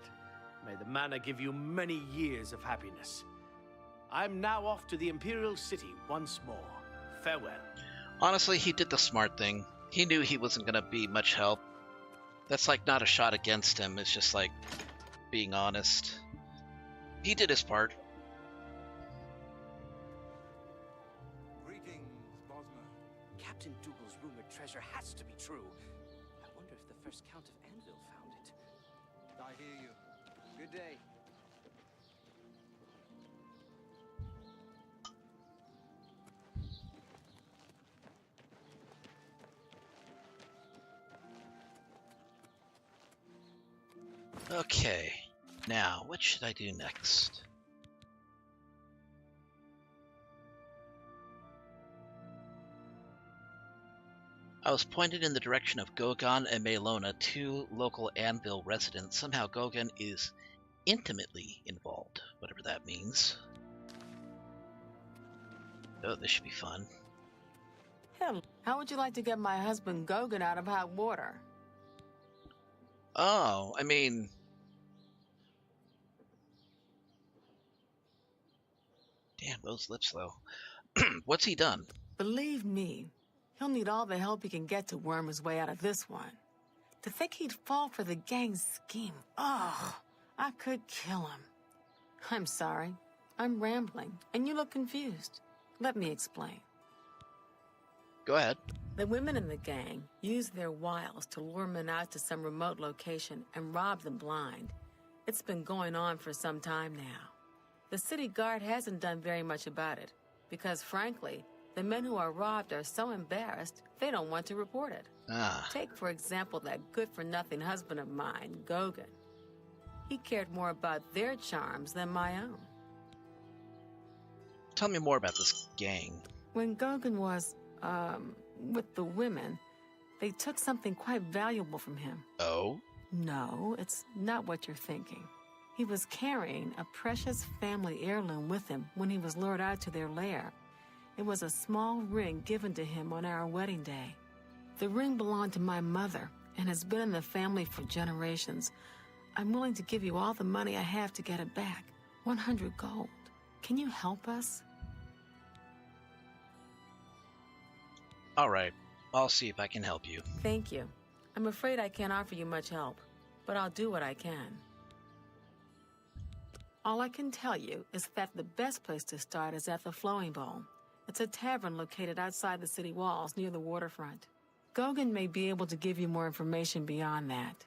May the manor give you many years of happiness. I'm now off to the Imperial City once more. Farewell. Honestly, he did the smart thing. He knew he wasn't going to be much help. That's like not a shot against him. It's just like being honest. He did his part. Greetings, Bosmer. Captain Dougal's rumored treasure has to be true. I wonder if the first Count of Anvil found it. I hear you. Good day. Okay, now what should I do next? I was pointed in the direction of Gogan and Melona, two local Anvil residents. Somehow Gogan is intimately involved, whatever that means. Oh, this should be fun. Hell, how would you like to get my husband Gogan out of hot water? Oh, I mean... Damn, those lips, though. What's he done? Believe me, he'll need all the help he can get to worm his way out of this one. To think he'd fall for the gang's scheme. Oh, I could kill him. I'm sorry. I'm rambling, and you look confused. Let me explain. Go ahead. The women in the gang use their wiles to lure men out to some remote location and rob them blind. It's been going on for some time now. The city guard hasn't done very much about it, because frankly, the men who are robbed are so embarrassed, they don't want to report it. Take, for example, that good-for-nothing husband of mine, Gogan. He cared more about their charms than my own. Tell me more about this gang. When Gogan was, with the women, they took something quite valuable from him. Oh? No, it's not what you're thinking. He was carrying a precious family heirloom with him when he was lured out to their lair. It was a small ring given to him on our wedding day. The ring belonged to my mother and has been in the family for generations. I'm willing to give you all the money I have to get it back. 100 gold. Can you help us? All right. I'll see if I can help you. Thank you. I'm afraid I can't offer you much help, but I'll do what I can. All I can tell you is that the best place to start is at the Flowing Bowl. It's a tavern located outside the city walls near the waterfront. Gogan may be able to give you more information beyond that.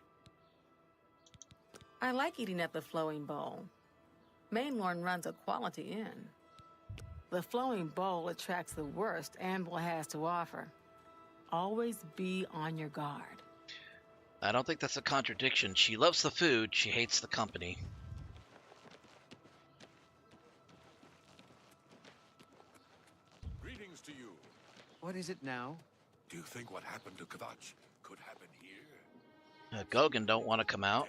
I like eating at the Flowing Bowl. Mainlorn runs a quality inn. The Flowing Bowl attracts the worst Anvil has to offer. Always be on your guard. I don't think that's a contradiction. She loves the food, she hates the company. Greetings to you. What is it now? Do you think what happened to Kvatch could happen here? Gogan don't want to come out.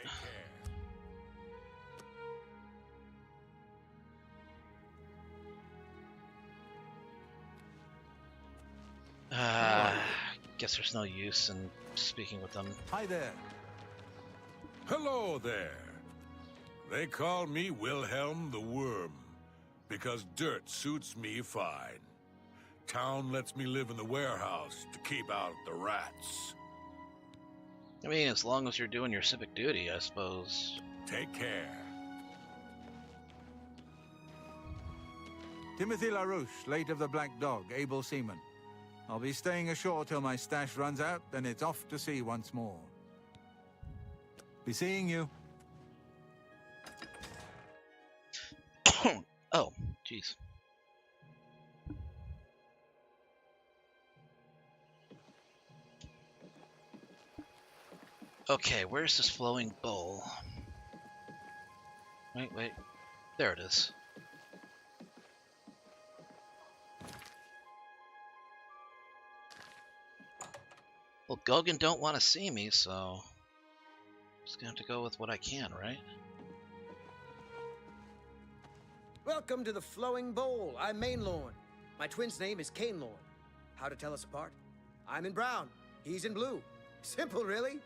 Guess there's no use in speaking with them. Hi there. Hello there. They call me Wilhelm the Worm, because dirt suits me fine. Town lets me live in the warehouse to keep out the rats. I mean, as long as you're doing your civic duty, I suppose. Take care. Timothy LaRouche, late of the Black Dog, able seaman. I'll be staying ashore till my stash runs out, then it's off to sea once more. Be seeing you. Oh, jeez. Okay, where's this flowing bowl? Wait. There it is. Well, Gogan don't want to see me, so I'm just gonna have to go with what I can, right? Welcome to the Flowing Bowl. I'm Mainlorn. My twin's name is Cainlorn. How to tell us apart? I'm in brown. He's in blue. Simple, really.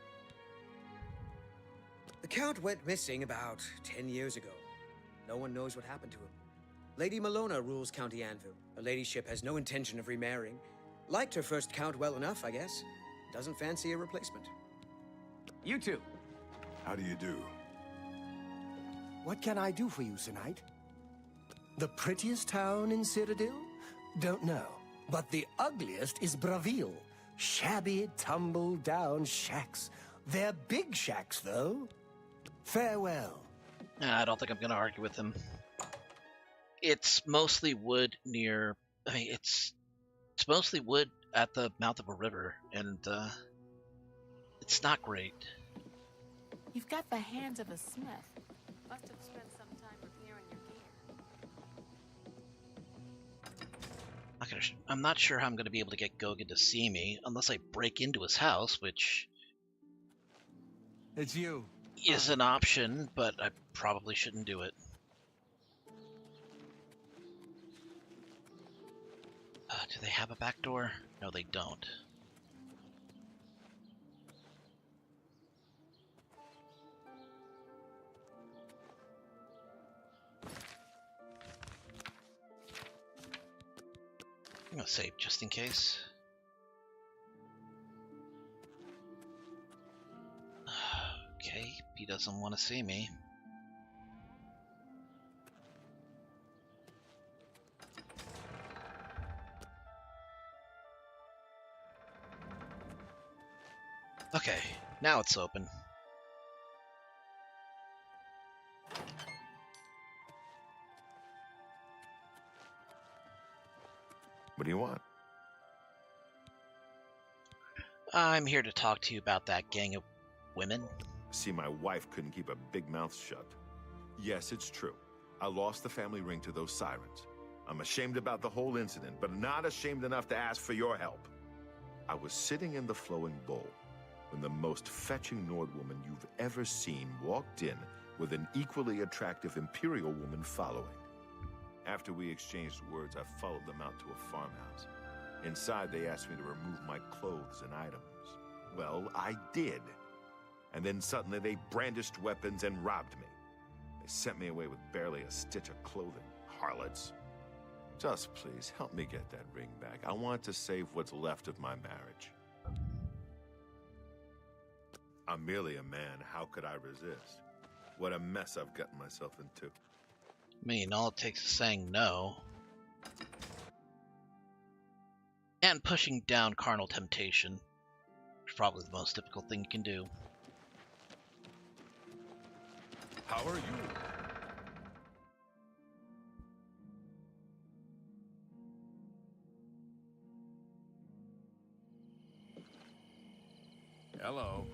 The Count went missing about 10 years ago. No one knows what happened to him. Lady Malona rules County Anvil. Her ladyship has no intention of remarrying. Liked her first Count well enough, I guess. Doesn't fancy a replacement. You too. How do you do? What can I do for you, Sir Knight? The prettiest town in Cyrodiil? Don't know. But the ugliest is Bravil. Shabby, tumble-down shacks. They're big shacks, though. Farewell. I don't think I'm going to argue with him. It's mostly wood near... I mean, it's mostly wood at the mouth of a river, and it's not great. You've got the hands of a smith. Must have spent some time repairing your gear. I'm not sure how I'm going to be able to get Gogan to see me unless I break into his house, which... It's you. Is an option, but I probably shouldn't do it. Do they have a back door? No, they don't. I'm gonna save just in case. Okay, he doesn't want to see me. Okay, now it's open. What do you want? I'm here to talk to you about that gang of women. See, my wife couldn't keep a big mouth shut. Yes, it's true. I lost the family ring to those sirens. I'm ashamed about the whole incident, but not ashamed enough to ask for your help. I was sitting in the flowing bowl when the most fetching Nord woman you've ever seen walked in with an equally attractive Imperial woman following. After we exchanged words, I followed them out to a farmhouse. Inside, they asked me to remove my clothes and items. Well, I did. And then suddenly they brandished weapons and robbed me. They sent me away with barely a stitch of clothing. Harlots. Just please, help me get that ring back. I want to save what's left of my marriage. I'm merely a man. How could I resist? What a mess I've gotten myself into. I mean, all it takes is saying no. And pushing down carnal temptation, which is probably the most difficult thing you can do. How are you? Hello.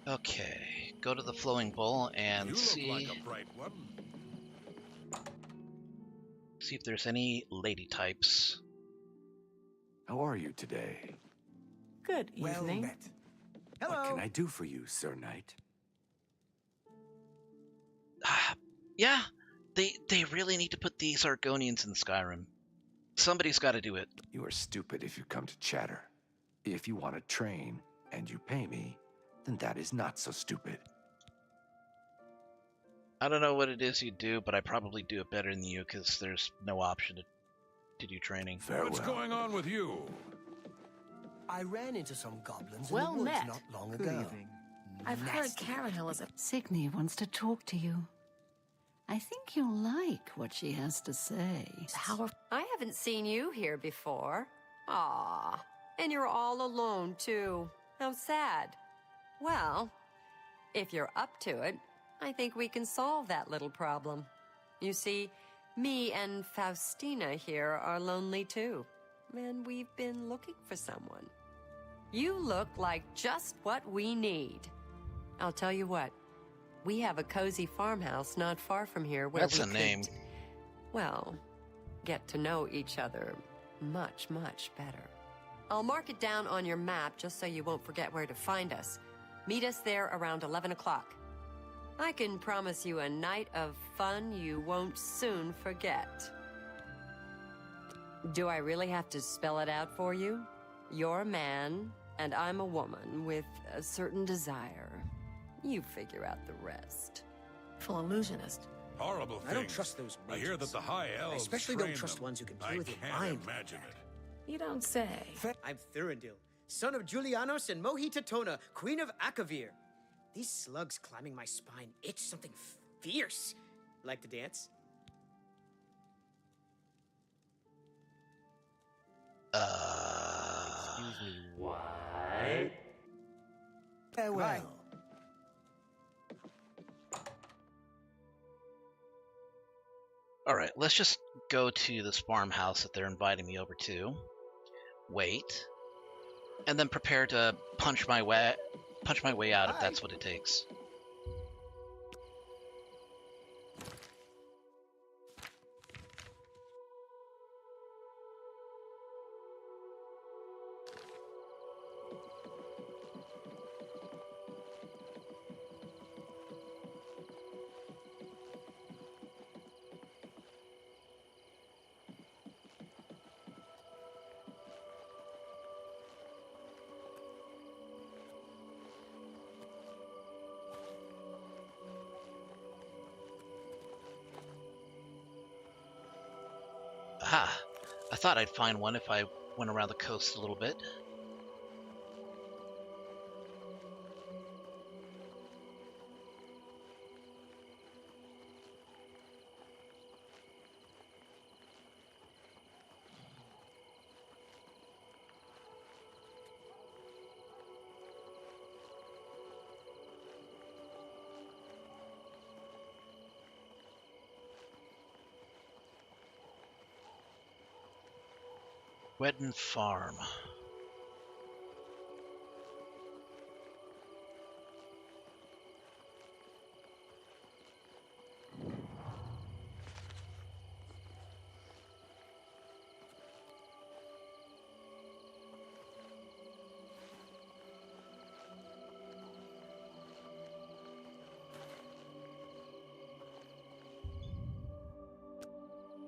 Okay, go to the flowing bowl and You see look like a bright one. see if there's any lady types. How are you today? Good Well evening. met. What can I do for you, Sir Knight? Yeah, they really need to put these Argonians in Skyrim. Somebody's got to do it. You are stupid if you come to chatter. If you want to train and you pay me, then that is not so stupid. I don't know what it is you do, but I probably do it better than you because there's no option to do training. Farewell. What's going on with you? I ran into some goblins Well in the woods met. not long Good ago. evening. I've heard Nasty. Carahill is a... Signy wants to talk to you. I think you'll like what she has to say. powerful... I haven't seen you here before. Ah, and you're all alone, too. How sad. Well, if you're up to it, I think we can solve that little problem. You see, me and Faustina here are lonely, too. And we've been looking for someone. You look like just what we need. I'll tell you what. We have a cozy farmhouse not far from here where That's we a name. well, get to know each other much, much better. I'll mark it down on your map just so you won't forget where to find us. Meet us there around 11 o'clock. I can promise you a night of fun you won't soon forget. Do I really have to spell it out for you? You're a man, and I'm a woman with a certain desire. You figure out the rest. Full illusionist. Horrible things. I don't trust those I hear that the high elves I especially train don't trust them. ones who can play I with your can't mind. imagine it. You don't say. I'm Thurindil, son of Julianos and Mohitatona, queen of Akavir. These slugs climbing my spine itch something fierce. Like to dance? Excuse me, what? Farewell. Alright, let's just go to this farmhouse that they're inviting me over to. Wait. And then prepare to punch my way out if that's what it takes. Aha! I thought I'd find one if I went around the coast a little bit. Wedden Farm.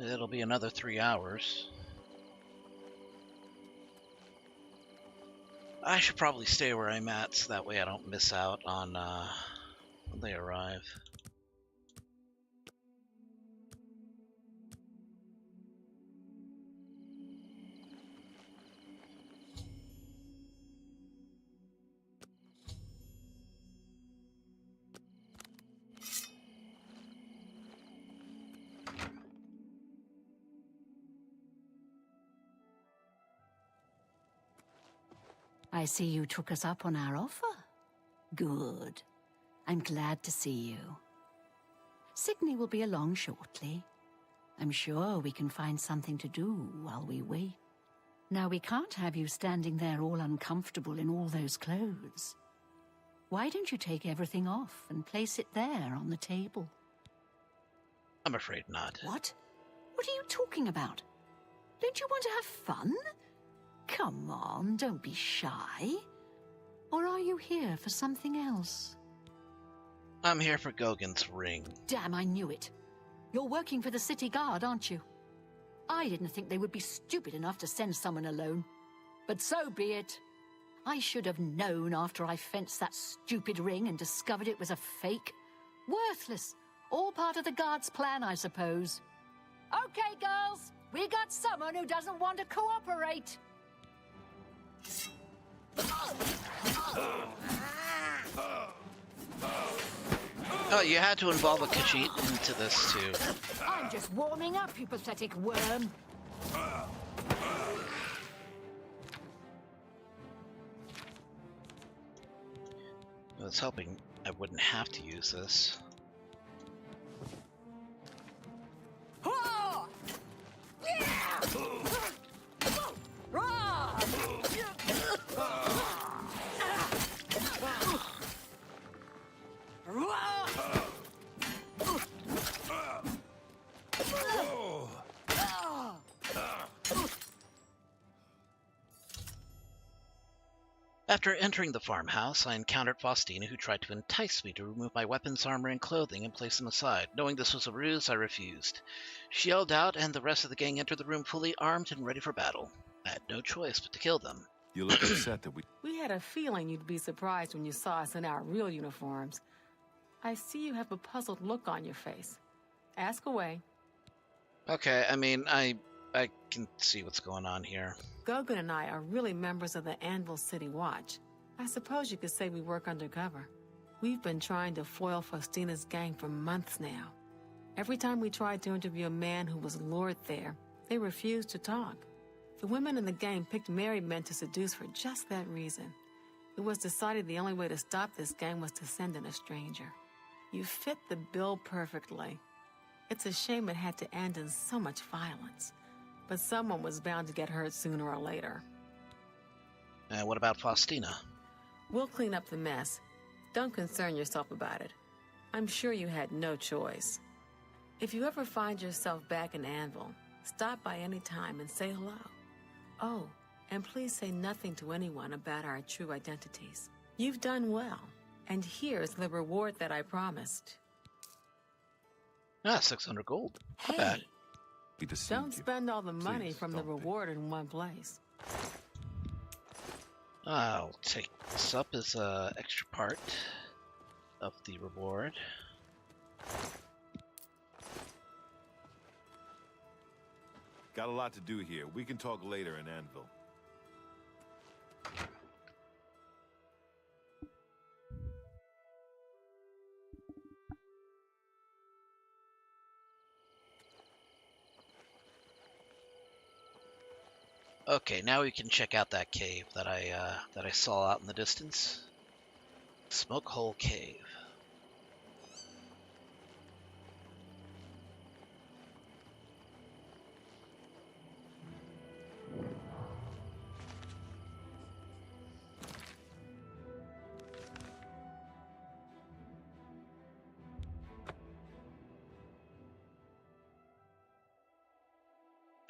It'll be another 3 hours. I should probably stay where I'm at so that way I don't miss out on when they arrive. I see you took us up on our offer. Good. I'm glad to see you. Signy will be along shortly. I'm sure we can find something to do while we wait. Now, we can't have you standing there all uncomfortable in all those clothes. Why don't you take everything off and place it there on the table? I'm afraid not. What? What are you talking about? Don't you want to have fun? Come on, don't be shy. Or are you here for something else? I'm here for Gogan's ring. Damn, I knew it. You're working for the city guard, aren't you? I didn't think they would be stupid enough to send someone alone. But so be it. I should have known after I fenced that stupid ring and discovered it was a fake. Worthless. All part of the guard's plan, I suppose. Okay, girls. We got someone who doesn't want to cooperate. Oh, you had to involve a Khajiit into this too. I'm just warming up, you pathetic worm. I was hoping I wouldn't have to use this. After entering the farmhouse, I encountered Faustina, who tried to entice me to remove my weapons, armor, and clothing and place them aside. Knowing this was a ruse, I refused. She yelled out, and the rest of the gang entered the room fully armed and ready for battle. I had no choice but to kill them. You look upset that we... We had a feeling you'd be surprised when you saw us in our real uniforms. I see you have a puzzled look on your face. Ask away. Okay, I mean, I can see what's going on here. Gogan and I are really members of the Anvil City Watch. I suppose you could say we work undercover. We've been trying to foil Faustina's gang for months now. Every time we tried to interview a man who was lured there, they refused to talk. The women in the gang picked married men to seduce for just that reason. It was decided the only way to stop this gang was to send in a stranger. You fit the bill perfectly. It's a shame it had to end in so much violence. But someone was bound to get hurt sooner or later. And what about Faustina? We'll clean up the mess. Don't concern yourself about it. I'm sure you had no choice. If you ever find yourself back in Anvil, stop by any time and say hello. Oh, and please say nothing to anyone about our true identities. You've done well, and here's the reward that I promised. 600 gold. Not bad. Don't spend all the money from the reward in one place. I'll take this up as an extra part of the reward. Got a lot to do here. We can talk later in Anvil. Okay, now we can check out that cave that I saw out in the distance. Smoke Hole Cave.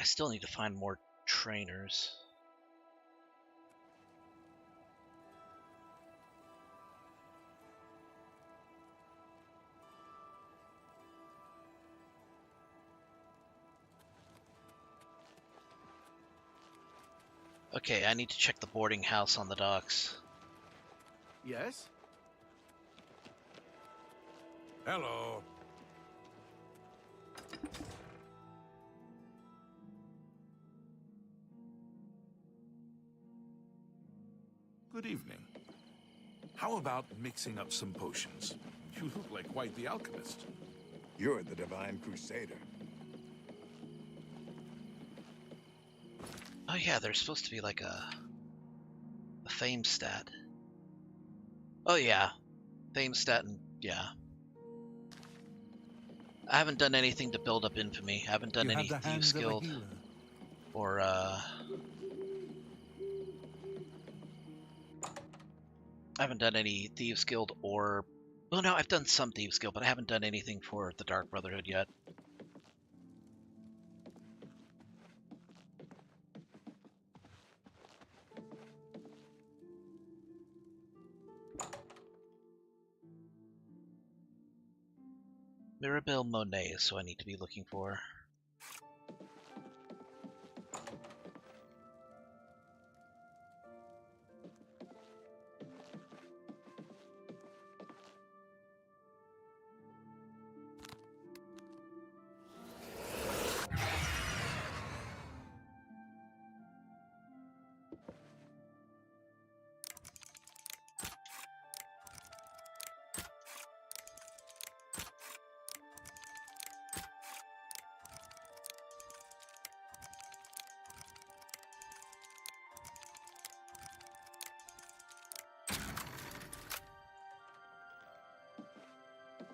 I still need to find more trainers. Okay, I need to check the boarding house on the docks. Yes? Hello. Good evening. How about mixing up some potions? You look like quite the alchemist. You're the Divine Crusader. Oh yeah, there's supposed to be like a fame stat. Oh yeah, fame stat, and yeah. I haven't done anything to build up infamy. I haven't done any Thieves Guild or I haven't done any Thieves Guild or... Well, no, I've done some Thieves Guild, but I haven't done anything for the Dark Brotherhood yet. Mirabelle Monet is who I need to be looking for.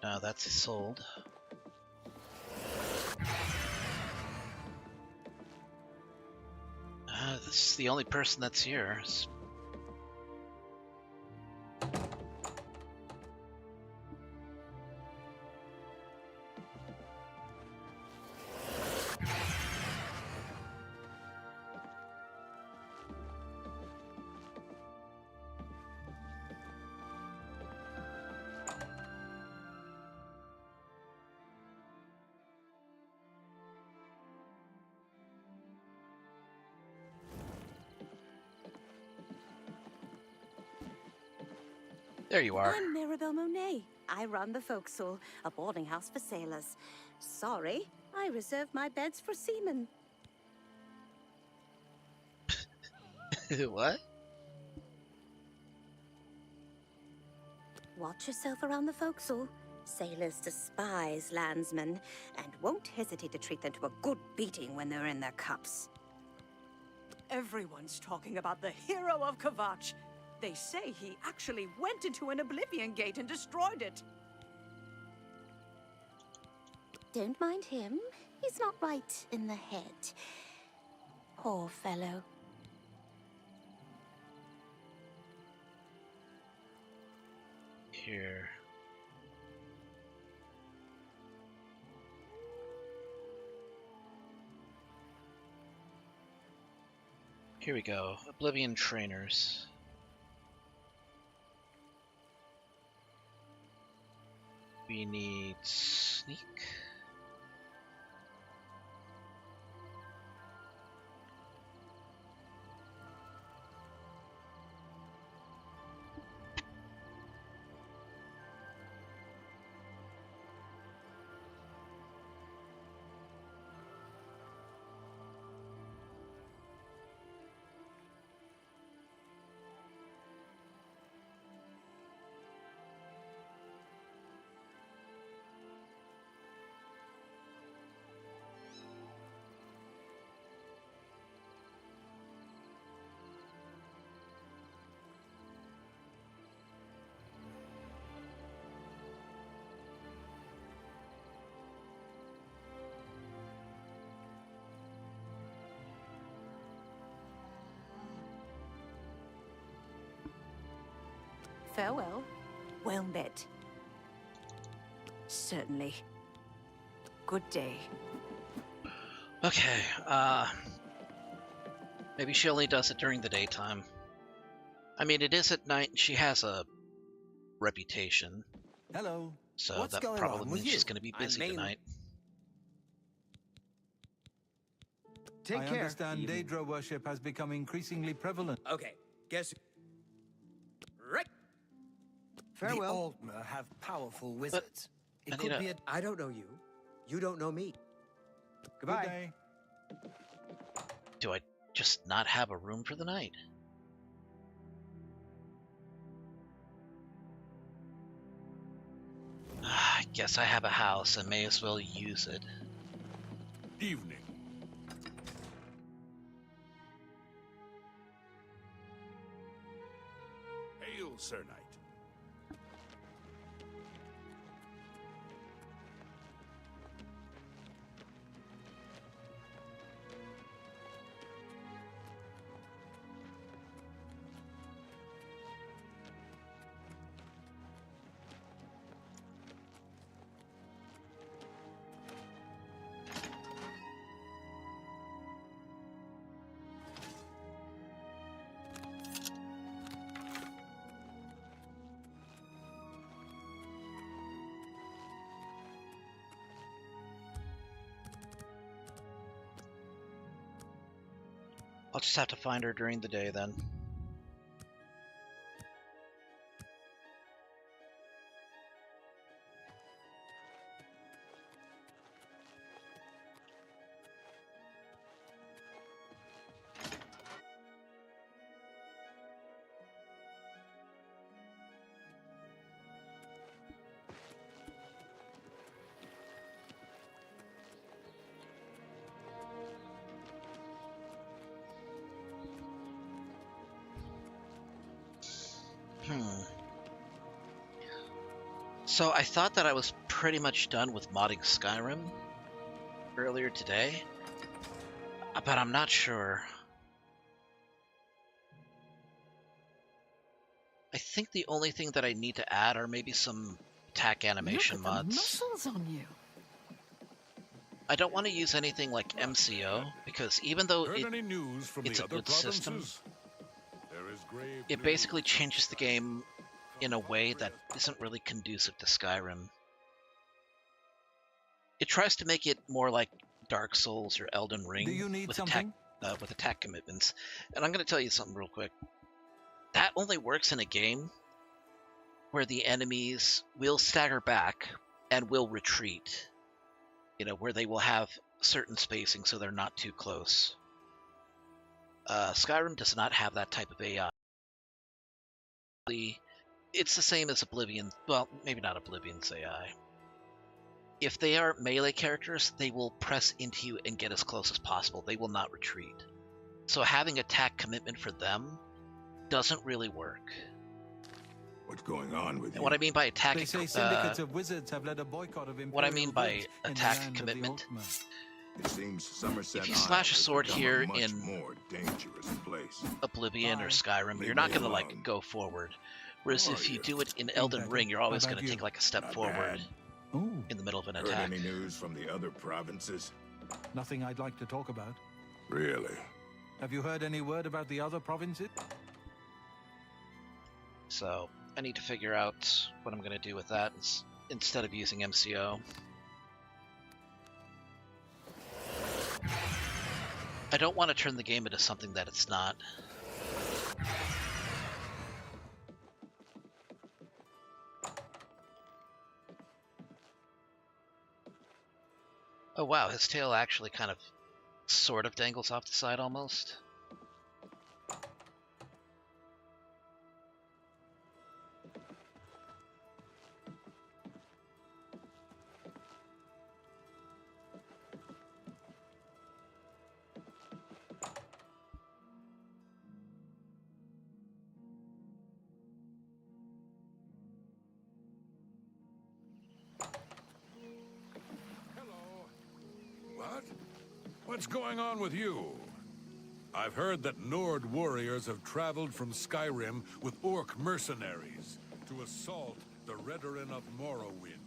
No, that's sold. This is the only person that's here. There you are. I'm Mirabelle Monet. I run the Forecastle, a boarding house for sailors. Sorry, I reserve my beds for seamen. What? Watch yourself around the forecastle. Sailors despise landsmen and won't hesitate to treat them to a good beating when they're in their cups. Everyone's talking about the hero of Kvatch. They say he actually went into an Oblivion Gate and destroyed it. Don't mind him. He's not right in the head. Poor fellow. Here. Here we go. Oblivion trainers. We need sneak. Farewell. Well met. Certainly. Good day. Okay, maybe she only does it during the daytime. I mean, it is at night, and she has a reputation. Hello. So What's that going probably on with means she's you? going to be busy tonight. I understand Daedra worship has become increasingly prevalent. Okay, guess. Right. Farewell. The Aldmer have powerful wizards. It could be a... I don't know you. You don't know me. Goodbye. Good day. Do I just not have a room for the night? I guess I have a house. I may as well use it. Evening. Hail, Sir Knight. I'll just have to find her during the day then. So I thought that I was pretty much done with modding Skyrim earlier today, but I'm not sure. I think the only thing that I need to add are maybe some attack animation Look at mods. the muscles on you. I don't want to use anything like MCO, because even though Heard any news from it's the a other good system, provinces? There is grave it basically changes the game in a way that isn't really conducive to Skyrim. It tries to make it more like Dark Souls or Elden Ring Do you need with something? attack commitments. And I'm going to tell you something real quick. That only works in a game where the enemies will stagger back and will retreat. Where they will have certain spacing so they're not too close. Skyrim does not have that type of AI. It's the same as Oblivion. Well, maybe not Oblivion's AI. If they are melee characters, they will press into you and get as close as possible. They will not retreat. So having attack commitment for them doesn't really work. What's going on with and what I mean by attack, They say syndicates of wizards have led a boycott of what I mean by goods in the attack land of the commitment. It seems Somerset If you Isle slash a has sword become here a much in more dangerous place. Oblivion or Skyrim, Leave you're not me going to alone. go forward. Whereas How if are you you? do it in Elden better. Ring, you're always How going about to you? take like a step Not forward Ooh, in the middle of an Heard attack. any news from the other provinces? nothing I'd like to talk about. Really? Have you heard any word about the other provinces? So I need to figure out what I'm going to do with that instead of using MCO. I don't want to turn the game into something that it's not. Oh wow, his tail actually kind of sort of dangles off the side almost. What? What's going on with you? I've heard that Nord warriors have traveled from Skyrim with orc mercenaries to assault the Redoran of Morrowind.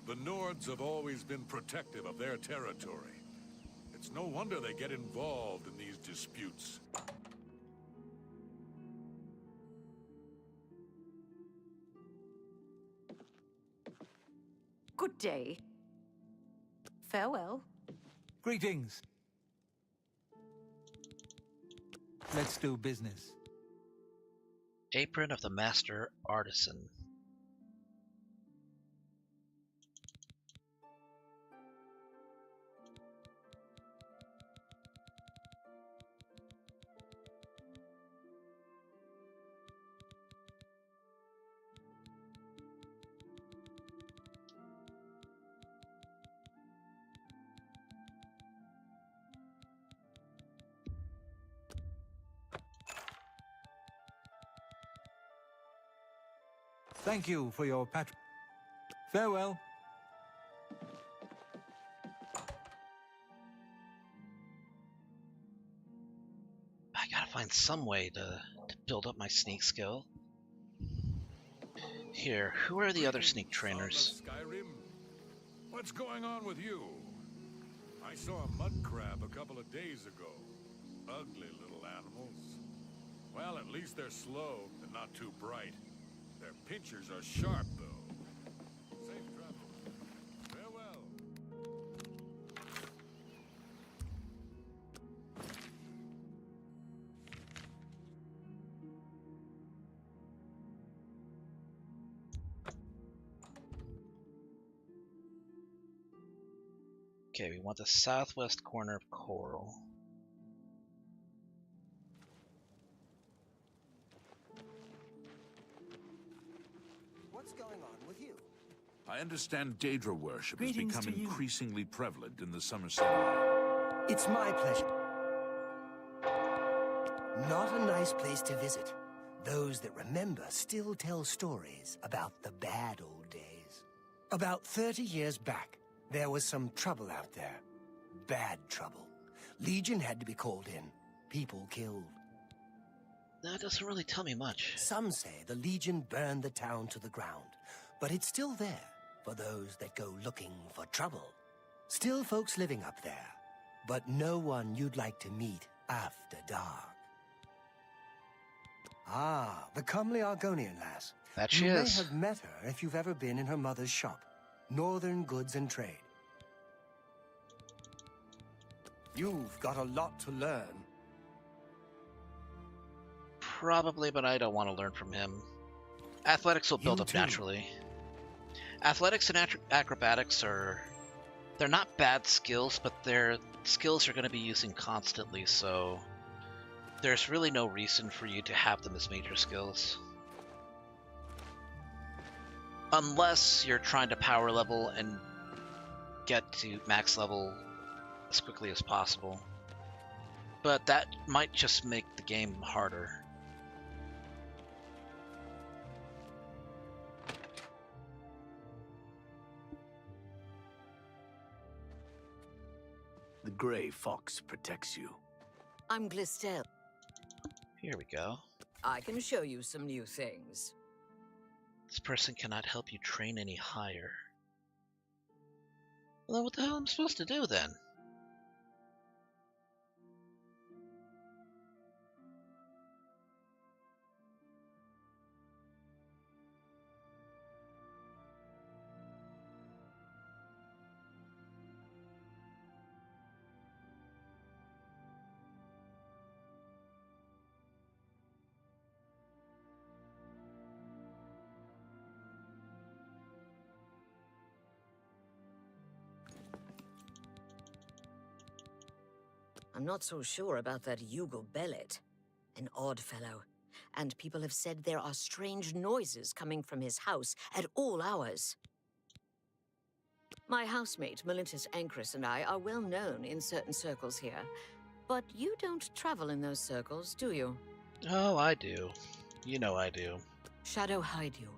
The Nords have always been protective of their territory. It's no wonder they get involved in these disputes. Good day. Farewell. Greetings. Let's do business. Apron of the Master Artisan. Thank you for your Farewell. I gotta find some way to build up my sneak skill. Here, who are the other sneak trainers? Skyrim? What's going on with you? I saw a mud crab a couple of days ago. Ugly little animals. Well, at least they're slow and not too bright. Their pinchers are sharp, though. Safe travel. Farewell. Okay, we want the southwest corner of Coral. What's going on with you? I understand Daedra worship has Greetings become to you. increasingly prevalent in the Somerset Isle. It's my pleasure. Not a nice place to visit. Those that remember still tell stories about the bad old days. About 30 years back, there was some trouble out there. Bad trouble. Legion had to be called in. People killed. That doesn't really tell me much. Some say the Legion burned the town to the ground, but it's still there for those that go looking for trouble. Still folks living up there, but no one you'd like to meet after dark. Ah, the comely Argonian lass. That she You is. may have met her if you've ever been in her mother's shop, Northern Goods and Trade. You've got a lot to learn. Probably, but I don't want to learn from him. Athletics will build You up too. naturally. Athletics and acrobatics they're not bad skills, but they're skills you're going to be using constantly, so there's really no reason for you to have them as major skills. Unless you're trying to power level and get to max level as quickly as possible. But that might just make the game harder. The gray fox protects you. I'm Glistel. Here we go. I can show you some new things. This person cannot help you train any higher. Well, then what the hell am I supposed to do then? I'm not so sure about that Hugo Bellet. An odd fellow. And people have said there are strange noises coming from his house at all hours. My housemate, Melintus Ancris, and I are well known in certain circles here. But you don't travel in those circles, do you? Oh, I do. You know I do. Shadow hide you.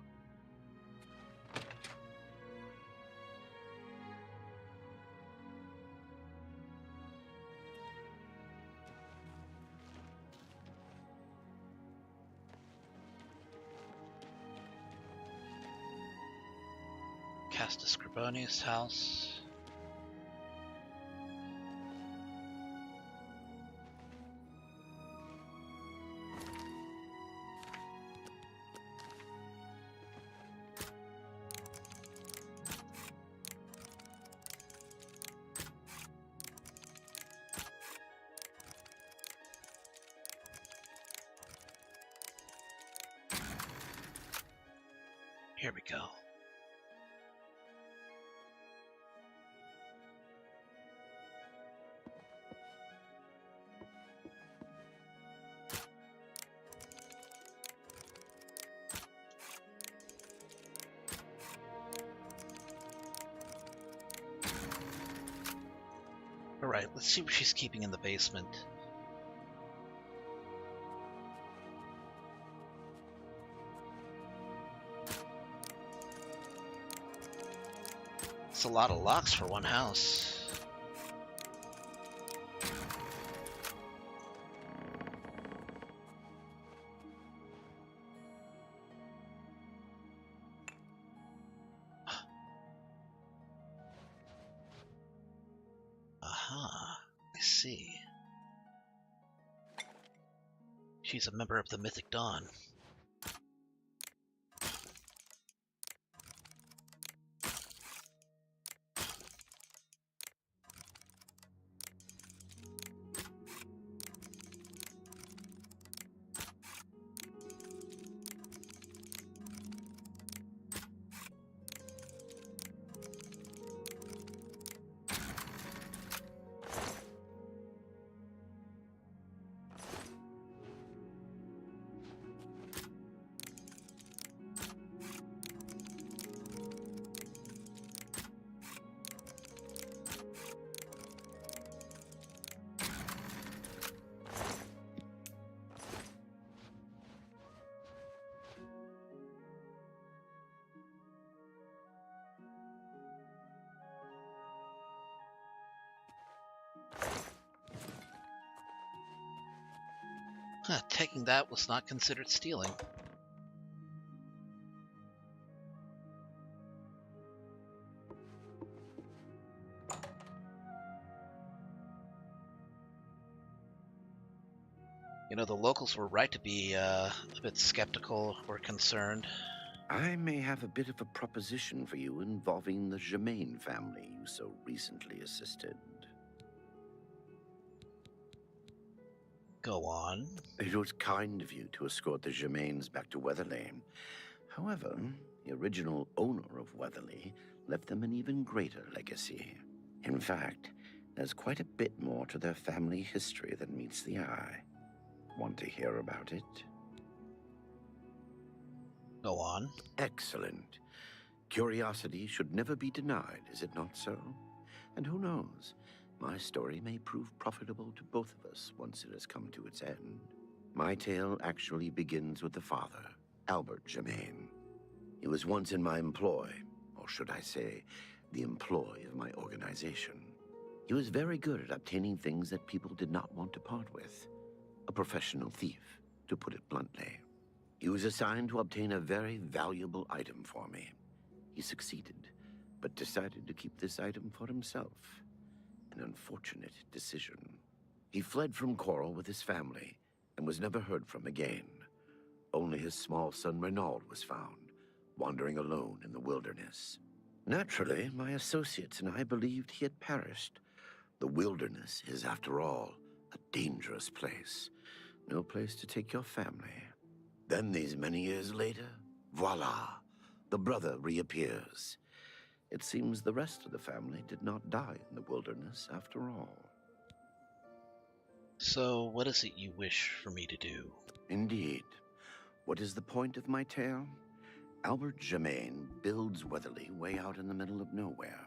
Cast a Scribonius house. Here we go. Alright, let's see what she's keeping in the basement. It's a lot of locks for one house. Aha, I see. She's a member of the Mythic Dawn. Huh, taking that was not considered stealing. You know, the locals were right to be a bit skeptical or concerned. I may have a bit of a proposition for you involving the Germain family you so recently assisted. Go on. It was kind of you to escort the Germains back to Weatherlane. However, the original owner of Weatherly left them an even greater legacy. In fact, there's quite a bit more to their family history than meets the eye. Want to hear about it? Go on. Excellent. Curiosity should never be denied, is it not so? And who knows, my story may prove profitable to both of us once it has come to its end. My tale actually begins with the father, Albert Germain. He was once in my employ, or should I say, the employ of my organization. He was very good at obtaining things that people did not want to part with. A professional thief, to put it bluntly. He was assigned to obtain a very valuable item for me. He succeeded, but decided to keep this item for himself. An unfortunate decision. He fled from Coral with his family and was never heard from again. Only his small son Renaud was found, wandering alone in the wilderness. Naturally, my associates and I believed he had perished. The wilderness is, after all, a dangerous place. No place to take your family. Then, these many years later, voila, the brother reappears. It seems the rest of the family did not die in the wilderness after all. So, what is it you wish for me to do? Indeed. What is the point of my tale? Albert Germain builds Weatherly way out in the middle of nowhere.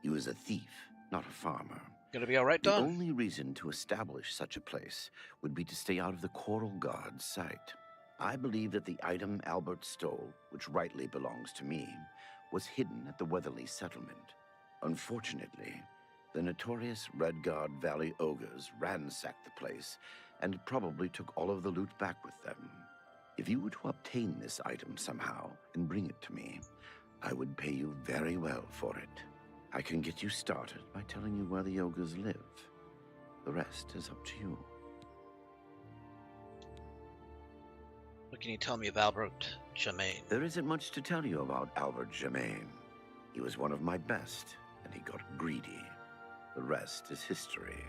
He was a thief, not a farmer. Gonna be all right, Don? The only reason to establish such a place would be to stay out of the Coral Guard's sight. I believe that the item Albert stole, which rightly belongs to me, was hidden at the Weatherly settlement. Unfortunately, the notorious Redguard Valley ogres ransacked the place and probably took all of the loot back with them. If you were to obtain this item somehow and bring it to me, I would pay you very well for it. I can get you started by telling you where the ogres live. The rest is up to you. What can you tell me of Albert Germain? There isn't much to tell you about Albert Germain. He was one of my best, and he got greedy. The rest is history.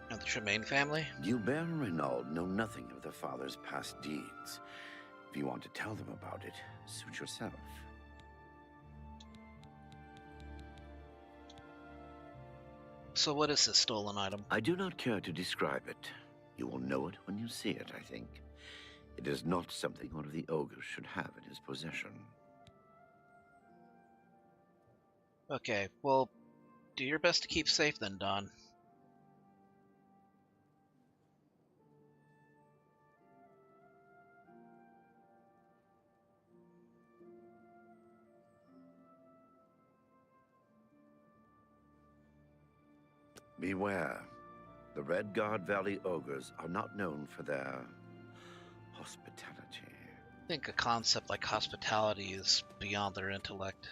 And the Germain family? Gilbert and Renaud know nothing of their father's past deeds. If you want to tell them about it, suit yourself. So what is this stolen item? I do not care to describe it. You will know it when you see it, I think. It is not something one of the ogres should have in his possession. Okay, well, do your best to keep safe then, Don. Beware. The Redguard Valley ogres are not known for their hospitality. I think a concept like hospitality is beyond their intellect.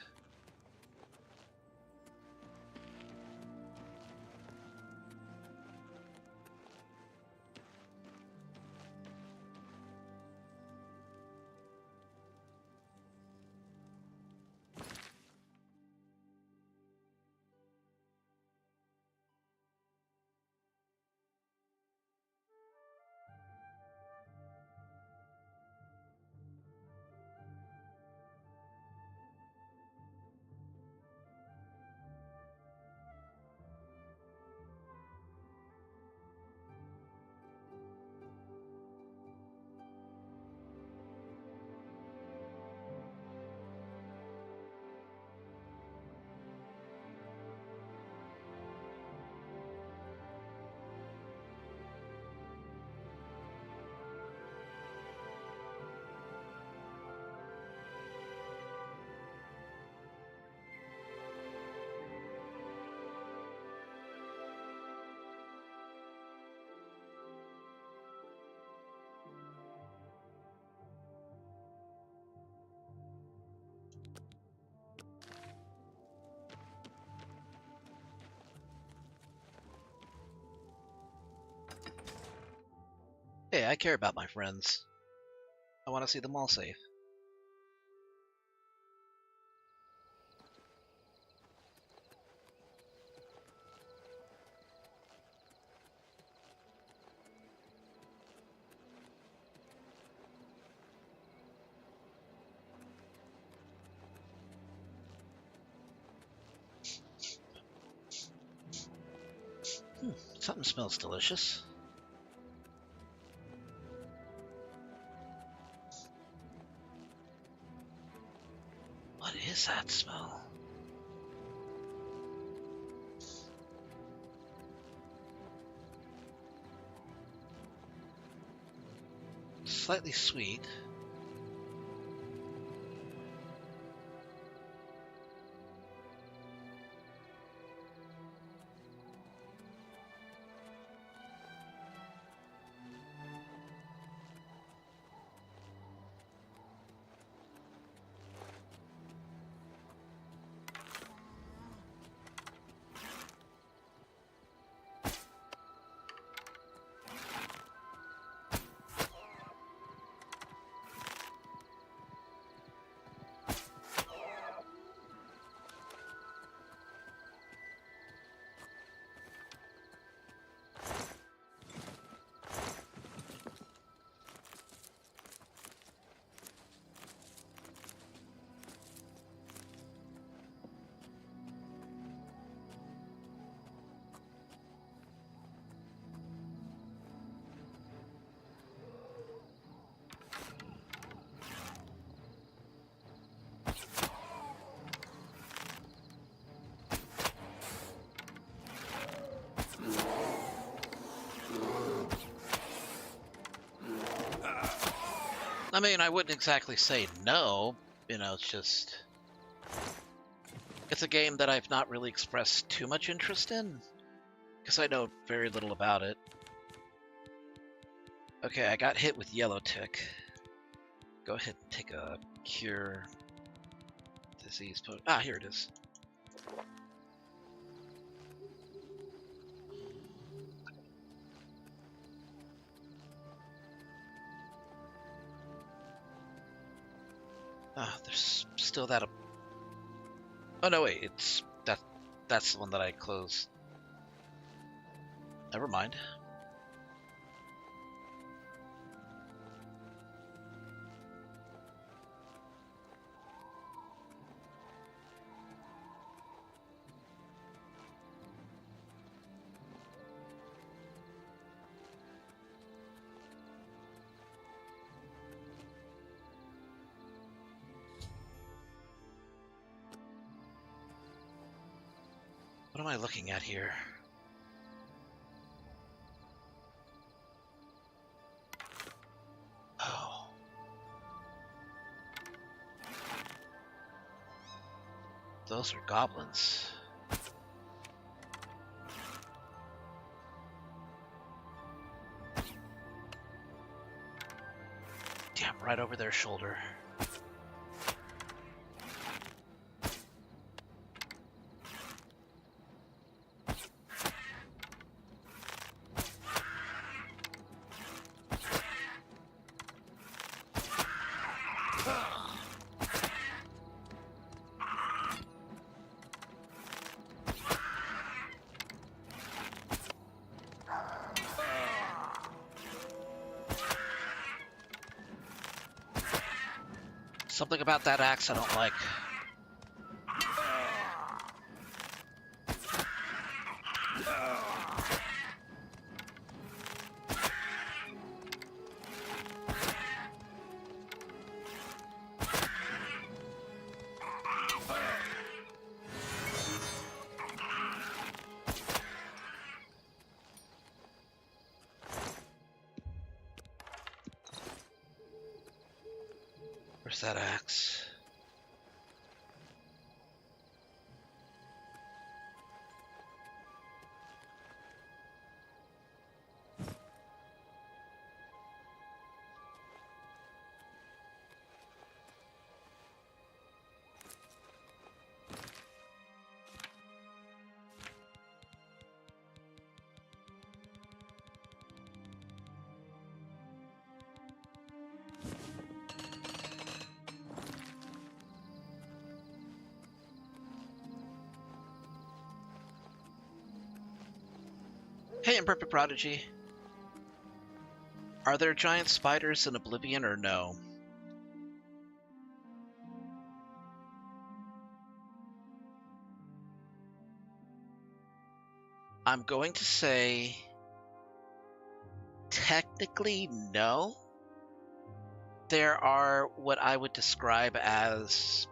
Hey, I care about my friends. I want to see them all safe. smells delicious. What is that smell? Slightly sweet. I mean, I wouldn't exactly say no. You know, it's a game that I've not really expressed too much interest in, because I know very little about it. Okay, I got hit with yellow tick. Go ahead and take a cure disease potion. Ah, here it is. Ah, there's still that. Oh no, wait, that's the one that I closed. Never mind. What am I looking at here? Oh. Those are goblins. Damn, right over their shoulder. Something about that axe I don't like. Where's that axe? Hey, Imperfect Prodigy. Are there giant spiders in Oblivion or no? I'm going to say Technically, no. There are what I would describe as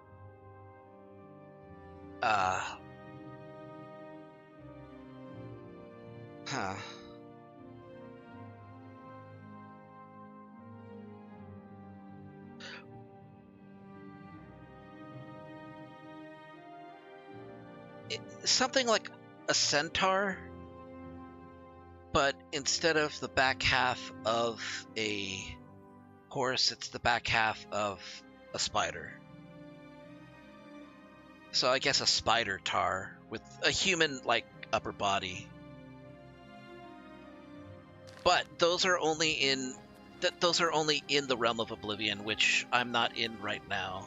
something like a centaur, but instead of the back half of a horse, it's the back half of a spider. So I guess a spider tar with a human-like upper body. But those are only in the realm of Oblivion, which I'm not in right now.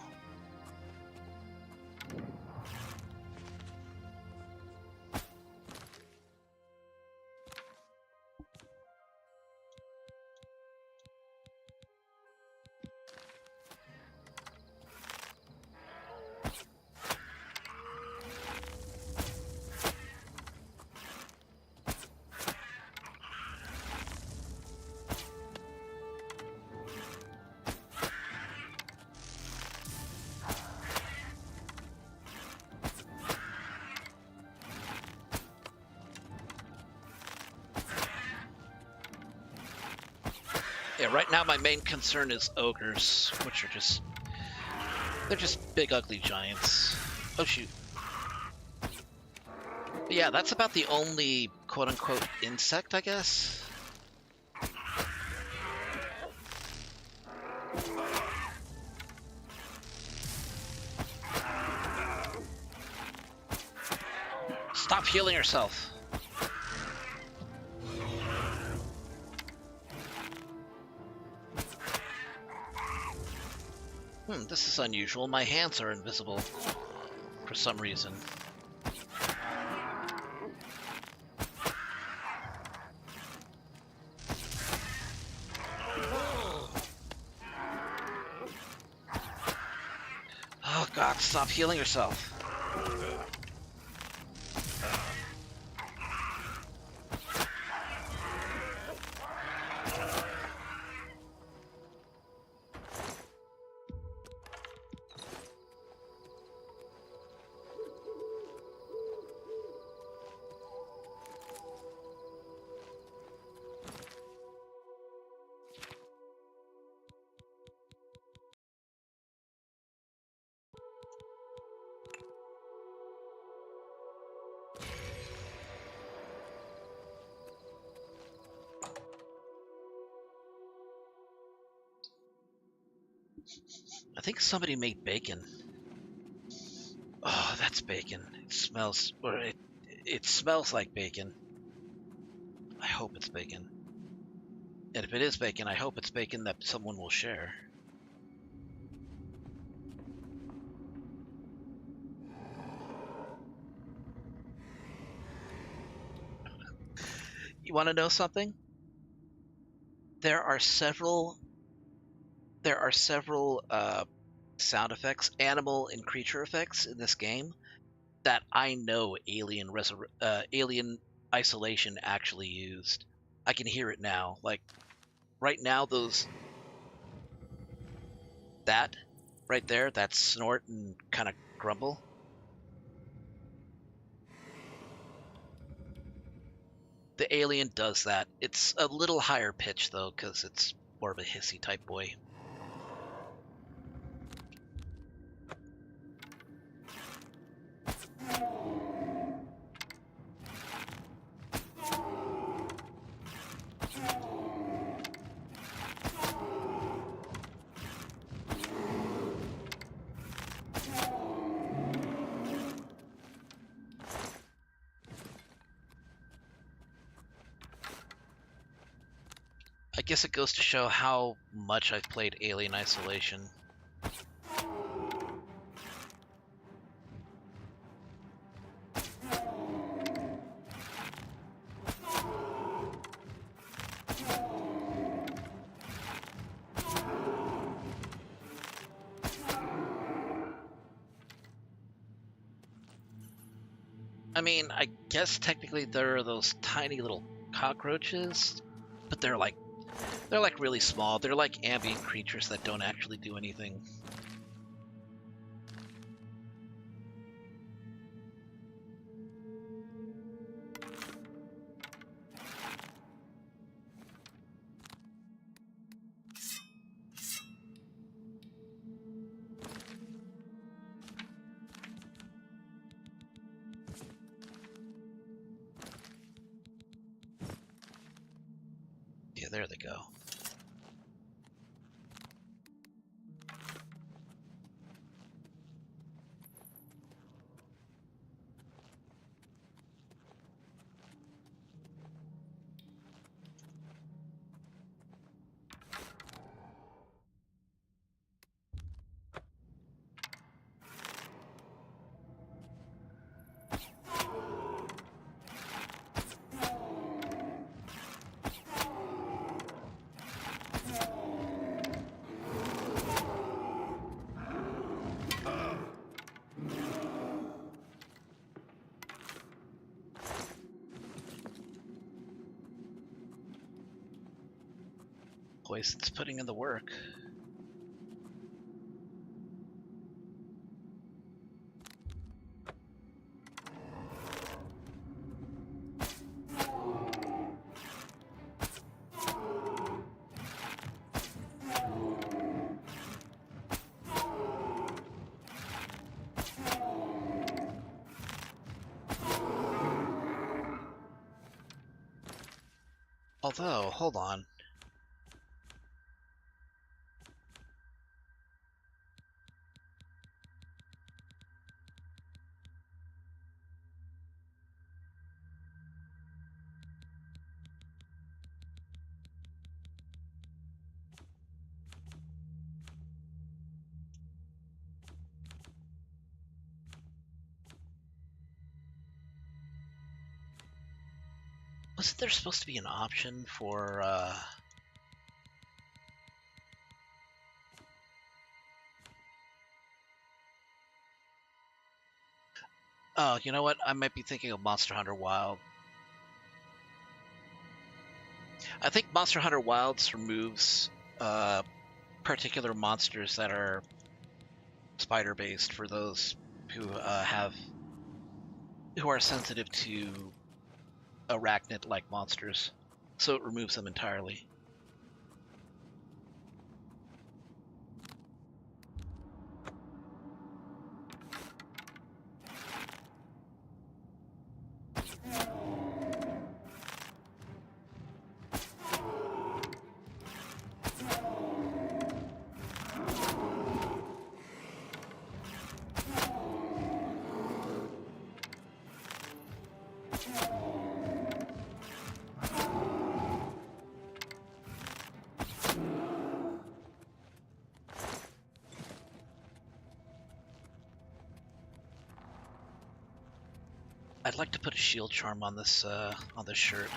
Yeah, right now my main concern is ogres, which are they're just big ugly giants. Oh shoot. But yeah, that's about the only quote-unquote insect, I guess. Stop healing yourself. This is unusual. My hands are invisible for some reason. Oh god, stop healing yourself. I think somebody made bacon. Oh, that's bacon. It smells, or it smells like bacon. I hope it's bacon. And if it is bacon, I hope it's bacon that someone will share. You want to know something? There are several sound effects, animal and creature effects in this game that I know Alien Isolation actually used. I can hear it now. Like right now, that right there, that snort and kind of grumble. The Alien does that. It's a little higher pitch though, because it's more of a hissy type boy. I guess it goes to show how much I've played Alien Isolation. I mean, I guess technically there are those tiny little cockroaches, but they're like They're like really small. They're like ambient creatures that don't actually do anything. Yeah, there they go. Poison's putting in the work. Although, hold on. Wasn't there supposed to be an option for, Oh, you know what? I might be thinking of Monster Hunter Wild. I think Monster Hunter Wilds removes particular monsters that are spider-based for those who who are sensitive to arachnid-like monsters. So it removes them entirely. I'd like to put a shield charm on this shirt.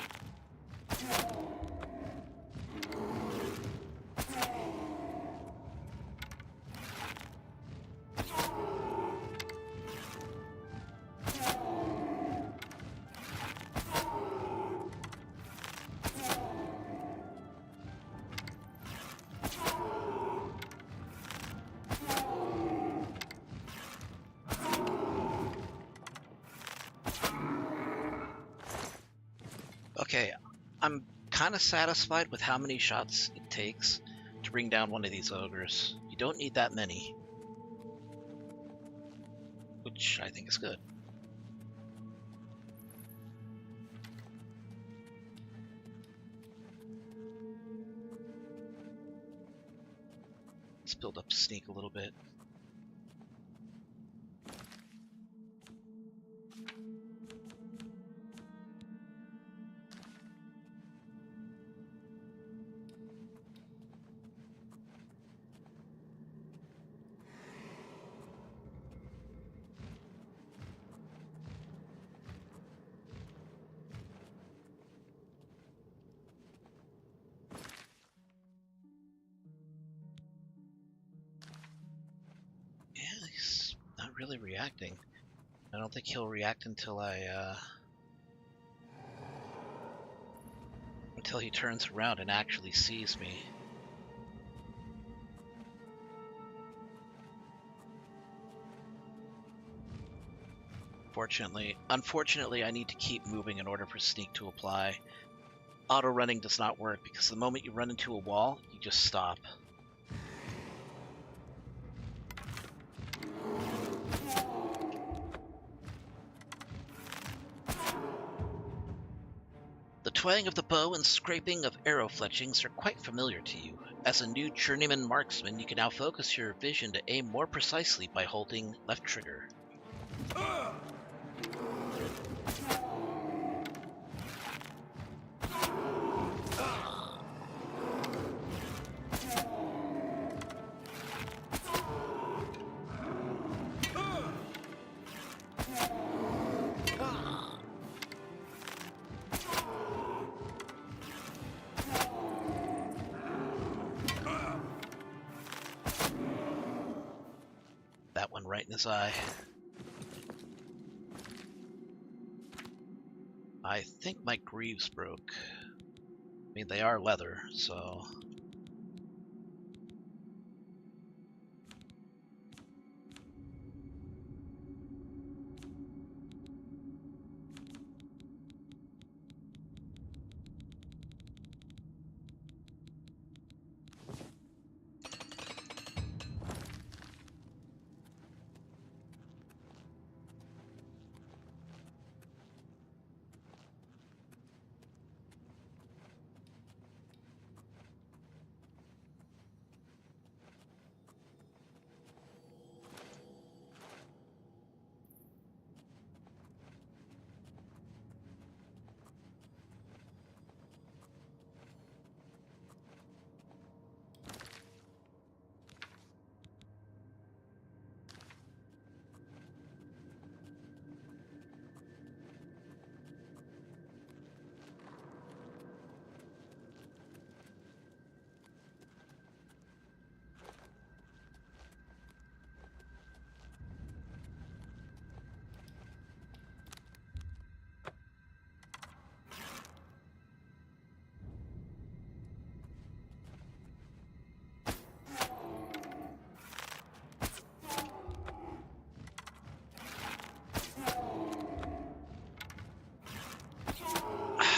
Okay, I'm kind of satisfied with how many shots it takes to bring down one of these ogres. You don't need that many, which I think is good. Let's build up sneak a little bit. Really reacting. I don't think he'll react until I Until he turns around and actually sees me. Unfortunately, I need to keep moving in order for sneak to apply. Auto running does not work because the moment you run into a wall, you just stop. The twang of the bow and scraping of arrow fletchings are quite familiar to you. As a new journeyman marksman, you can now focus your vision to aim more precisely by holding left trigger. That one right in his eye. I think my greaves broke. I mean, they are leather, so...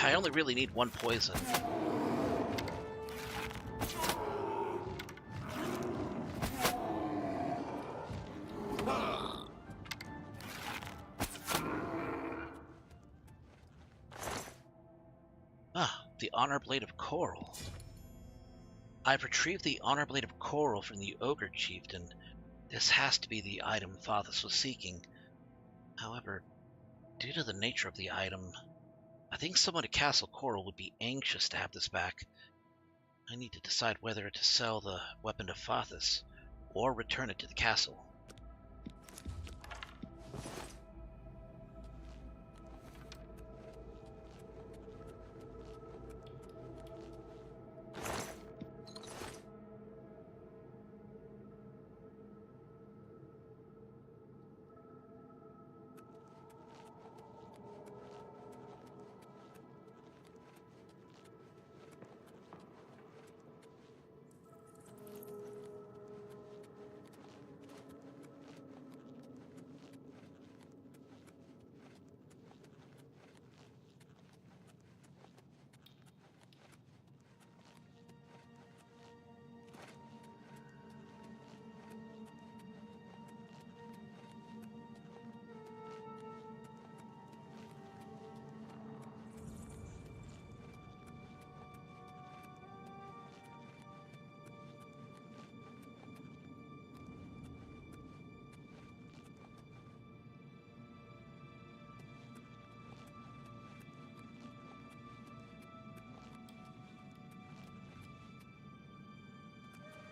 I only really need one poison. Ah, the Honor Blade of Coral. I've retrieved the Honor Blade of Coral from the Ogre Chieftain. This has to be the item Thothus was seeking. However, due to the nature of the item, I think someone at Castle Coral would be anxious to have this back. I need to decide whether to sell the weapon to Thothus or return it to the castle.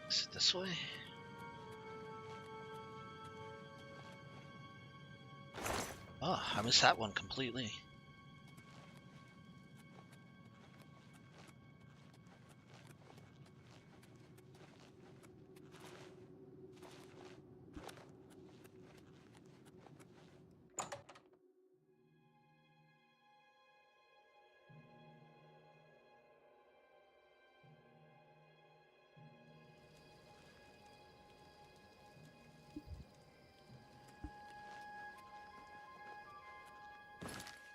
Is it this way? Oh, I missed that one completely.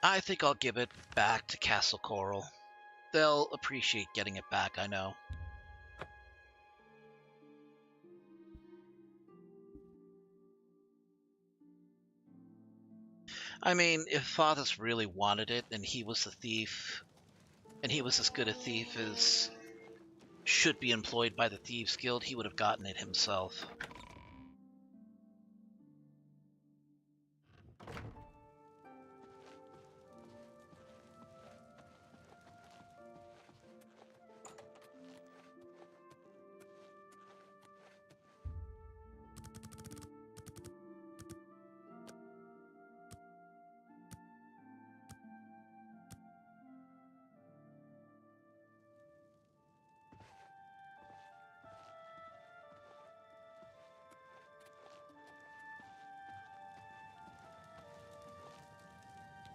I think I'll give it back to Castle Coral. They'll appreciate getting it back, I know. I mean, if Fathers really wanted it and he was the thief, and he was as good a thief as should be employed by the Thieves Guild, he would have gotten it himself.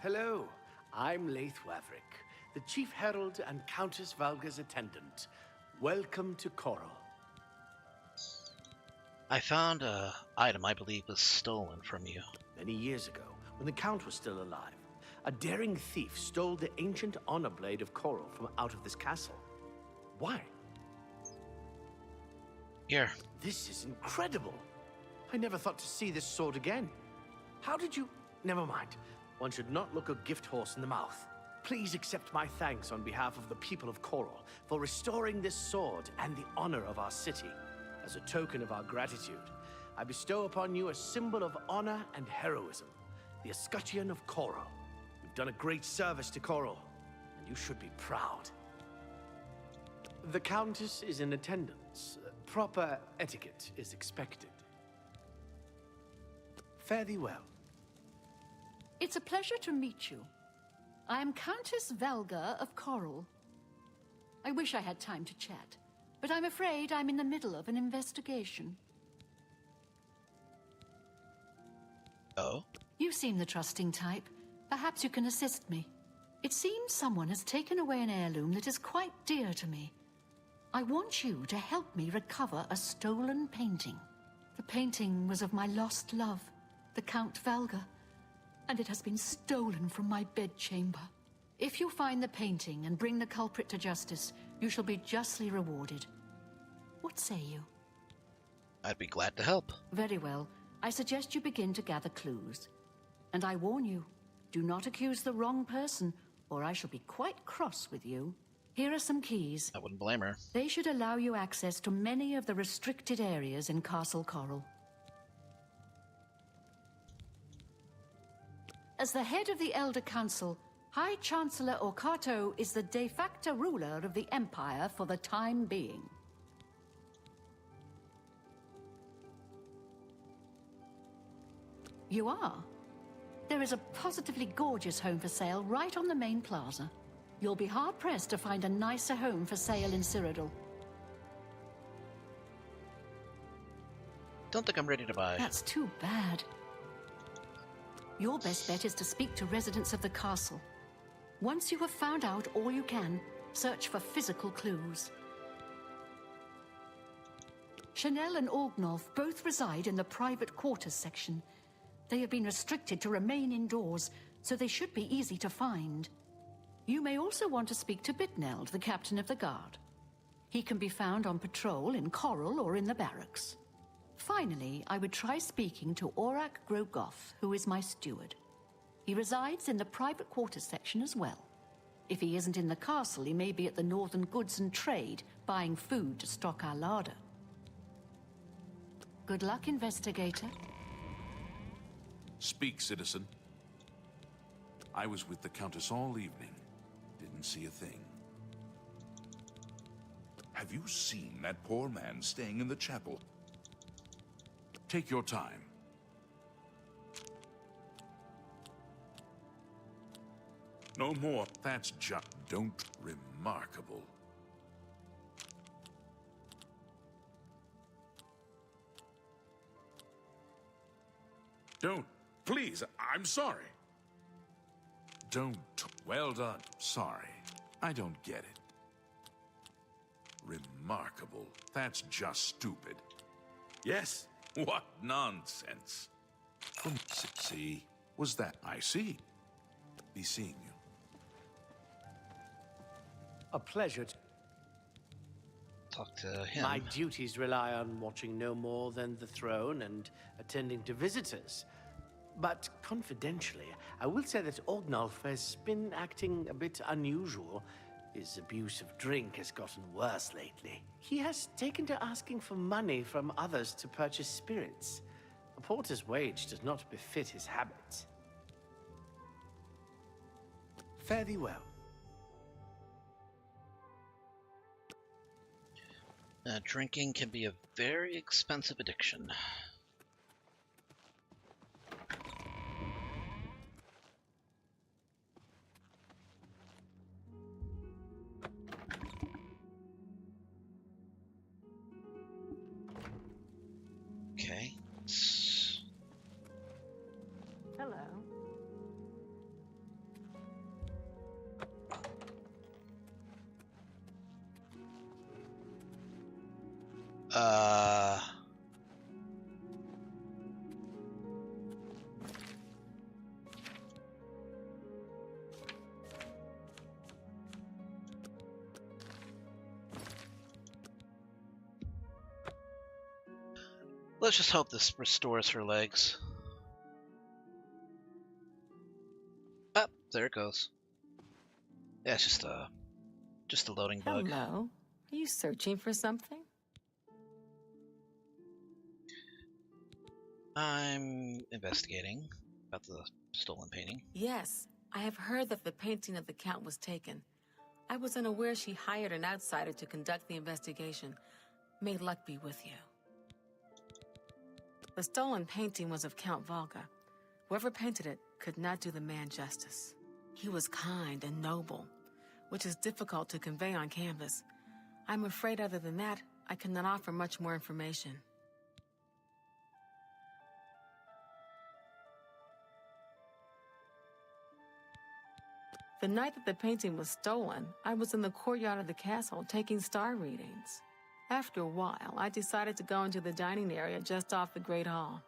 Hello, I'm Laith Waverick, the Chief Herald and Countess Valga's attendant. Welcome to Coral. I found an item I believe was stolen from you. Many years ago, when the Count was still alive, a daring thief stole the ancient honor blade of Coral from out of this castle. Why? Here. This is incredible. I never thought to see this sword again. How did you... Never mind. One should not look a gift horse in the mouth. Please accept my thanks on behalf of the people of Coral for restoring this sword and the honor of our city. As a token of our gratitude, I bestow upon you a symbol of honor and heroism, the escutcheon of Coral. You've done a great service to Coral, and you should be proud. The Countess is in attendance. Proper etiquette is expected. Fare thee well. It's a pleasure to meet you. I am Countess Valga of Coral. I wish I had time to chat, but I'm afraid I'm in the middle of an investigation. Oh? You seem the trusting type. Perhaps you can assist me. It seems someone has taken away an heirloom that is quite dear to me. I want you to help me recover a stolen painting. The painting was of my lost love, the Count Valga, and it has been stolen from my bedchamber. If you find the painting and bring the culprit to justice, you shall be justly rewarded. What say you? I'd be glad to help. Very well. I suggest you begin to gather clues. And I warn you, do not accuse the wrong person, or I shall be quite cross with you. Here are some keys. I wouldn't blame her. They should allow you access to many of the restricted areas in Castle Coral. As the head of the Elder Council, High Chancellor Orkato is the de facto ruler of the Empire for the time being. You are? There is a positively gorgeous home for sale right on the main plaza. You'll be hard-pressed to find a nicer home for sale in Cyrodiil. Don't think I'm ready to buy. That's too bad. Your best bet is to speak to residents of the castle. Once you have found out all you can, search for physical clues. Chanel and Orgnolf both reside in the private quarters section. They have been restricted to remain indoors, so they should be easy to find. You may also want to speak to Bitneld, the captain of the guard. He can be found on patrol in Coral or in the barracks. Finally, I would try speaking to Orak Grogoth, who is my steward. He resides in the private quarters section as well. If he isn't in the castle, he may be at the Northern Goods and Trade, buying food to stock our larder. Good luck, investigator. Speak, citizen. I was with the Countess all evening. Didn't see a thing. Have you seen that poor man staying in the chapel? Take your time. No more. That's just... Don't... Remarkable. Don't. Please, I'm sorry. Don't. Well done. Sorry. I don't get it. Remarkable. That's just stupid. Yes. What nonsense. See, was that... I see. be seeing you. A pleasure. Talk to him. My duties rely on watching no more than the throne and attending to visitors. But confidentially, I will say that Orgnolf has been acting a bit unusual. His abuse of drink has gotten worse lately. He has taken to asking for money from others to purchase spirits. A porter's wage does not befit his habits. Fare thee well. Drinking can be a very expensive addiction. Okay. Hello. Let's just hope this restores her legs. Oh, there it goes. Yeah, it's just a loading bug. Hello. Are you searching for something? I'm investigating about the stolen painting. Yes, I have heard that the painting of the Count was taken. I was unaware she hired an outsider to conduct the investigation. May luck be with you. The stolen painting was of Count Volga. Whoever painted it could not do the man justice. He was kind and noble, which is difficult to convey on canvas. I'm afraid other than that, I cannot offer much more information. The night that the painting was stolen, I was in the courtyard of the castle taking star readings. After a while, I decided to go into the dining area just off the Great Hall.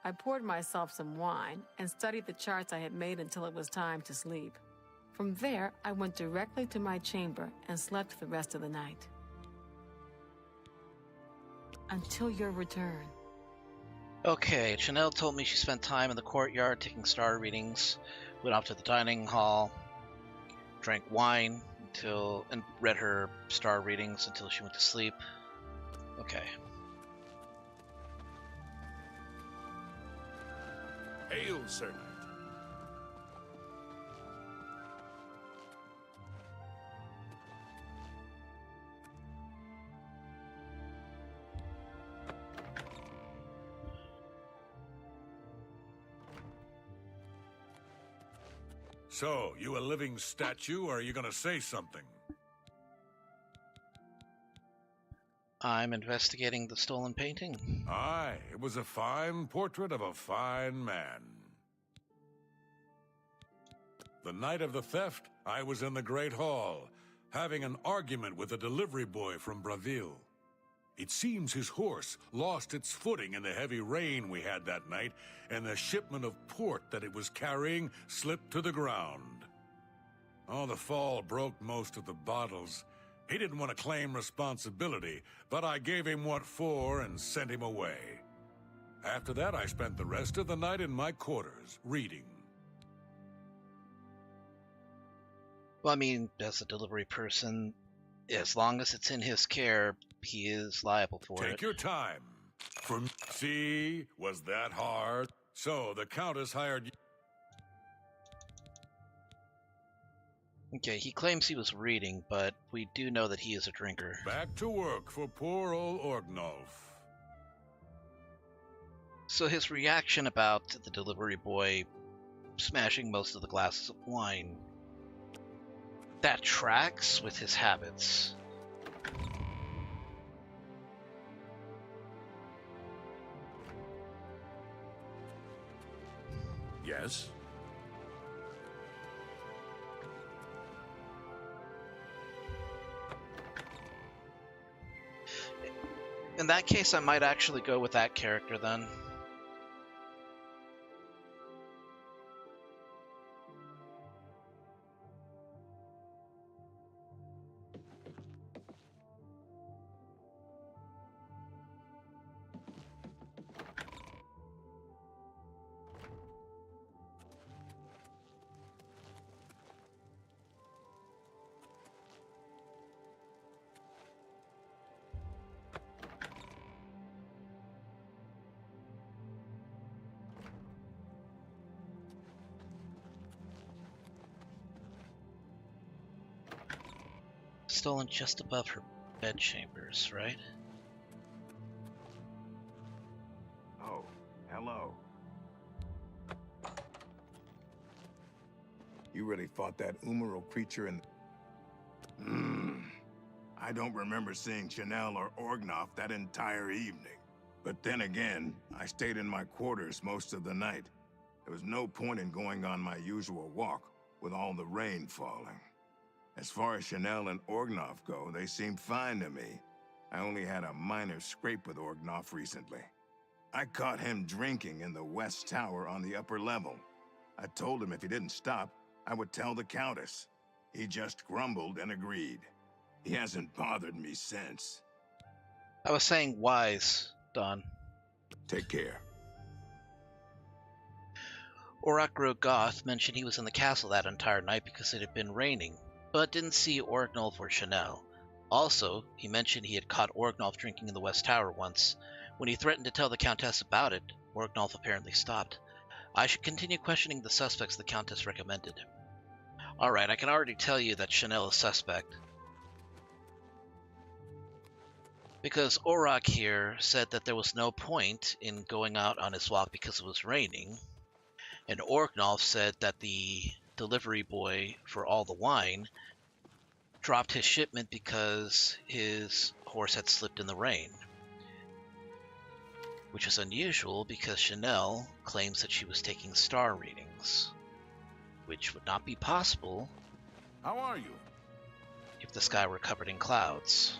I poured myself some wine and studied the charts I had made until it was time to sleep. From there, I went directly to my chamber and slept the rest of the night. Until your return. Okay, Chanel told me she spent time in the courtyard taking star readings, went off to the dining hall, drank wine and read her star readings until she went to sleep. Okay. Hail, Sir Knight. So, you a living statue, or are you gonna say something? I'm investigating the stolen painting. Aye, it was a fine portrait of a fine man. The night of the theft, I was in the Great Hall, having an argument with a delivery boy from Braville. It seems his horse lost its footing in the heavy rain we had that night, and the shipment of port that it was carrying slipped to the ground. Oh, the fall broke most of the bottles. He didn't want to claim responsibility, but I gave him what for and sent him away. After that, I spent the rest of the night in my quarters, reading. Well, I mean, as a delivery person, as long as it's in his care, he is liable for it. Take your time. See, was that hard? So, the Countess hired you. Okay, he claims he was reading, but we do know that he is a drinker. Back to work for poor old Orgnolf. So his reaction about the delivery boy smashing most of the glasses of wine, that tracks with his habits. Yes? In that case, I might actually go with that character then. stolen just above her bedchambers, right? Oh, hello. You really fought that Umaral creature in... I don't remember seeing Chanel or Orgnoff that entire evening. But then again, I stayed in my quarters most of the night. There was no point in going on my usual walk with all the rain falling. As far as Chanel and Orgnoff go, they seemed fine to me. I only had a minor scrape with Orgnoff recently. I caught him drinking in the West Tower on the upper level. I told him if he didn't stop, I would tell the Countess. He just grumbled and agreed. He hasn't bothered me since. I was saying wise, Don. Take care. Orakro Goth mentioned he was in the castle that entire night because it had been raining, but didn't see Orgnolf or Chanel. Also, he mentioned he had caught Orgnolf drinking in the West Tower once. When he threatened to tell the Countess about it, Orgnolf apparently stopped. I should continue questioning the suspects the Countess recommended. Alright, I can already tell you that Chanel is suspect. Because Orak here said that there was no point in going out on his walk because it was raining, and Orgnolf said that the delivery boy for all the wine dropped his shipment because his horse had slipped in the rain. Which is unusual because Chanel claims that she was taking star readings, which would not be possible. How are you? If the sky were covered in clouds.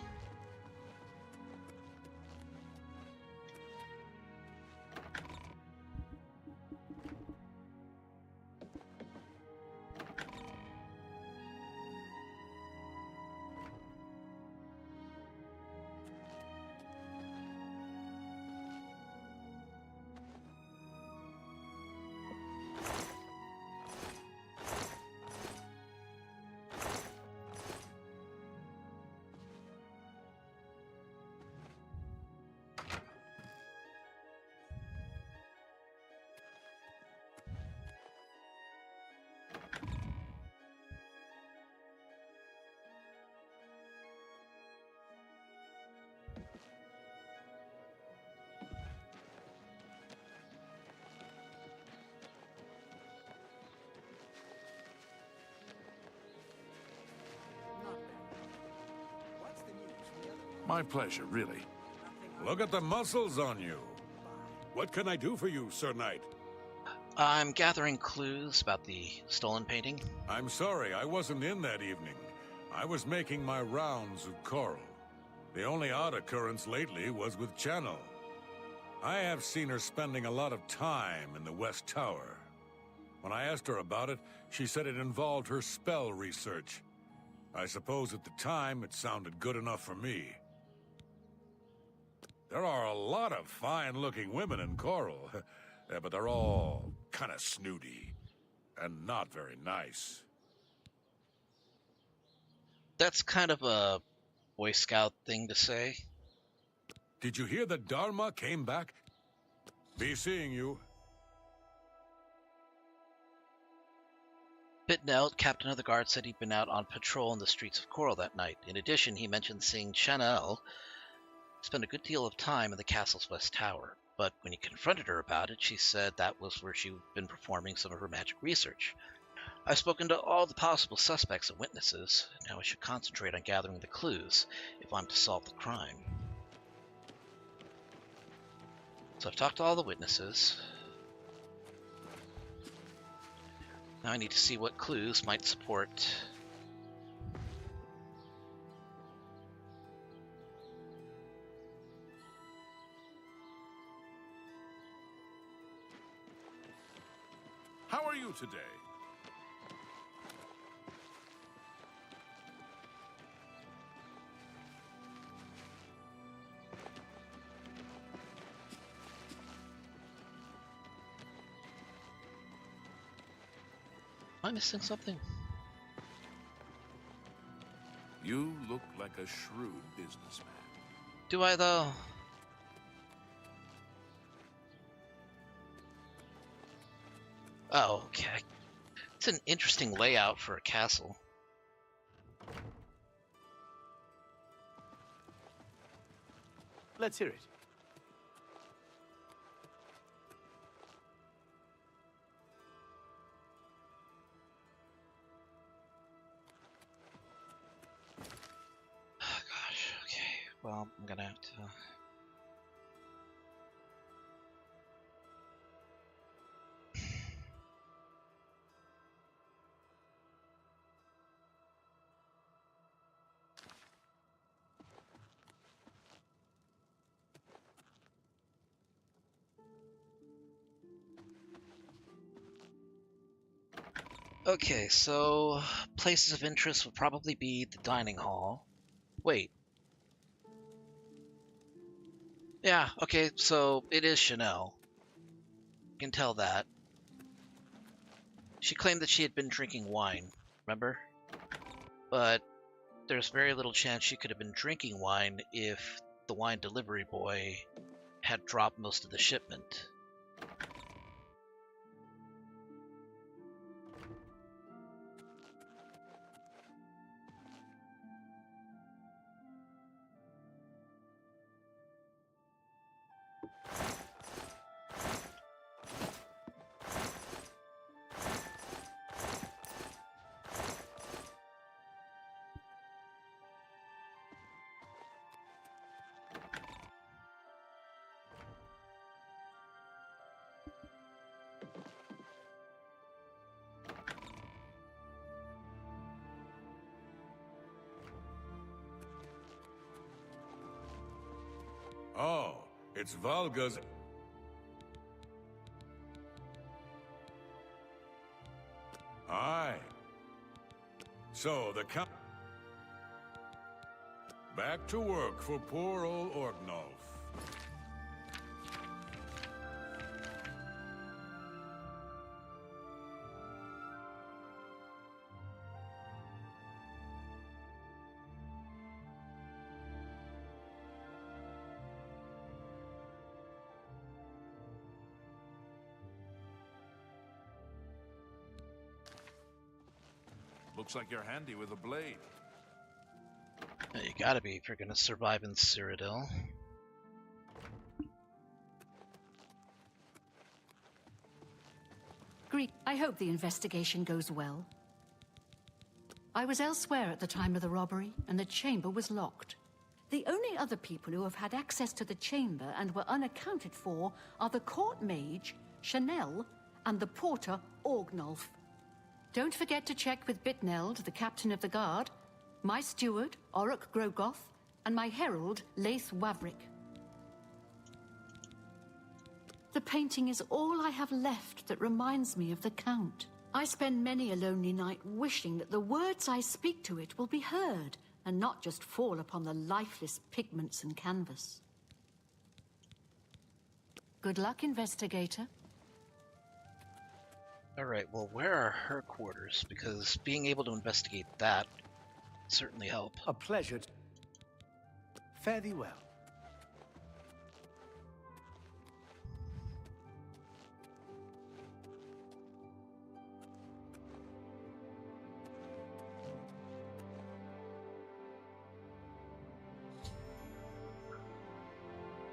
My pleasure, really. Look at the muscles on you. What can I do for you, Sir Knight? I'm gathering clues about the stolen painting. I'm sorry, I wasn't in that evening. I was making my rounds of Coral. The only odd occurrence lately was with Channel. I have seen her spending a lot of time in the West Tower. When I asked her about it, she said it involved her spell research. I suppose at the time it sounded good enough for me. There are a lot of fine-looking women in Coral, but they're all kind of snooty and not very nice. That's kind of a Boy Scout thing to say. Did you hear that Dharma came back? Be seeing you. Bitnell, captain of the guard, said he'd been out on patrol in the streets of Coral that night. In addition, he mentioned seeing Chanel spend a good deal of time in the castle's West Tower. But when he confronted her about it, she said that was where she'd been performing some of her magic research. I've spoken to all the possible suspects and witnesses. Now I should concentrate on gathering the clues if I'm to solve the crime. So I've talked to all the witnesses. Now I need to see what clues might support How are you today? Am I missing something? You look like a shrewd businessman. Do I, though? Oh, okay. It's an interesting layout for a castle. Let's hear it. Oh, gosh, okay. Well, I'm gonna have to... Okay, so places of interest would probably be the dining hall. Wait. Yeah, okay, so it is Chanel. You can tell that. She claimed that she had been drinking wine, remember? But there's very little chance she could have been drinking wine if the wine delivery boy had dropped most of the shipment. Oh, it's Valga's... Aye. So, the count... Back to work for poor old Orgnolf. Looks like you're handy with a blade. You gotta be if you're gonna survive in Cyrodiil. Greek, I hope the investigation goes well. I was elsewhere at the time of the robbery, and the chamber was locked. The only other people who have had access to the chamber and were unaccounted for are the court mage, Chanel, and the porter, Orgnolf. Don't forget to check with Bitneld, the captain of the guard, my steward, Oruk Grogoth, and my herald, Laith Wavrik. The painting is all I have left that reminds me of the Count. I spend many a lonely night wishing that the words I speak to it will be heard, and not just fall upon the lifeless pigments and canvas. Good luck, investigator. Alright, well, where are her quarters? Because being able to investigate that would certainly help. A pleasure. Fare thee well.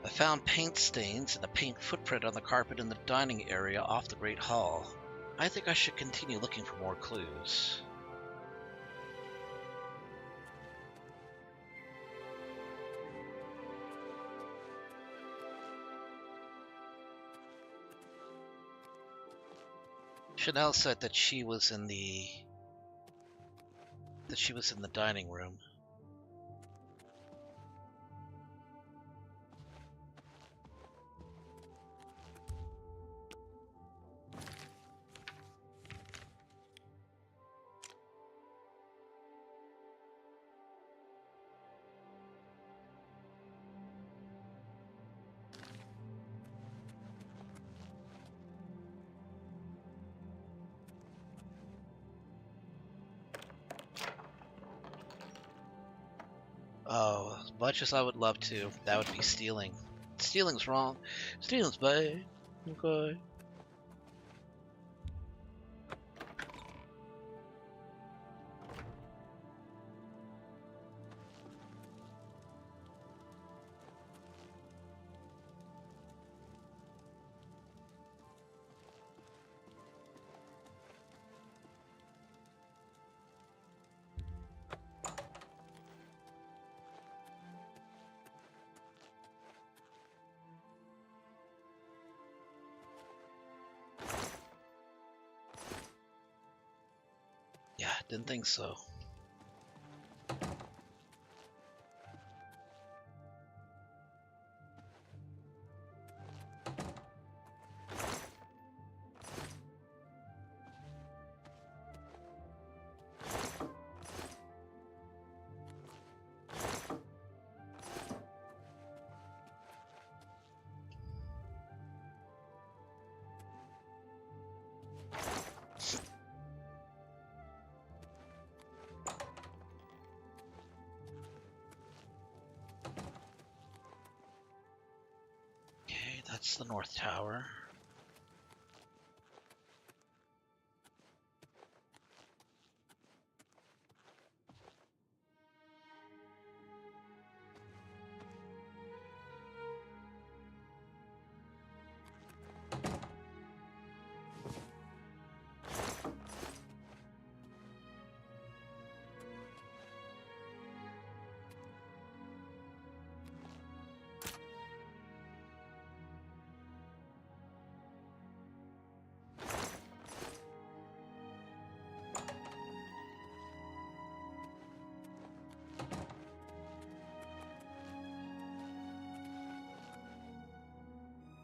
I found paint stains and a paint footprint on the carpet in the dining area off the Great Hall. I think I should continue looking for more clues. Chanel said that she was in the dining room. Oh, as much as I would love to, that would be stealing. Stealing's wrong. Stealing's bad. Okay. Yeah, didn't think so. Okay, that's the North Tower.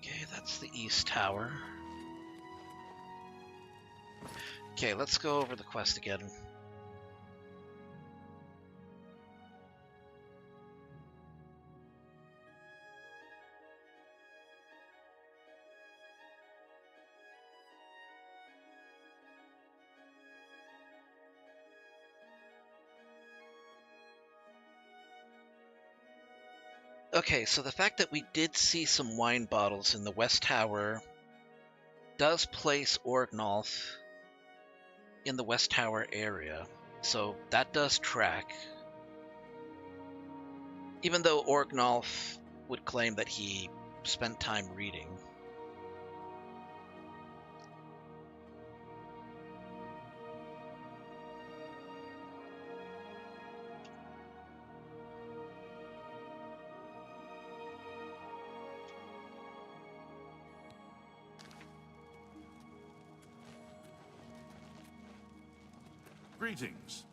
Okay, that's the East Tower. Okay, let's go over the quest again. Okay, so the fact that we did see some wine bottles in the West Tower does place Orgnolf in the West Tower area, so that does track. Even though Orgnolf would claim that he spent time reading. Greetings.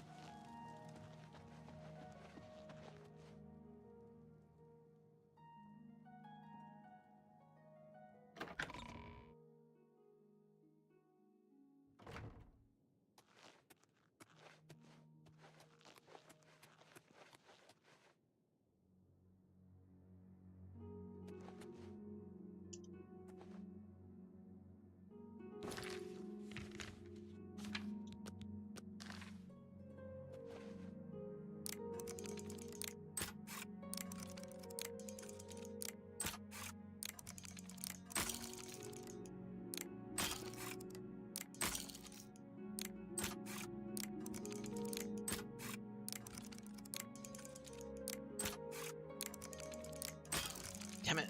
Damn it.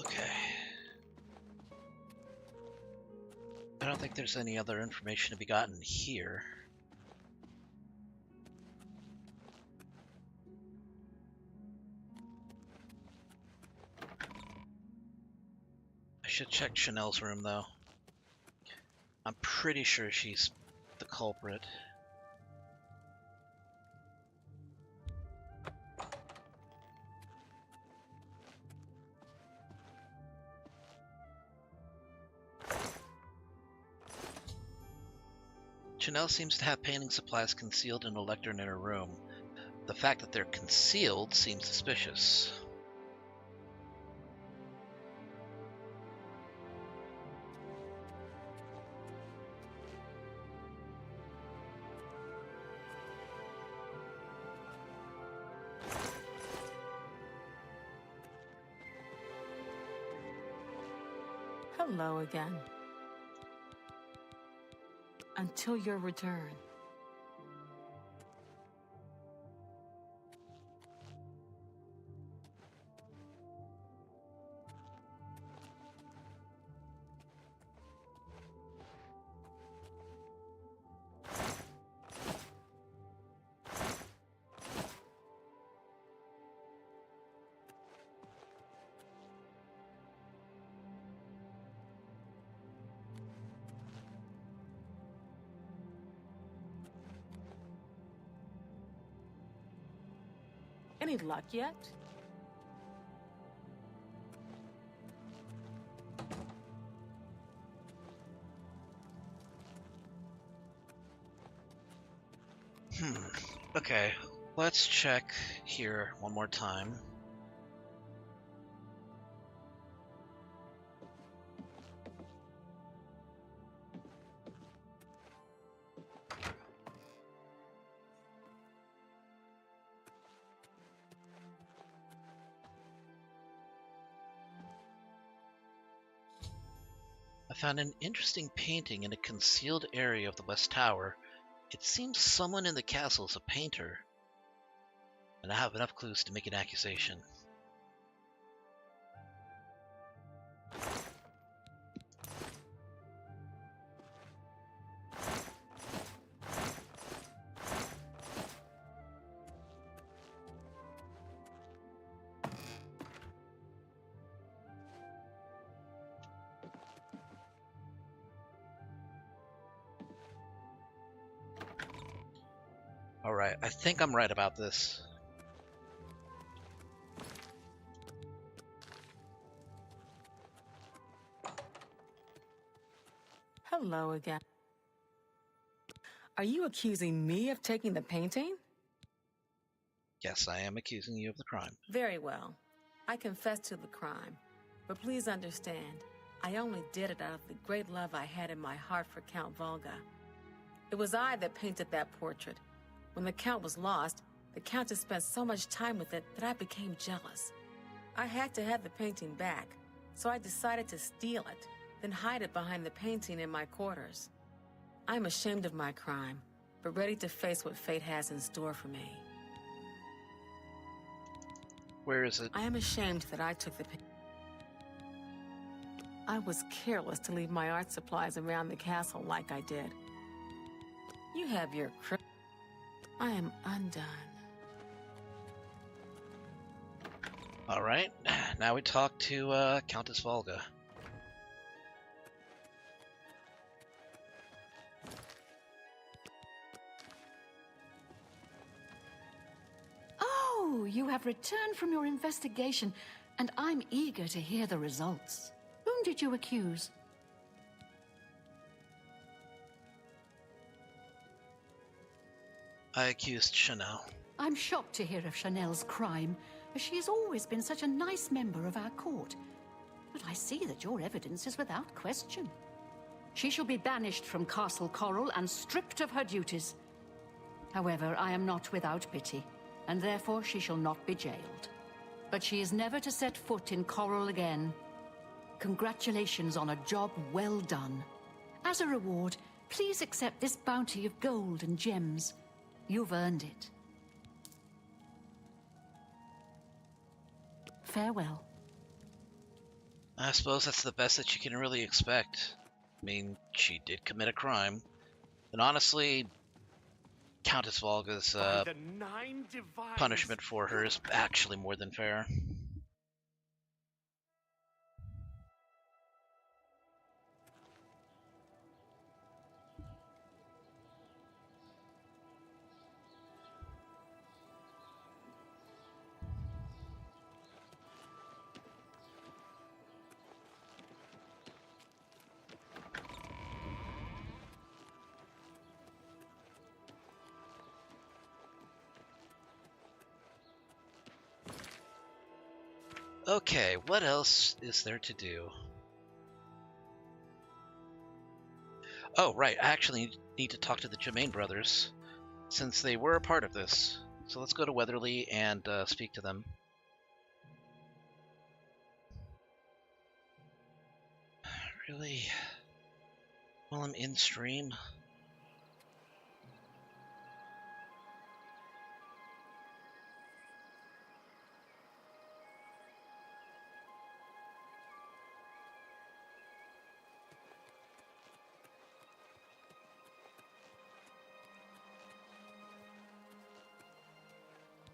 Okay. I don't think there's any other information to be gotten here. should check Chanel's room, though. I'm pretty sure she's the culprit. Chanel seems to have painting supplies concealed in a lectern in her room. The fact that they're concealed seems suspicious. Hello again. Until your return. Any luck yet? Okay, let's check here one more time. I found an interesting painting in a concealed area of the West Tower. It seems someone in the castle is a painter, and I have enough clues to make an accusation. Alright, I think I'm right about this. Hello again. Are you accusing me of taking the painting? Yes, I am accusing you of the crime. Very well. I confess to the crime. But please understand, I only did it out of the great love I had in my heart for Count Volga. It was I that painted that portrait. When the Count was lost, the Countess spent so much time with it that I became jealous. I had to have the painting back, so I decided to steal it, then hide it behind the painting in my quarters. I'm ashamed of my crime, but ready to face what fate has in store for me. Where is it? I am ashamed that I took the painting. I was careless to leave my art supplies around the castle like I did. You have your I am undone. Alright, now we talk to Countess Volga. Oh, you have returned from your investigation, and I'm eager to hear the results. Whom did you accuse? I accused Chanel. I'm shocked to hear of Chanel's crime, as she has always been such a nice member of our court. But I see that your evidence is without question. She shall be banished from Castle Coral and stripped of her duties. However, I am not without pity, and therefore she shall not be jailed. But she is never to set foot in Coral again. Congratulations on a job well done. As a reward, please accept this bounty of gold and gems. You've earned it. Farewell. I suppose that's the best that you can really expect. I mean, she did commit a crime. And honestly, Countess Volga's punishment for her is actually more than fair. Okay, what else is there to do? Oh, right, I actually need to talk to the Germain brothers, since they were a part of this. So let's go to Weatherly and speak to them. Really? While I'm in stream?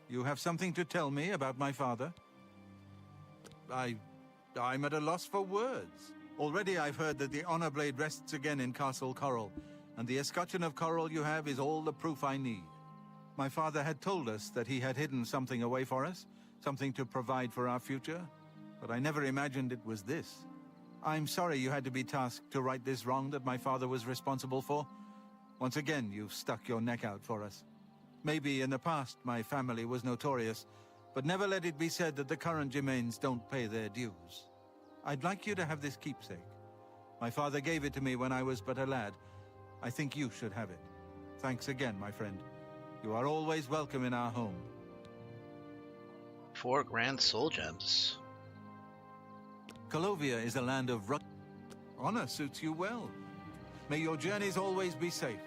You have something to tell me about my father? I'm at a loss for words. Already I've heard that the honor blade rests again in Castle Coral, and the escutcheon of coral you have is all the proof I need. My father had told us that he had hidden something away for us, something to provide for our future, but I never imagined it was this. I'm sorry you had to be tasked to right this wrong that my father was responsible for. Once again, you've stuck your neck out for us. Maybe in the past my family was notorious, but never let it be said that the current Germains don't pay their dues. I'd like you to have this keepsake. My father gave it to me when I was but a lad. I think you should have it. Thanks again, my friend. You are always welcome in our home. 4 grand soul gems. Calovia is a land of honor suits you well. May your journeys always be safe.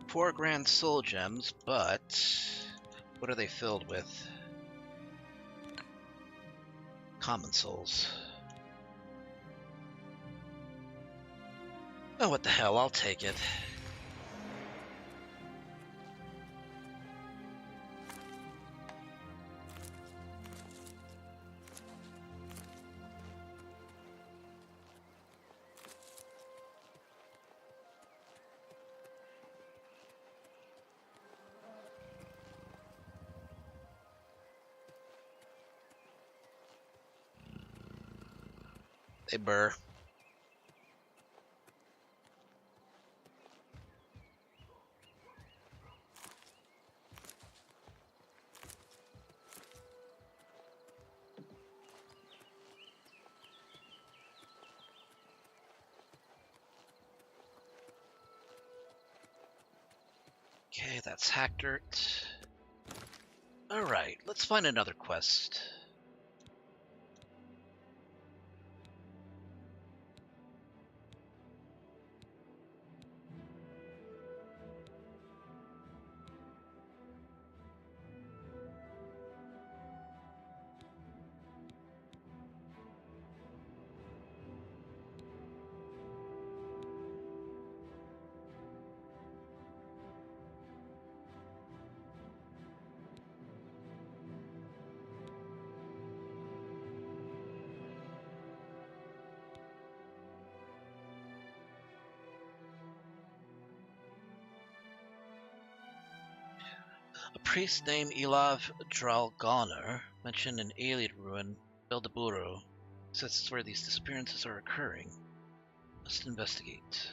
Four grand soul gems, but what are they filled with? Common souls. Oh, what the hell, I'll take it. Hey, Burr. Okay, that's hack dirt. Alright, let's find another quest. A priest named Ilav Dralgoner mentioned an alien ruin, Beldeburu, says it's where these disappearances are occurring. Must investigate.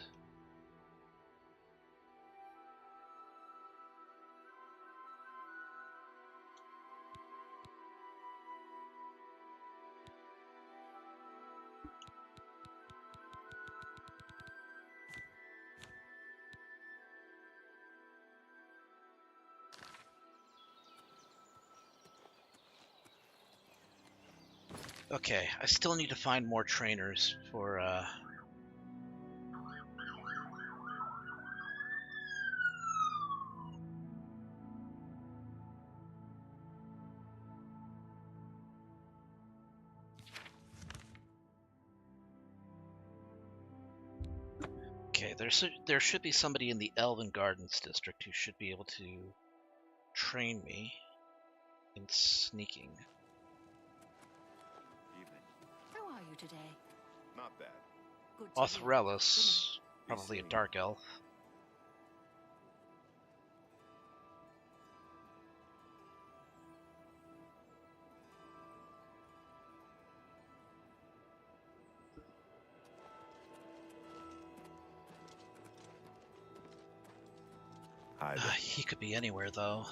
Okay, I still need to find more trainers for, Okay, there should be somebody in the Elven Gardens district who should be able to train me in sneaking. How are you today? Not bad. Good to hear. Othrellis, probably a dark elf. hide it. He could be anywhere, though.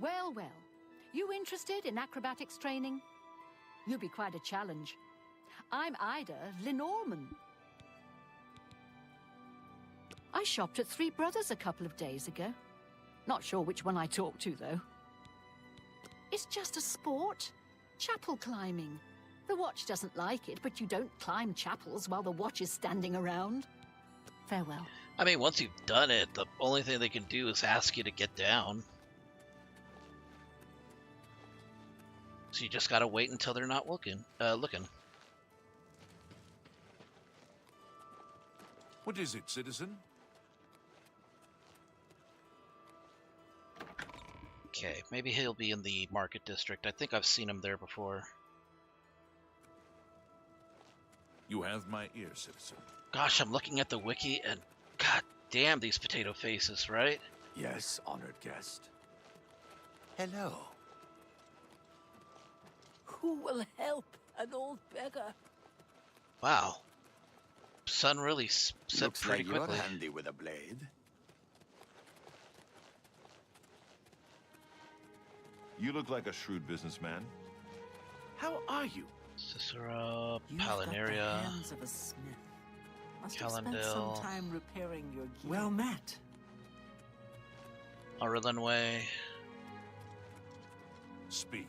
Well, well. You interested in acrobatics training? You'll be quite a challenge. I'm Ida Lenormand. I shopped at Three Brothers a couple of days ago. Not sure which one I talked to, though. It's just a sport. Chapel climbing. The watch doesn't like it, but you don't climb chapels while the watch is standing around. Farewell. I mean, once you've done it, the only thing they can do is ask you to get down. So you just gotta wait until they're not looking. What is it, citizen? Okay, maybe he'll be in the market district. I think I've seen him there before. You have my ear, citizen. Gosh, I'm looking at the wiki and god damn these potato faces, right? Yes, honored guest. Hello. Who will help an old beggar? Wow. Sun really set Looks pretty like quickly. you're handy with a blade. You look like a shrewd businessman. How are you? Cicero, You've got the Palinaria, hands of a smith. Must have spent Calendil. some time repairing your gear. Well met. Aurelin Way. Speak.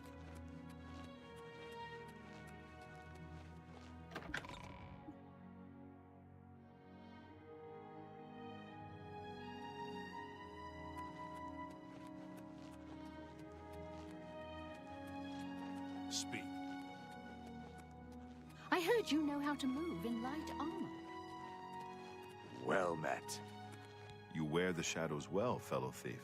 Speak. I heard you know how to move in light armor. Well met. You wear the shadows well, fellow thief.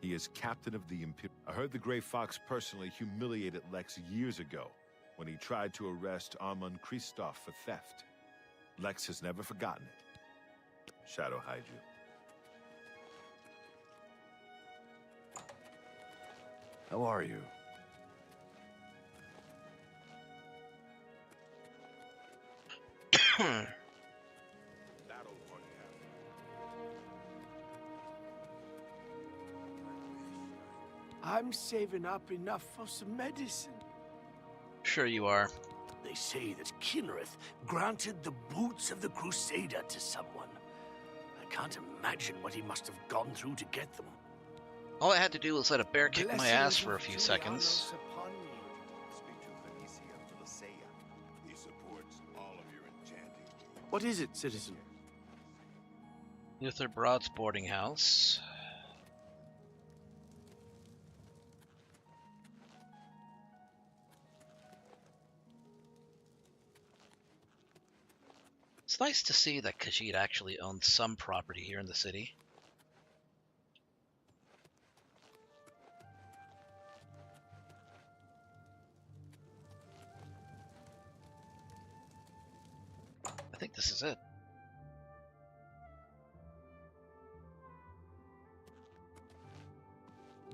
He is captain of the Imperial. I heard the Grey Fox personally humiliated Lex years ago when he tried to arrest Armand Christoph for theft. Lex has never forgotten it. Shadow hide you. How are you? I'm saving up enough for some medicine. Sure you are. They say that Kinnereth granted the boots of the Crusader to someone. I can't imagine what he must have gone through to get them. All I had to do was let a bear kick my ass for a few seconds. He supports all of your enchanting. What is it, citizen? Luther Broad's boarding house. It's nice to see that Khajiit actually owns some property here in the city. I think this is it.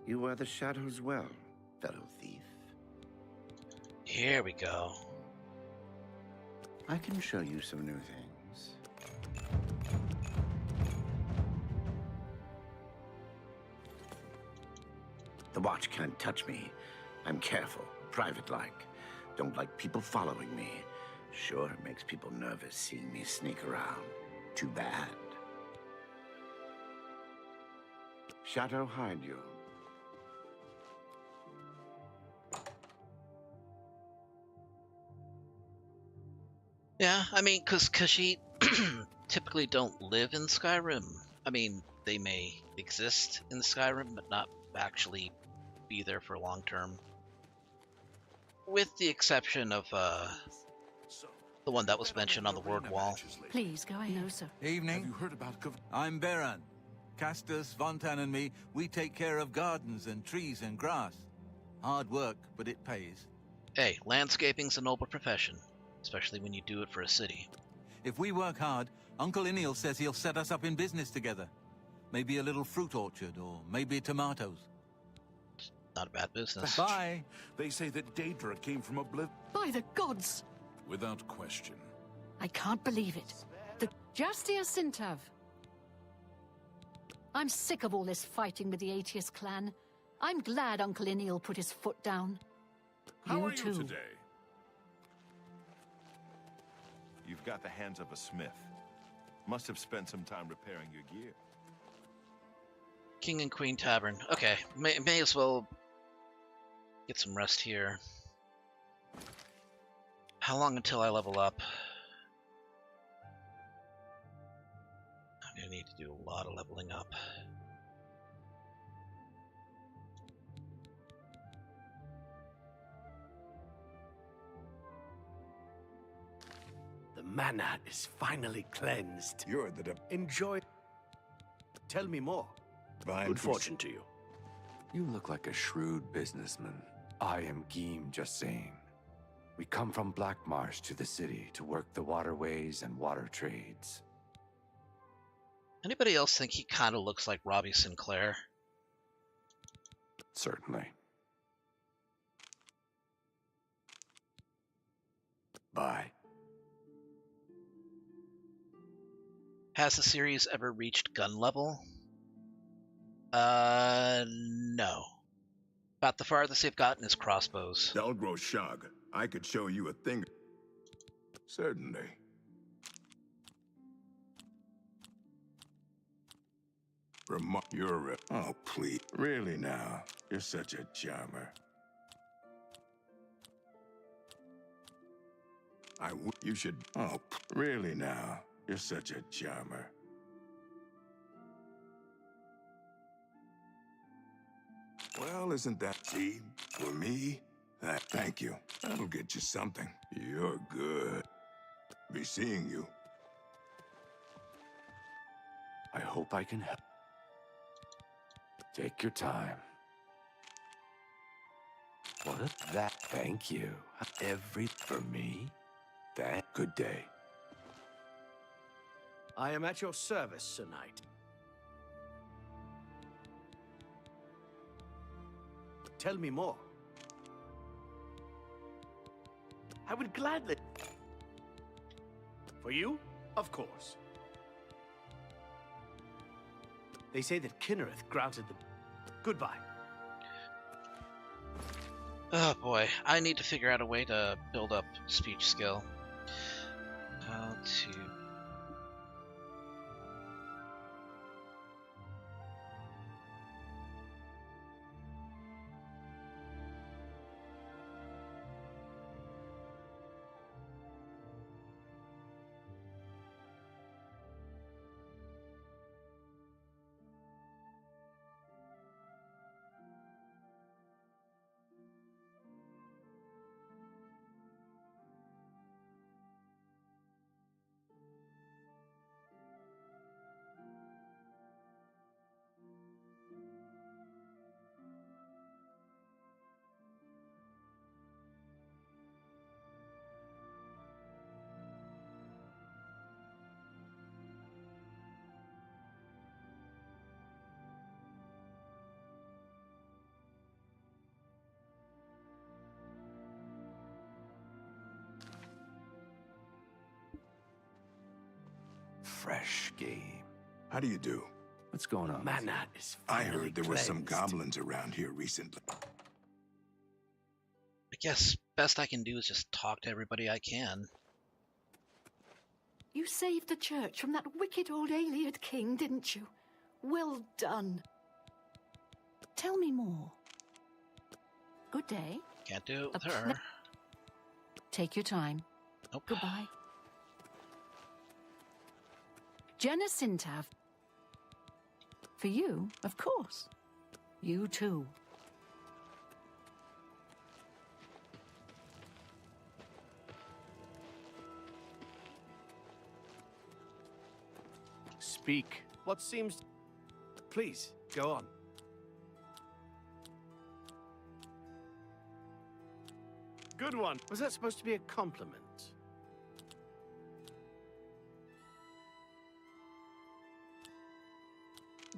You wear the shadows well, fellow thief. Here we go. I can show you some new things. The watch can't touch me. I'm careful, private-like. Don't like people following me. Sure, it makes people nervous seeing me sneak around. Too bad. Shadow hide you. Yeah, I mean, because Khajiit typically don't live in Skyrim. I mean, they may exist in Skyrim, but not actually be there for long term. With the exception of the one that was mentioned on the word wall. Please, go ahead. No, sir. Evening. Have you heard about I'm Beran. Castus, Vontan, and me, we take care of gardens and trees and grass. Hard work, but it pays. Hey, landscaping's a noble profession, especially when you do it for a city. If we work hard, Uncle Ineal says he'll set us up in business together. Maybe a little fruit orchard, or maybe tomatoes. Not a bad business. Bye. They say that Daedra came from Oblivion. By the gods! Without question. I can't believe it. The Jastia Sintav. I'm sick of all this fighting with the Aetius clan. I'm glad Uncle Ineal put his foot down. How are too. you today? You've got the hands of a smith. Must have spent some time repairing your gear. King and Queen Tavern. Okay, may as well get some rest here. How long until I level up? I'm gonna need to do a lot of leveling up. The mana is finally cleansed. You're the Enjoy. Tell me more. Good fortune to you. You look like a shrewd businessman. I am Geem Jassain. We come from Black Marsh to the city to work the waterways and water trades. Anybody else think he kind of looks like Robbie Sinclair? Certainly. Bye. Has the series ever reached gun level? No. About the farthest they've gotten is crossbows. Dalgro Shag, I could show you a thing. Certainly. You're a... Oh, please. Really now? You're such a charmer. You should... Oh, really now? You're such a charmer. Well, isn't that... See? For me? Thank you. That'll get you something. You're good. Be seeing you. I hope I can help. Take your time. What if that? Thank you. For me? Good day. I am at your service, Sir Knight. Tell me more. I would gladly. For you? Of course. They say that Kinnereth granted them. Goodbye. Oh boy, I need to figure out a way to build up speech skill. How to... Fresh game. How do you do? What's going on? Mana is I finally heard there were some cleansed. goblins around here recently. I guess best I can do is just talk to everybody I can. You saved the church from that wicked old Ayleid king, didn't you? Well done. Tell me more. Good day. Can't do it with A her. Take your time. Nope. Goodbye. Jenna Sintav. For you, of course. You too. Speak. What seems... Please, go on. Good one. Was that supposed to be a compliment?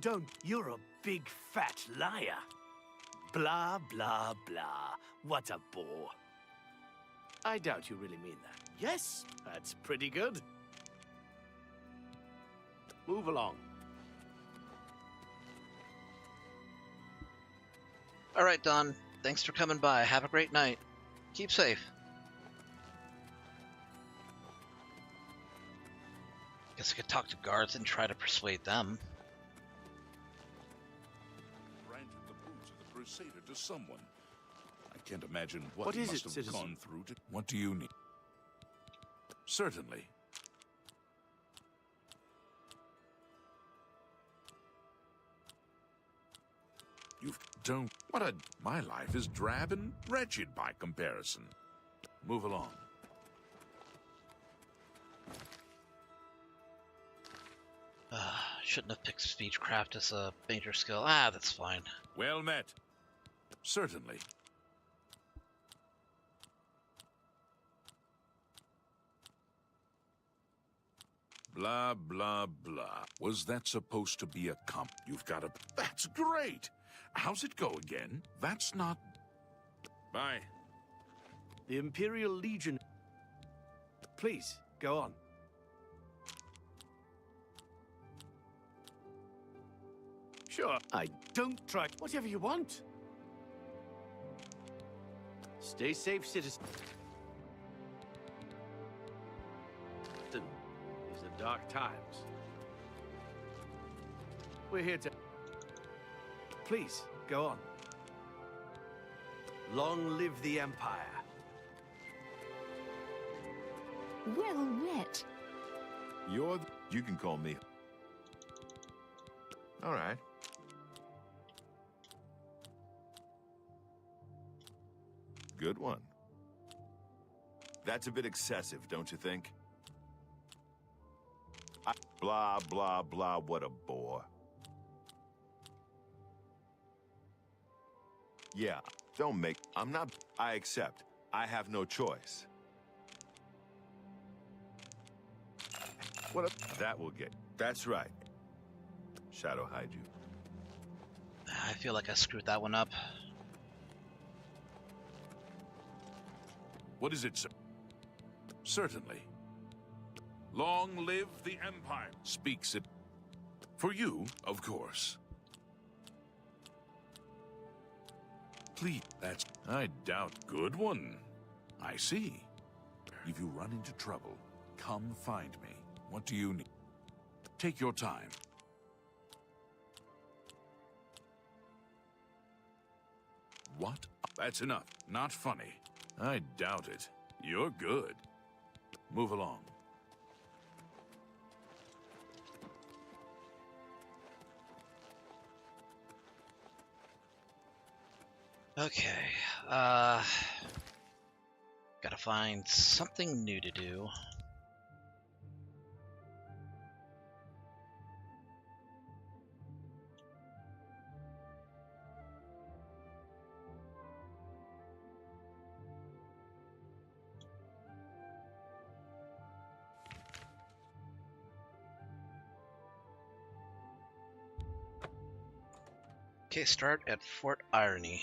Don't. You're a big fat liar. Blah, blah, blah. What a bore. I doubt you really mean that. Yes, that's pretty good. Move along. All right, Don. Thanks for coming by. Have a great night. Keep safe. Guess I could talk to guards and try to persuade them. Granted the boots of the Crusader to someone. I can't imagine what What he is must it, have citizen? gone through to... What do you need? Certainly. You don't... What a... My life is drab and wretched by comparison. Move along. Shouldn't have picked speechcraft as a major skill. Ah, that's fine. Well met. Certainly. Blah, blah, blah. Was that supposed to be a comp? You've got a... That's great! How's it go again? That's not... Bye. The Imperial Legion. Please, go on. Sure, I don't try. Whatever you want. Stay safe, citizen. These are dark times. We're here to... Please, go on. Long live the Empire. Well met. You can call me. All right. Good one. That's a bit excessive, don't you think? Blah, blah, blah, what a bore. Yeah, don't make... I'm not... I accept. I have no choice. What a... That will get... That's right. Shadow hide you. I feel like I screwed that one up. What is it, sir? Certainly. Long live the Empire. Speaks it. For you, of course. Please, that's... I doubt. Good one. I see. If you run into trouble, come find me. What do you need? Take your time. What? That's enough. Not funny. I doubt it. You're good. Move along. Okay, gotta find something new to do. Okay, start at Fort Irony.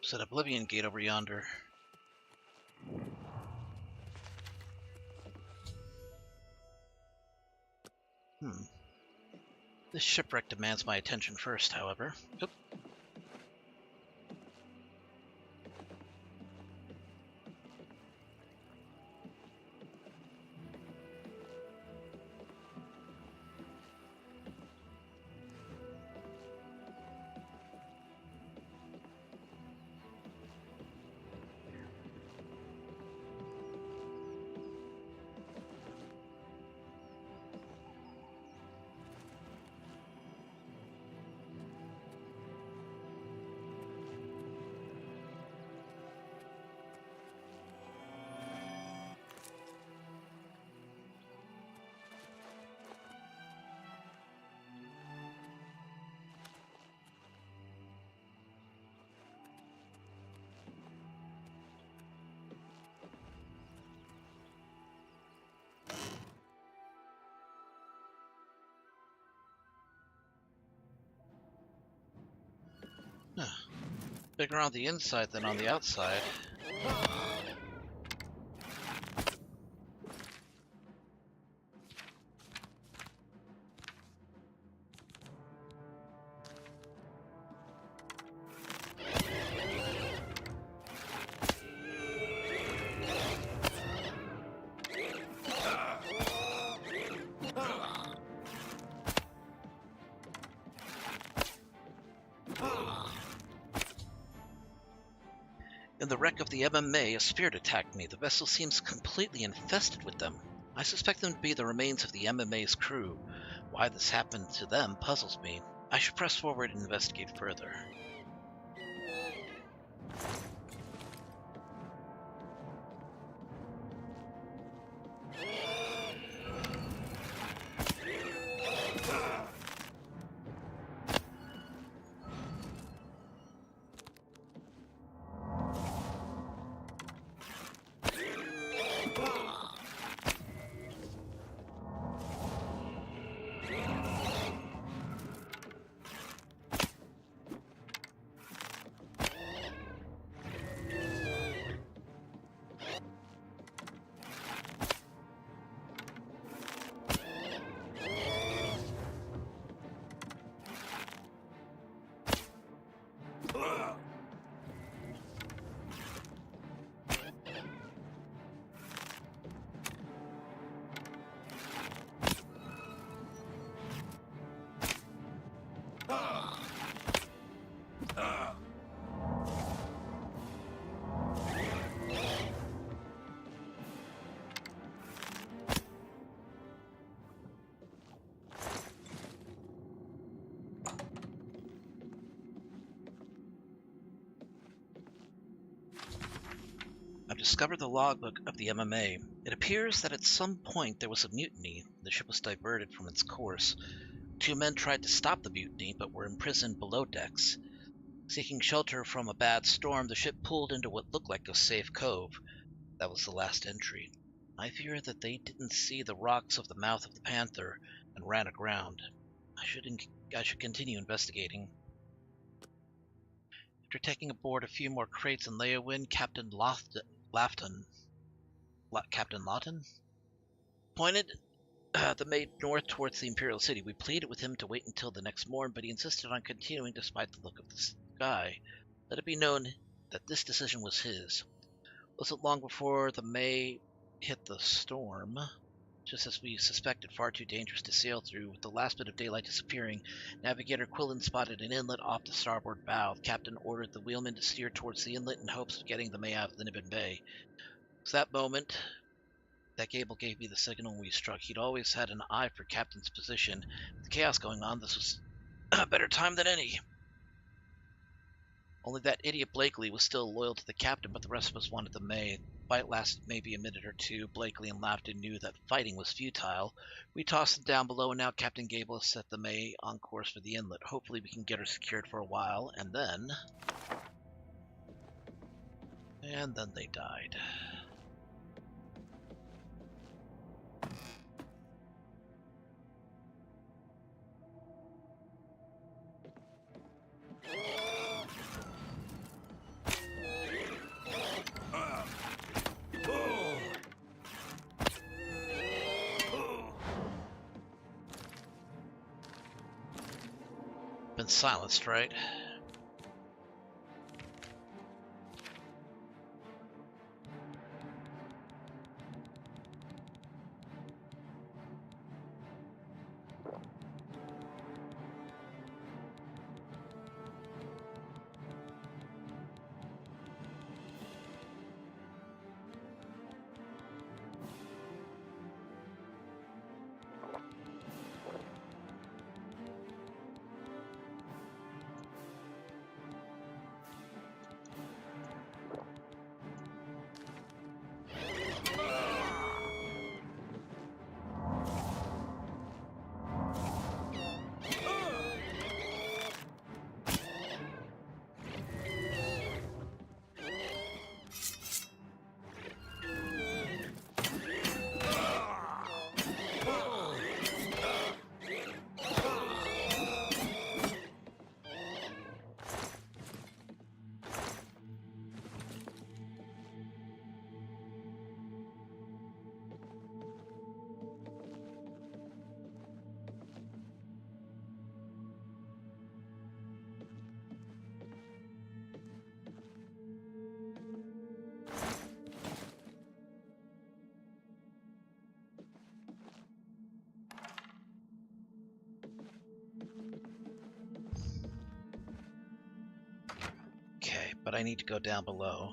There's an Oblivion Gate over yonder. This shipwreck demands my attention first, however. Oop. Bigger on the inside than on the outside. In the wreck of the MMA, a spirit attacked me. The vessel seems completely infested with them. I suspect them to be the remains of the MMA's crew. Why this happened to them puzzles me. I should press forward and investigate further. I've discovered the logbook of the MMA. It appears that at some point there was a mutiny. The ship was diverted from its course. 2 men tried to stop the mutiny, but were imprisoned below decks. Seeking shelter from a bad storm, the ship pulled into what looked like a safe cove. That was the last entry. I fear that they didn't see the rocks of the mouth of the Panther and ran aground. I should continue investigating. After taking aboard a few more crates and Leowin, Captain Lawton pointed the maid north towards the Imperial City. We pleaded with him to wait until the next morn, but he insisted on continuing despite the look of the sky. Let it be known that this decision was his. Wasn't long before the May hit the storm, just as we suspected, far too dangerous to sail through. With the last bit of daylight disappearing, Navigator Quillen spotted an inlet off the starboard bow. The captain ordered the wheelman to steer towards the inlet in hopes of getting the May out of the Nibbin Bay. It was that moment that Gable gave me the signal we struck. He'd always had an eye for Captain's position. With the chaos going on, this was a better time than any. Only that idiot Blakely was still loyal to the captain, but the rest of us wanted the May. The fight lasted maybe a minute or two. Blakely and Lafton knew that fighting was futile. We tossed it down below, and now Captain Gable has set the May on course for the inlet. Hopefully we can get her secured for a while, and then they died. been silenced, right? Okay, but I need to go down below.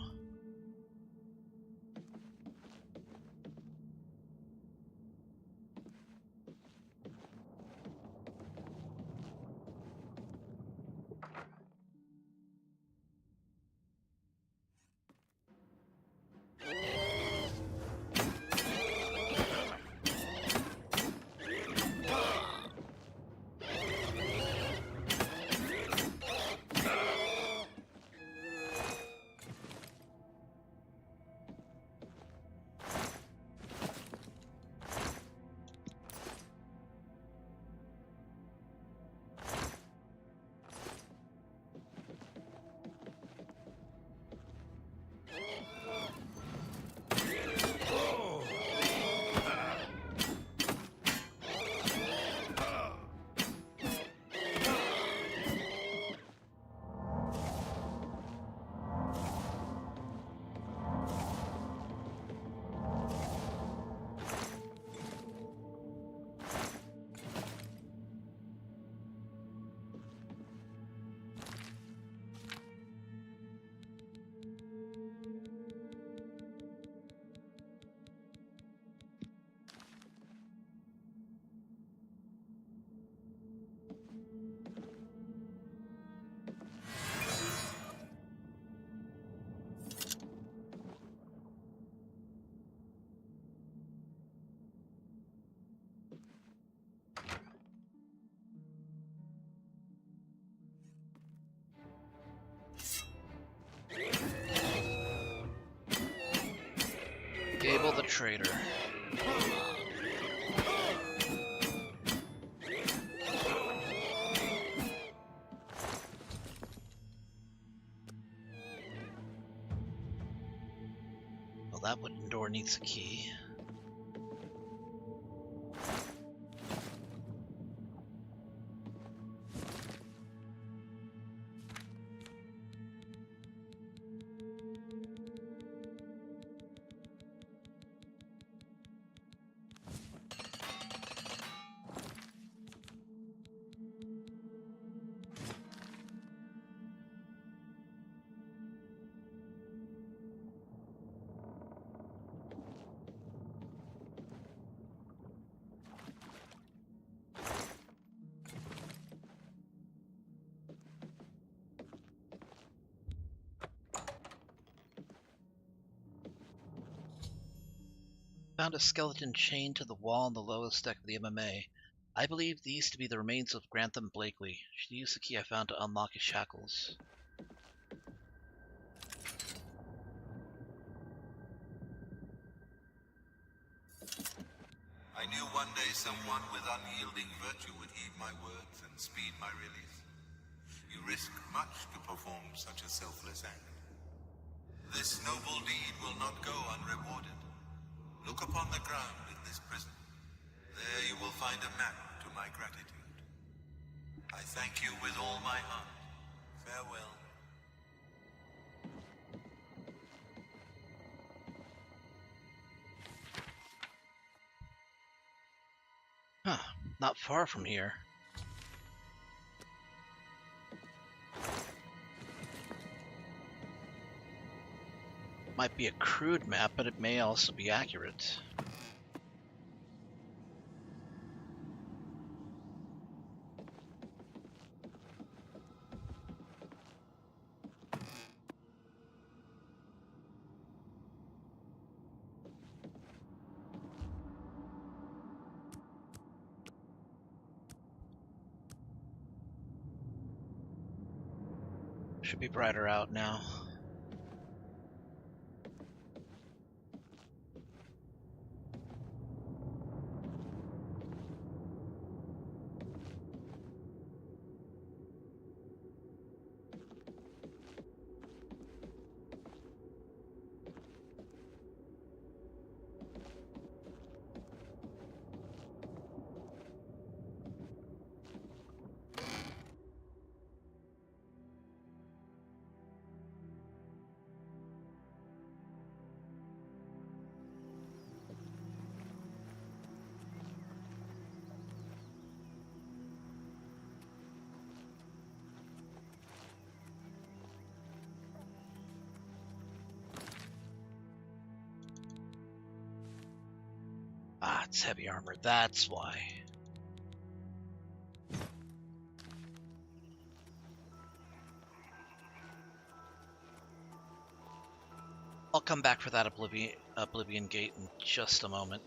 Gable the traitor. Well, that wooden door needs a key. Found a skeleton chained to the wall on the lowest deck of the MMA. I believe these to be the remains of Grantham Blakely. Should use the key I found to unlock his shackles. I knew one day someone with unyielding virtue would heed my words and speed my release. You risk much to perform such a selfless act. This noble deed will not go unrewarded. Look upon the ground in this prison. There you will find a map to my gratitude. I thank you with all my heart. Farewell. Huh, not far from here. Might be a crude map, but it may also be accurate. Should be brighter out now. Ah, it's heavy armor, that's why. I'll come back for that Oblivion Gate in just a moment.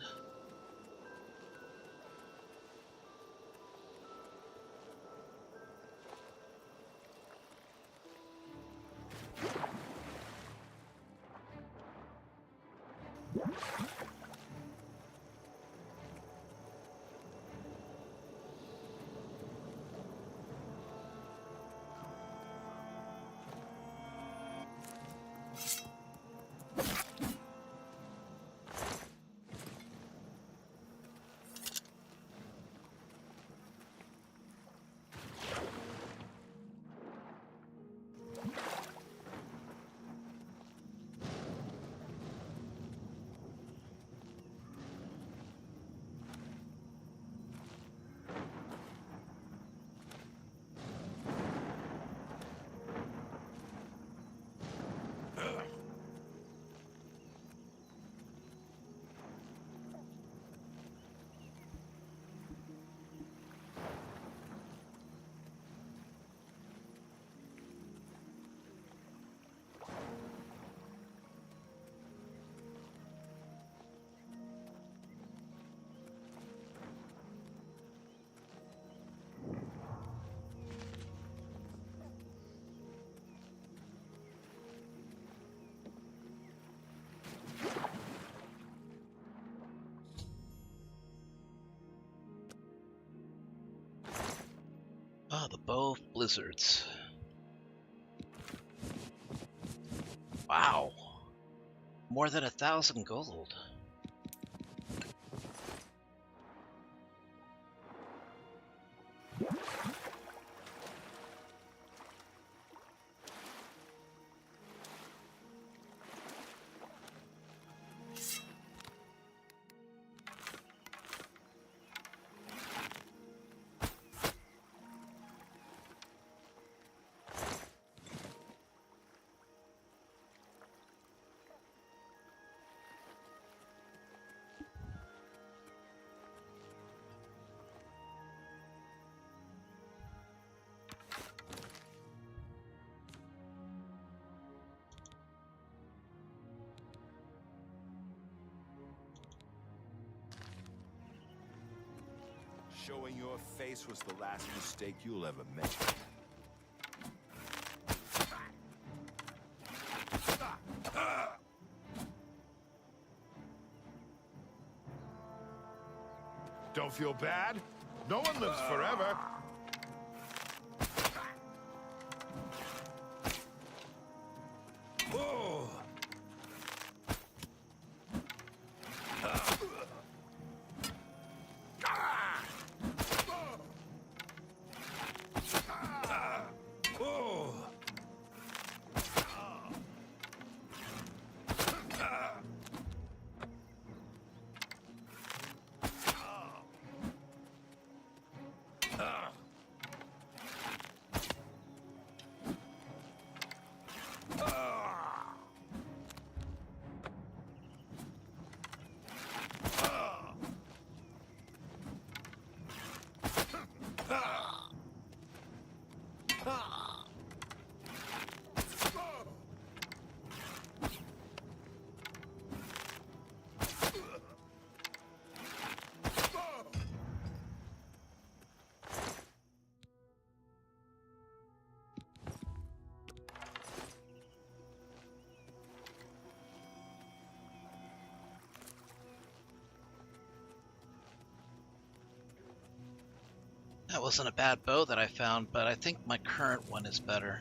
Ah, the Bow of Blizzards. Wow. More than 1,000 gold. Showing your face was the last mistake you'll ever make. Don't feel bad. No one lives forever. Oh. That wasn't a bad bow that I found, but I think my current one is better.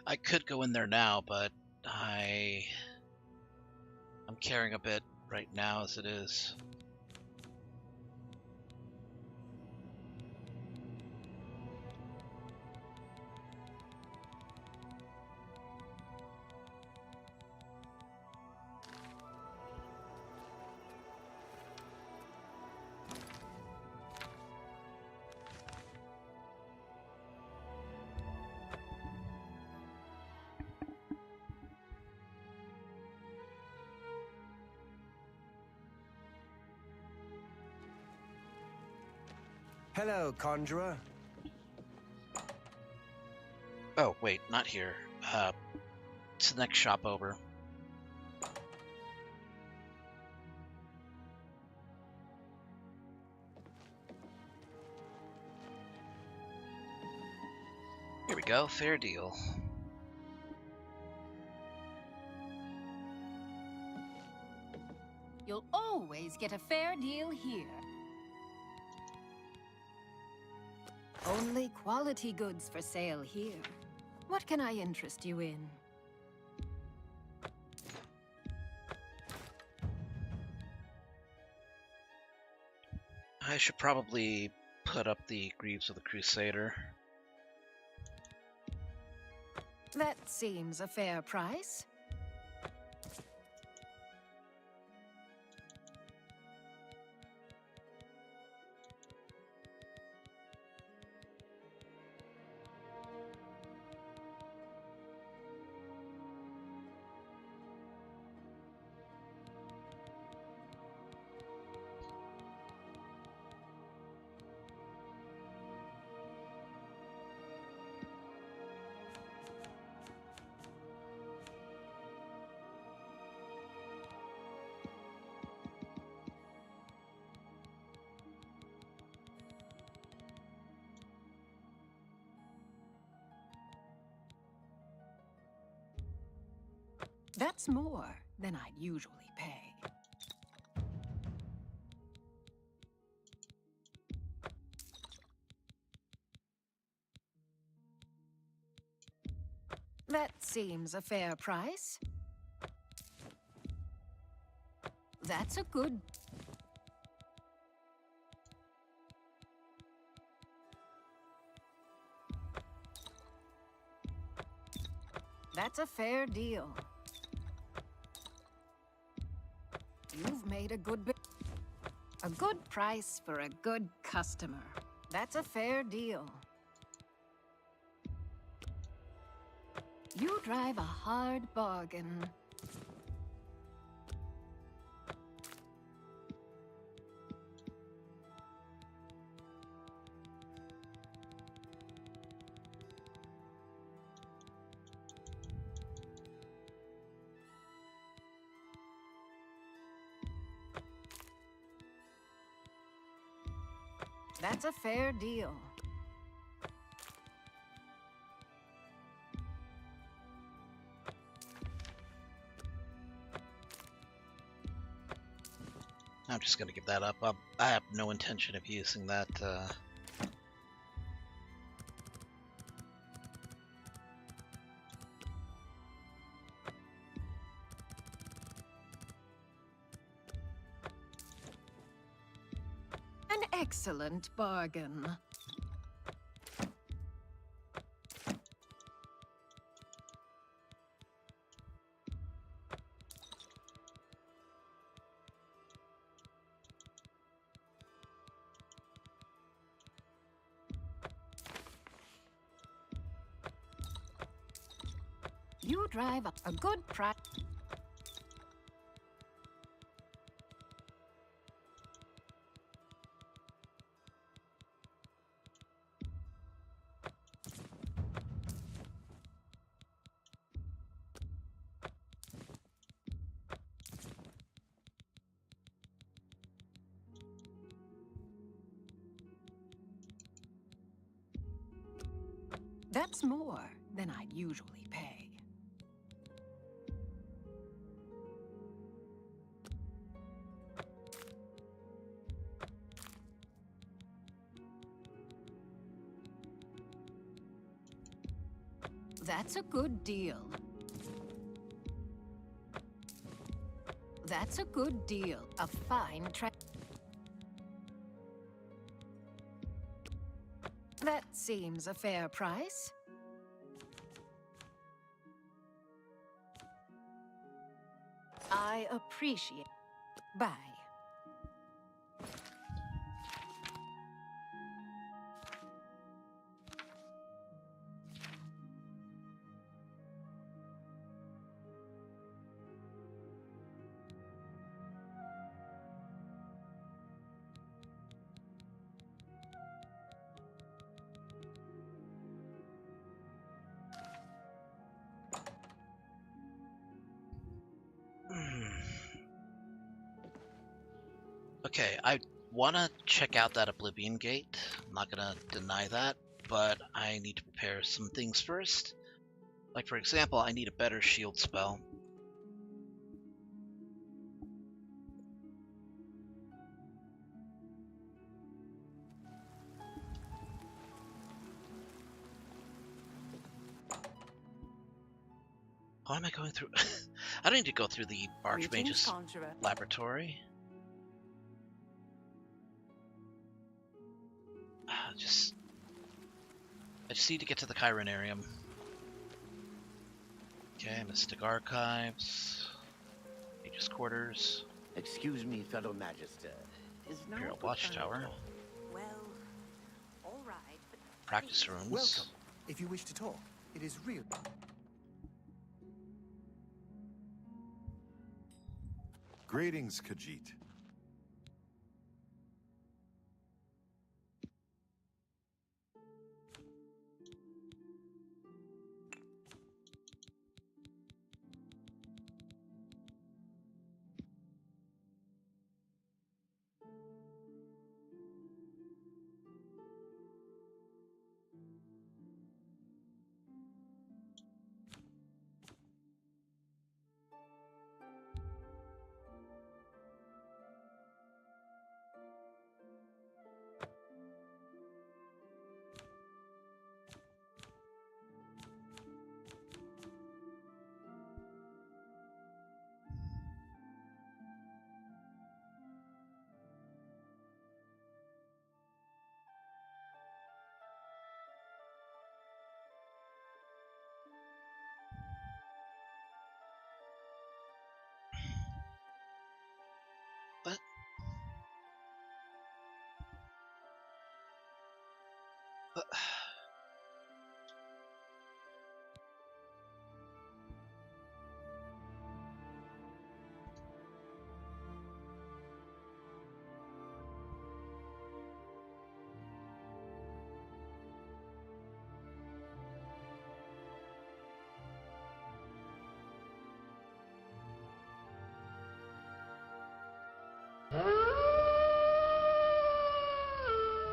I could go in there now, but I'm carrying a bit right now as it is. Hello, conjurer. Oh, wait, not here. It's the next shop over. Here we go, fair deal. You'll always get a fair deal here. Only quality goods for sale here. What can I interest you in? I should probably put up the Greaves of the Crusader. That seems a fair price. That's more than I'd usually pay. That seems a fair price. That's a good... That's a fair deal. You've made a good bit. A good price for a good customer. That's a fair deal. You drive a hard bargain. That's a fair deal. I'm just going to give that up. I have no intention of using that. excellent bargain. You drive a good price. That's more than I'd usually pay. That's a good deal. That's a good deal. A fine That seems a fair price. I appreciate. Bye. Okay, I want to check out that Oblivion Gate. I'm not going to deny that, but I need to prepare some things first. Like, for example, I need a better shield spell. Why am I going through? I don't need to go through the Archmage's laboratory. I just need to get to the Chironarium. Okay, Mystic Archives, Mage's Quarters. Excuse me, fellow Magister. Is now Imperial a good Watchtower. time to talk? Well, all right, but Practice rooms. Welcome. If you wish to talk, it is real. Greetings, Khajiit. What?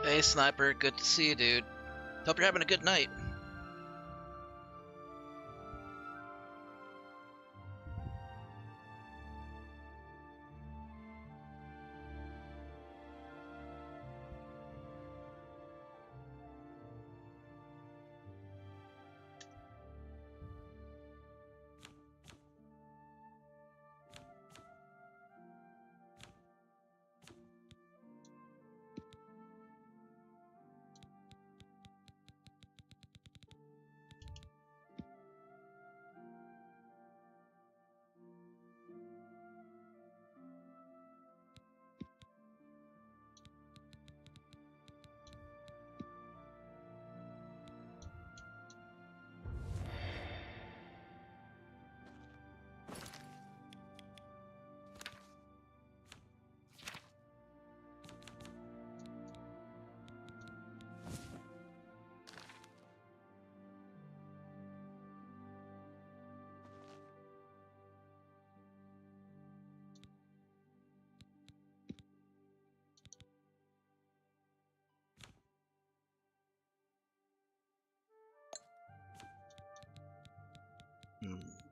Hey, Sniper, good to see you, dude. Hope you're having a good night.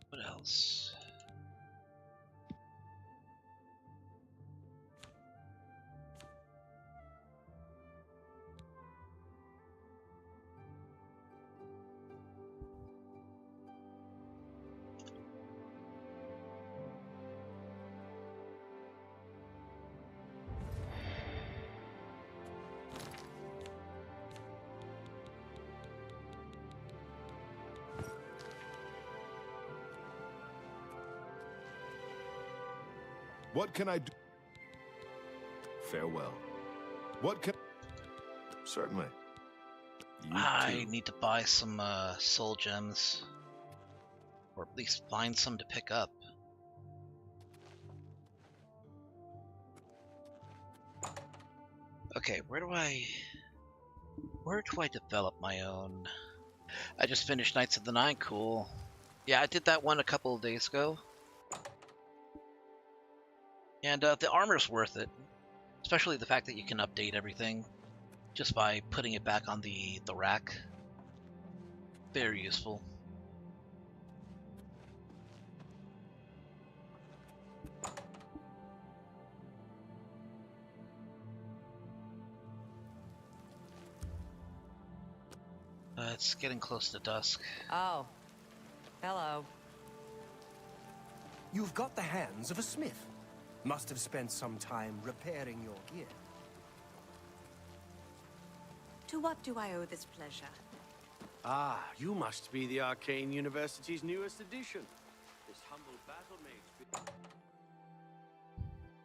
What else? What can I do? Farewell. What can... Certainly. I need to buy some soul gems. Or at least find some to pick up. Okay, where do I develop my own? I just finished Knights of the Nine, cool. Yeah, I did that one a couple of days ago. And the armor's worth it. Especially the fact that you can update everything just by putting it back on the rack. Very useful. It's getting close to dusk. Oh. Hello. You've got the hands of a smith. Must have spent some time repairing your gear. To what do I owe this pleasure? Ah, you must be the Arcane University's newest addition. This humble battle mage...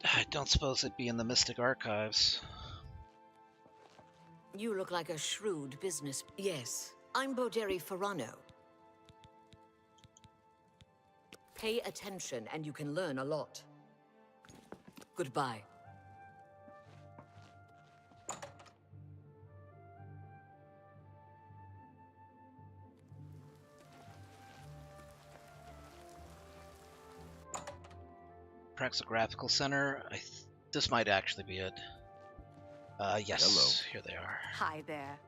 I don't suppose it'd be in the Mystic Archives. You look like a shrewd business... Yes, I'm Boderi Ferrano. Pay attention and you can learn a lot. Goodbye. Praxographical Center. This might actually be it. Yes. Hello. Here they are. Hi there.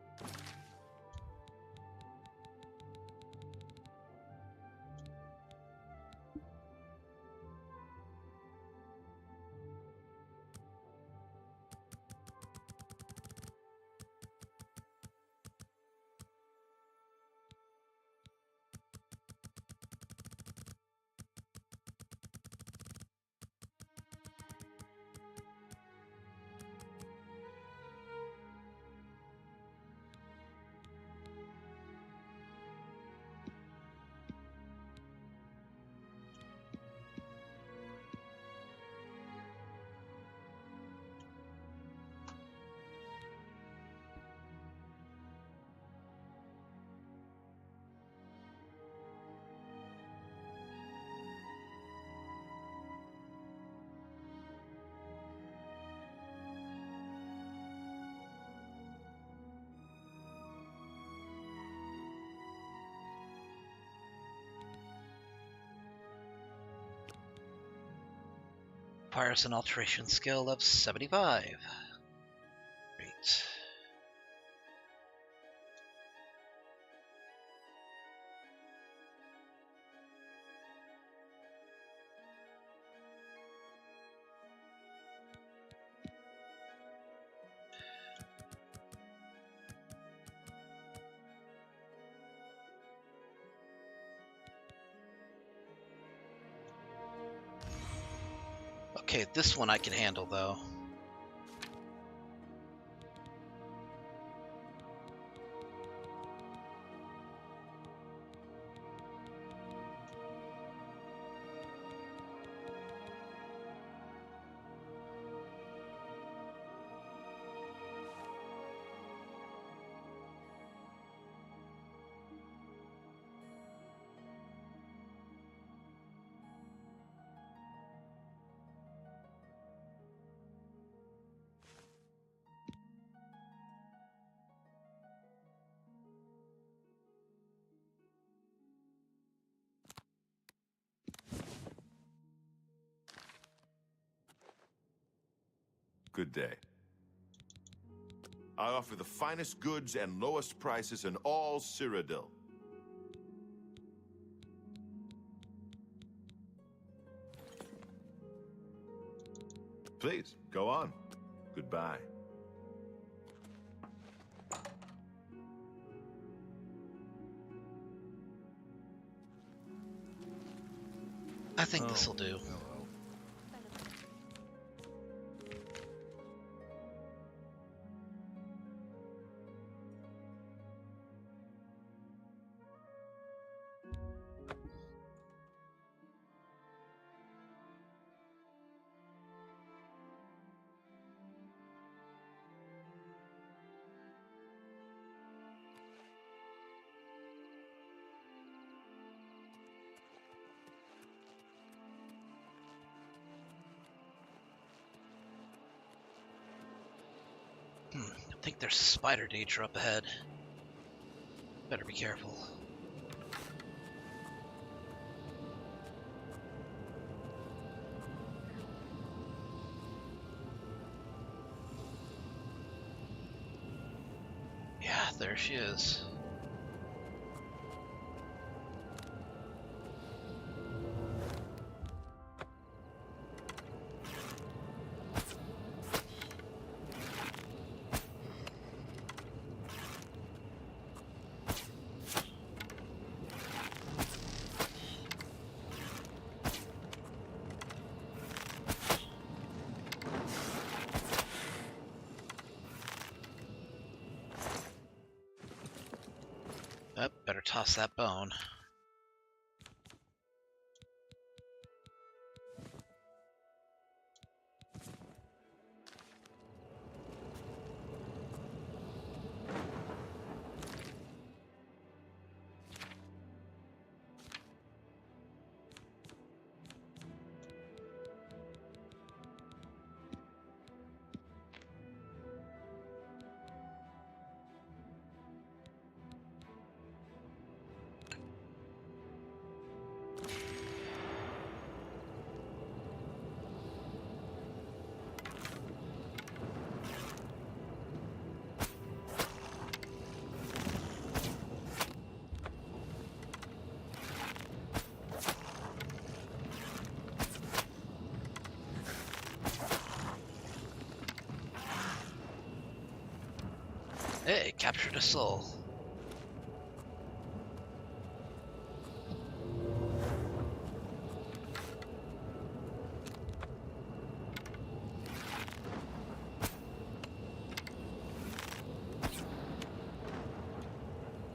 Requires an alteration skill of 75. Great. Okay, this one I can handle, though. Good day. I offer the finest goods and lowest prices in all Cyrodiil. Please, go on. Goodbye. I think this'll do. I think there's a spider Daedra up ahead. Better be careful. Yeah, there she is. Oh, better toss that bone. Hey, captured a soul.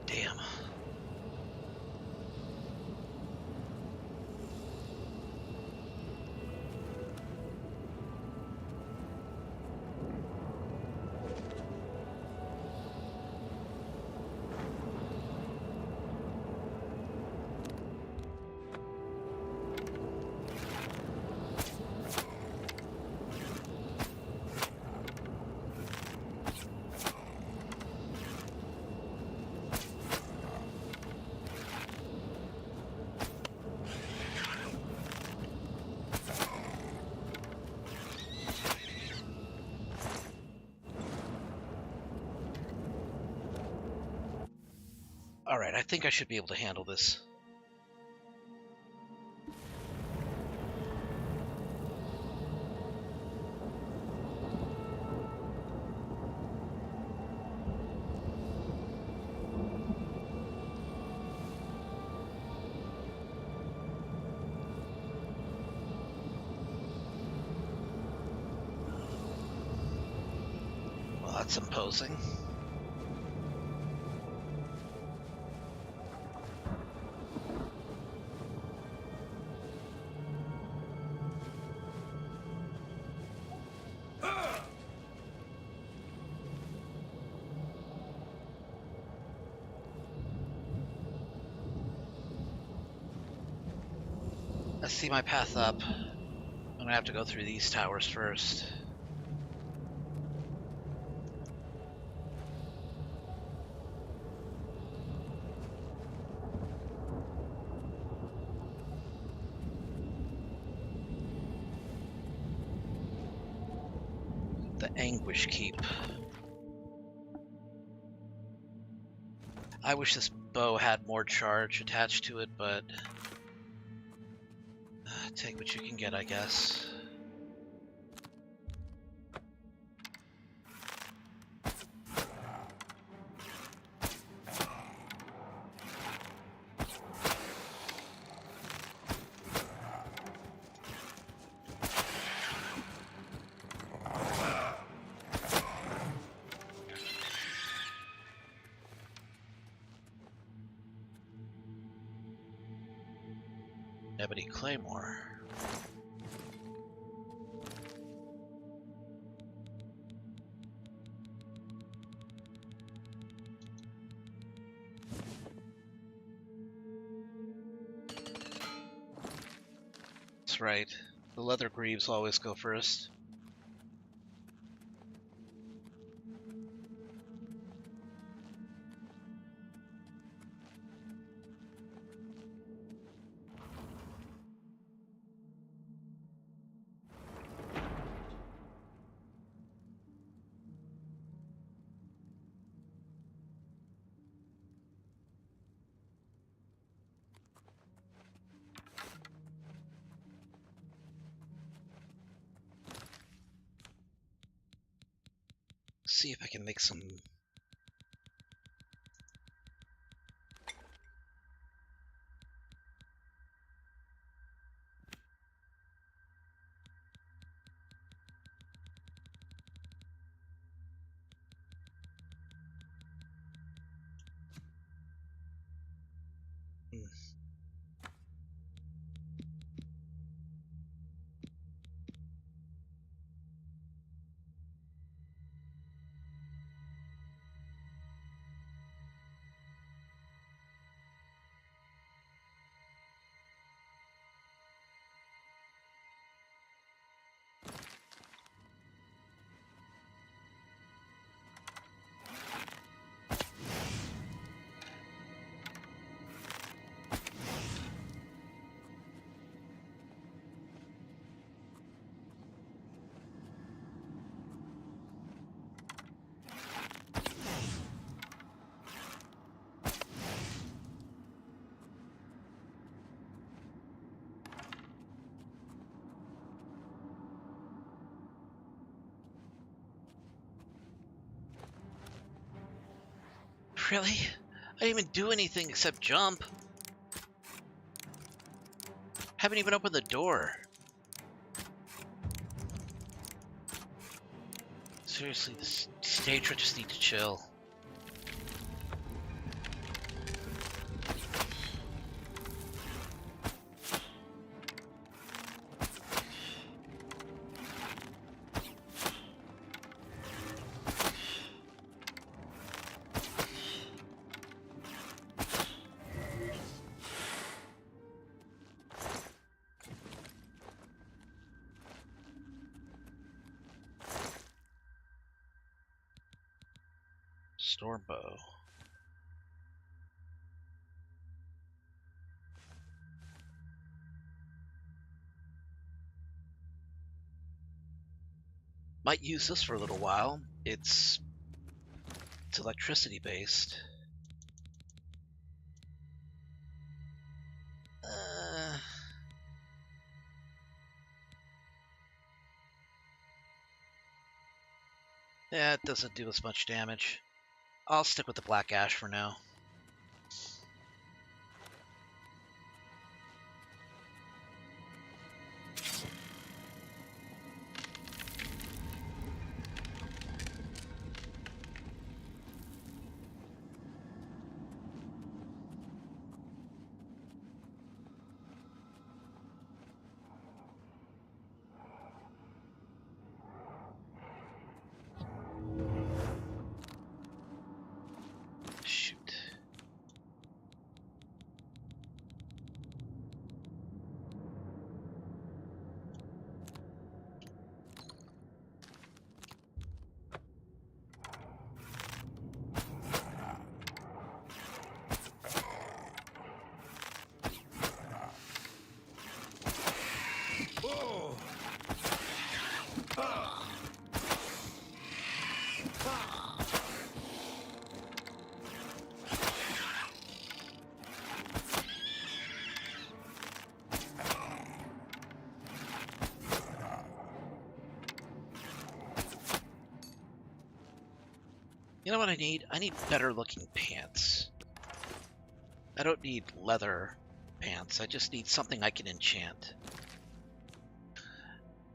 Damn. Alright, I think I should be able to handle this. Well, that's imposing. I see my path up. I'm gonna have to go through these towers first. The Anguish Keep. I wish this bow had more charge attached to it, but take what you can get, I guess. Ebony Claymore. That's right. The leather greaves always go first. See if I can make some. Really? I didn't even do anything except jump. Haven't even opened the door. Seriously, this Daedra just need to chill. Stormbow. Might use this for a little while. It's electricity based. Yeah, it doesn't do as much damage. I'll stick with the Black Ash for now. You know what I need? I need better looking pants. I don't need leather pants. I just need something I can enchant.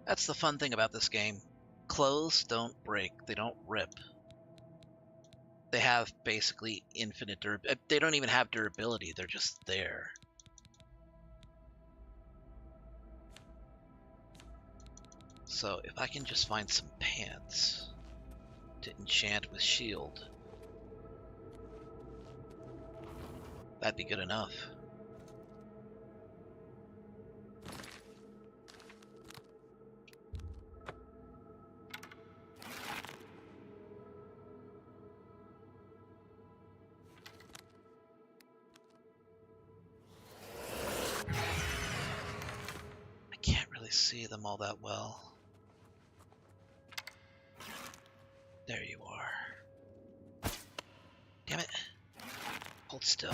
That's the fun thing about this game. Clothes don't break. They don't rip. They have basically infinite durability. They don't even have durability. They're just there. So if I can just find some pants to enchant with shield, that'd be good enough. I can't really see them all that well. There you are. Damn it. Hold still.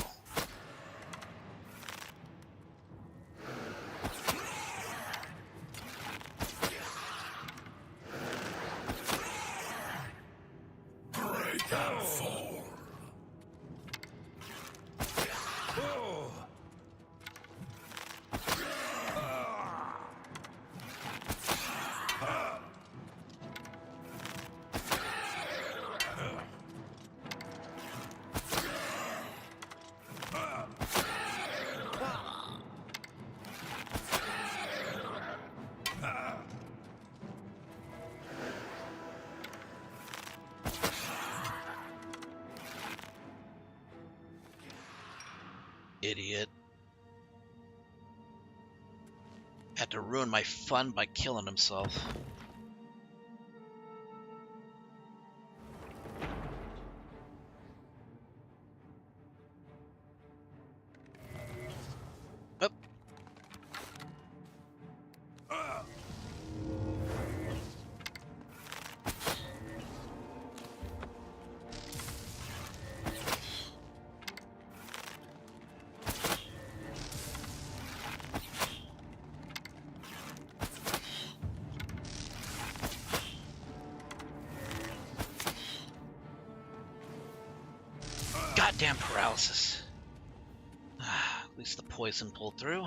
Break and fall. Idiot. Had to ruin my fun by killing himself. Up. Goddamn paralysis. At least the poison pulled through.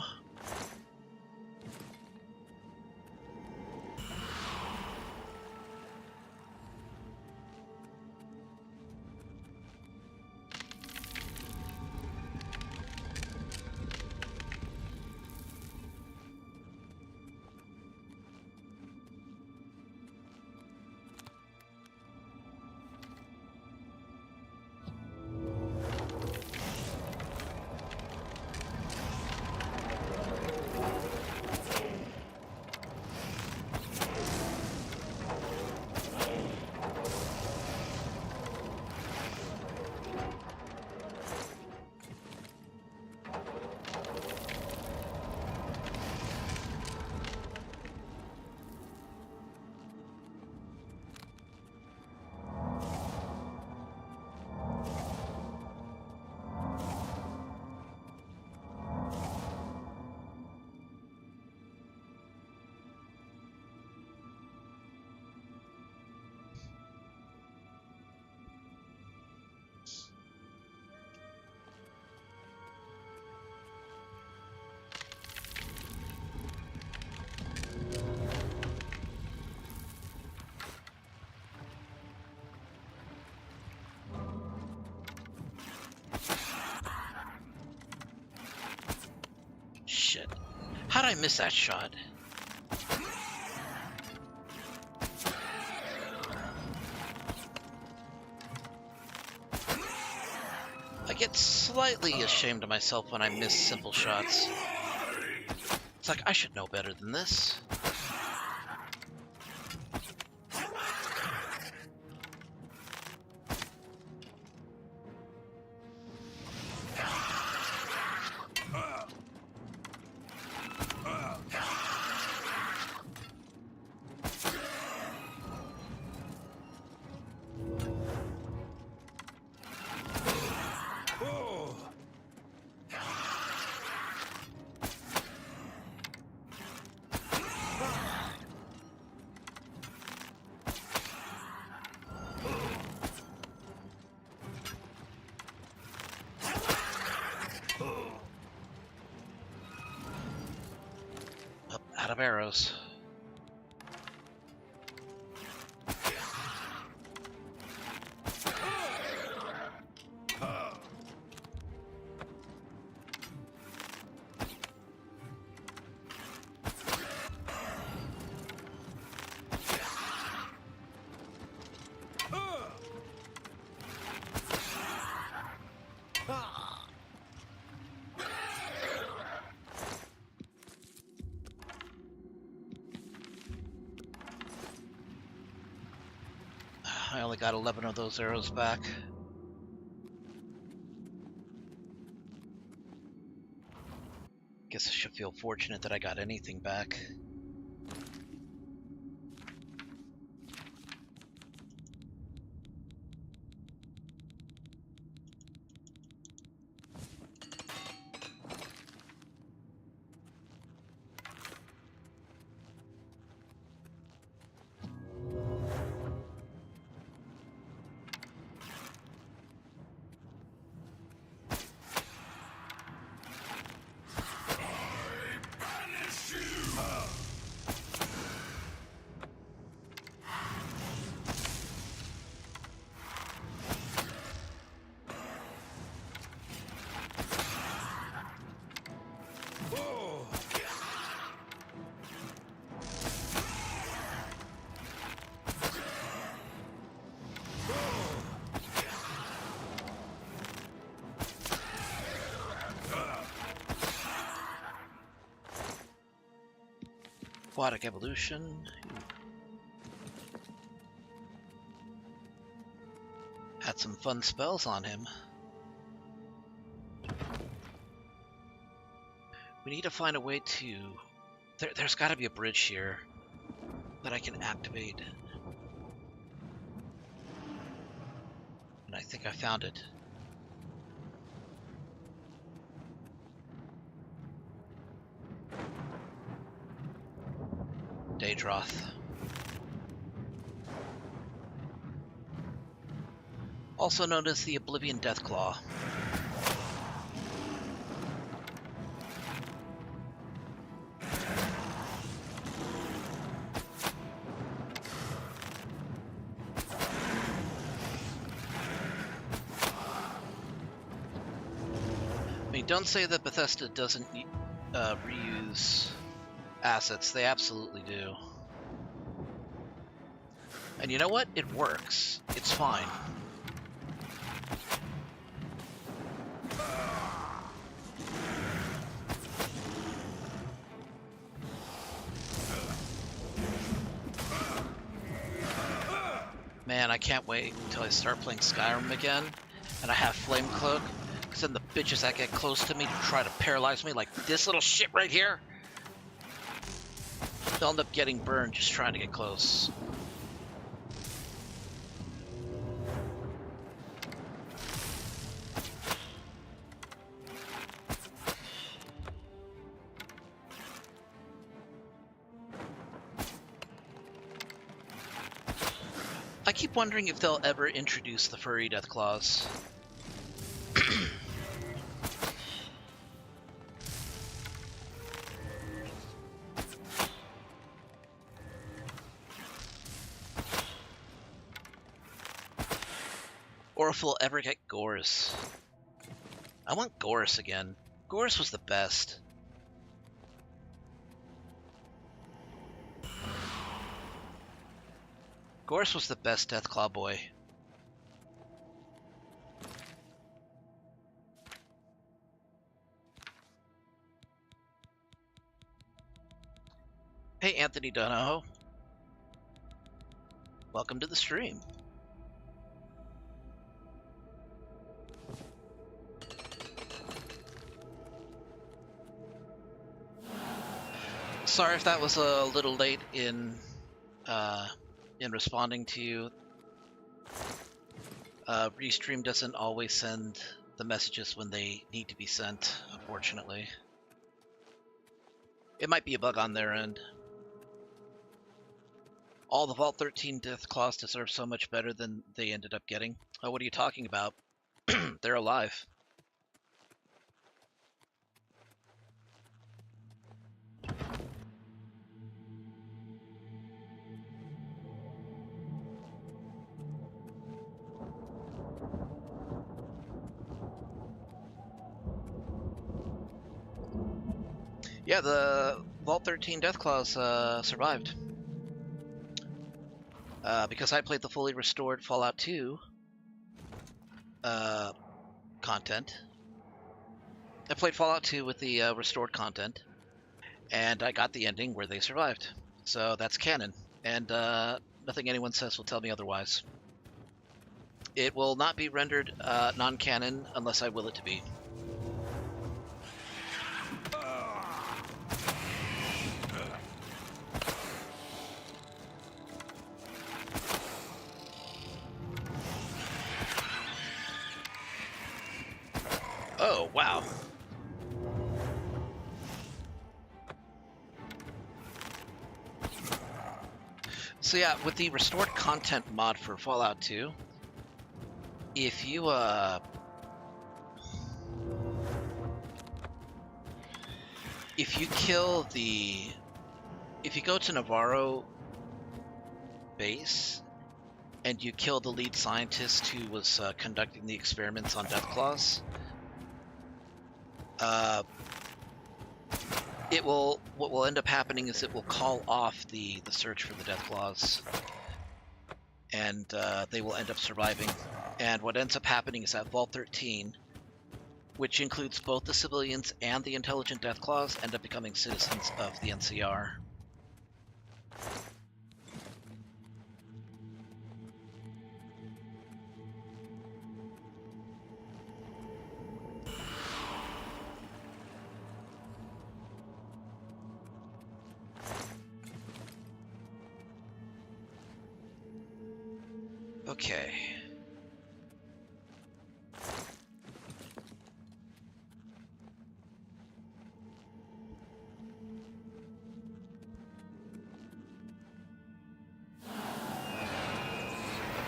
Shit. How'd I miss that shot? I get slightly ashamed of myself when I miss simple shots. It's like, I should know better than this. Out of arrows. only got 11 of those arrows back. Guess I should feel fortunate that I got anything back. Aquatic evolution. Had some fun spells on him. We need to find a way to... There's got to be a bridge here that I can activate. And I think I found it. Daedra. Also known as the Oblivion Deathclaw. I mean, don't say that Bethesda doesn't reuse assets. They absolutely do. And you know what? It works. It's fine. Man, I can't wait until I start playing Skyrim again and I have Flame Cloak, because then the bitches that get close to me to try to paralyze me, like this little shit right here, they'll end up getting burned just trying to get close. I keep wondering if they'll ever introduce the furry Deathclaws. Or if we'll ever get Gorse. I want Gorse again. Gorse was the best. Gorse was the best Deathclaw boy. Hey, Anthony Donahoe. Welcome to the stream. Sorry if that was a little late in responding to you. Restream doesn't always send the messages when they need to be sent, unfortunately. It might be a bug on their end. All the Vault 13 Deathclaws deserve so much better than they ended up getting. Oh, what are you talking about? They're alive. Yeah, the Vault 13 Deathclaws survived. Because I played the fully restored Fallout 2 content. I played Fallout 2 with the restored content, and I got the ending where they survived. So that's canon, and nothing anyone says will tell me otherwise. It will not be rendered non-canon unless I will it to be. Oh, wow. So yeah, with the restored content mod for Fallout 2, if you if you go to Navarro base and you kill the lead scientist who was conducting the experiments on Deathclaws, what will end up happening is it will call off the search for the Deathclaws, and they will end up surviving. And what ends up happening is that Vault 13, which includes both the civilians and the intelligent Deathclaws, end up becoming citizens of the NCR. Okay.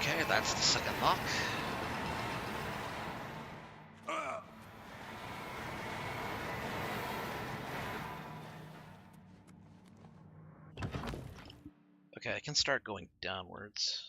Okay, that's the second lock. Okay, I can start going downwards.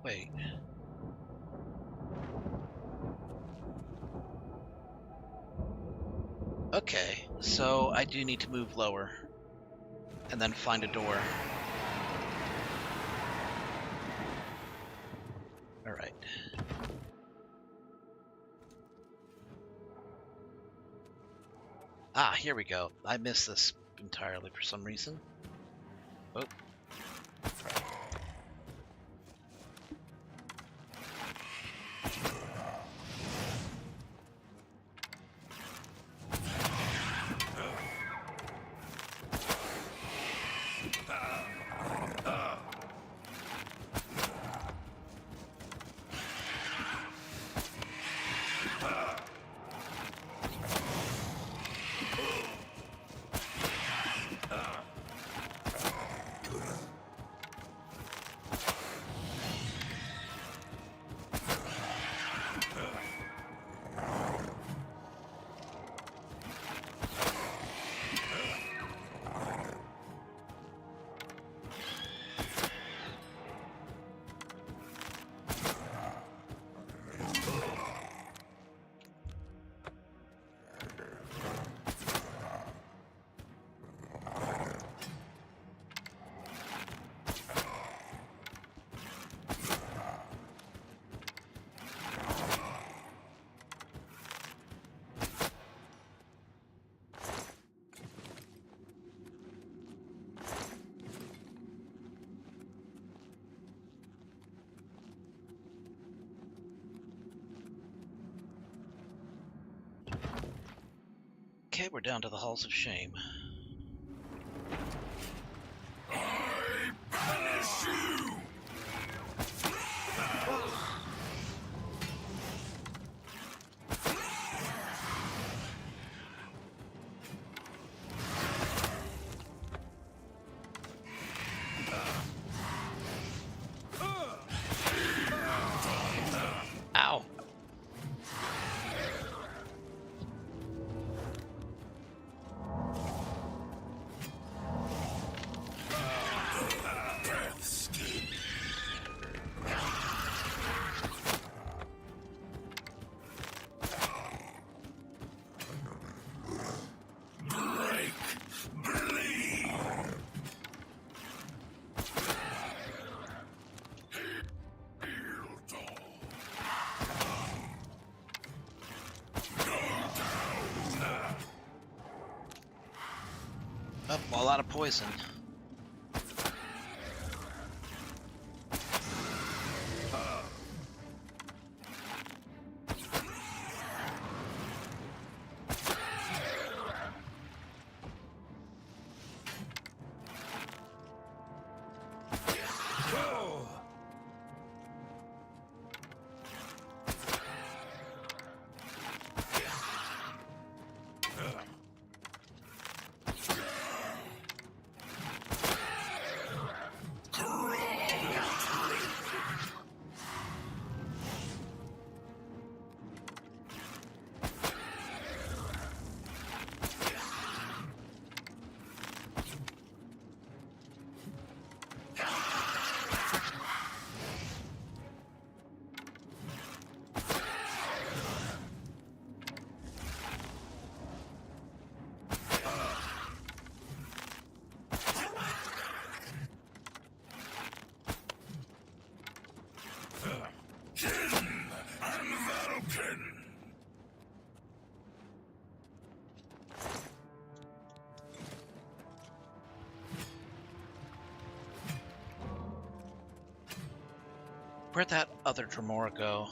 Wait. Okay, so I do need to move lower and then find a door. All right. Ah, here we go. I missed this entirely for some reason. Oh. Okay, we're down to the Halls of Shame. a lot of poison. Where'd that other Dremora go?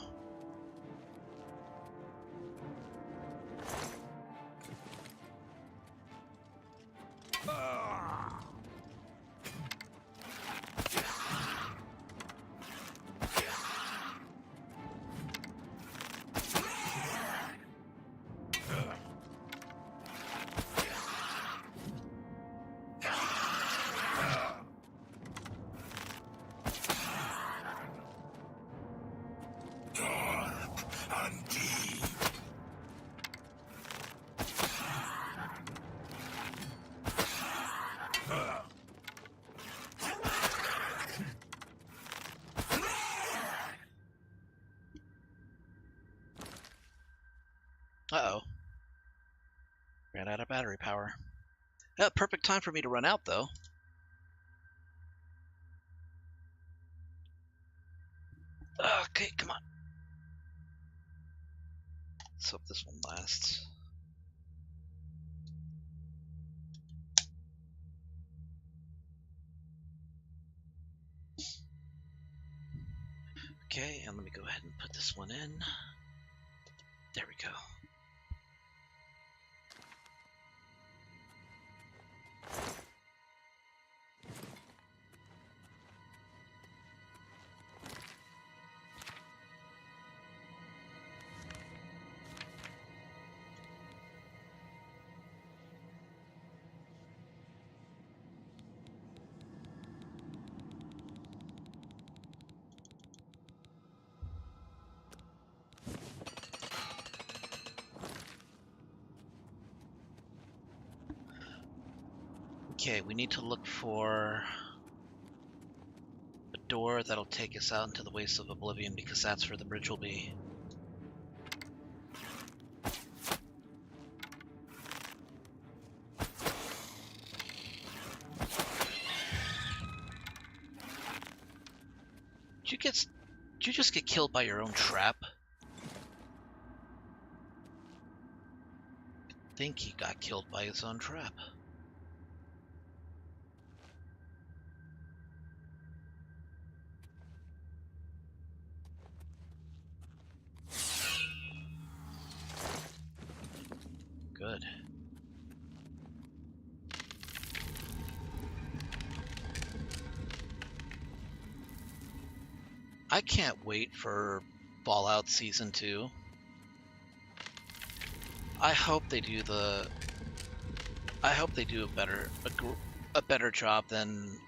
Uh-oh. Ran out of battery power. Perfect time for me to run out, though. Okay, come on. Let's hope this one lasts. Okay, and let me go ahead and put this one in. There we go. Okay, we need to look for a door that'll take us out into the Wastes of Oblivion, because that's where the bridge will be. Did you just get killed by your own trap? I think he got killed by his own trap. Good. I can't wait for Fallout Season 2. I hope they do a better job than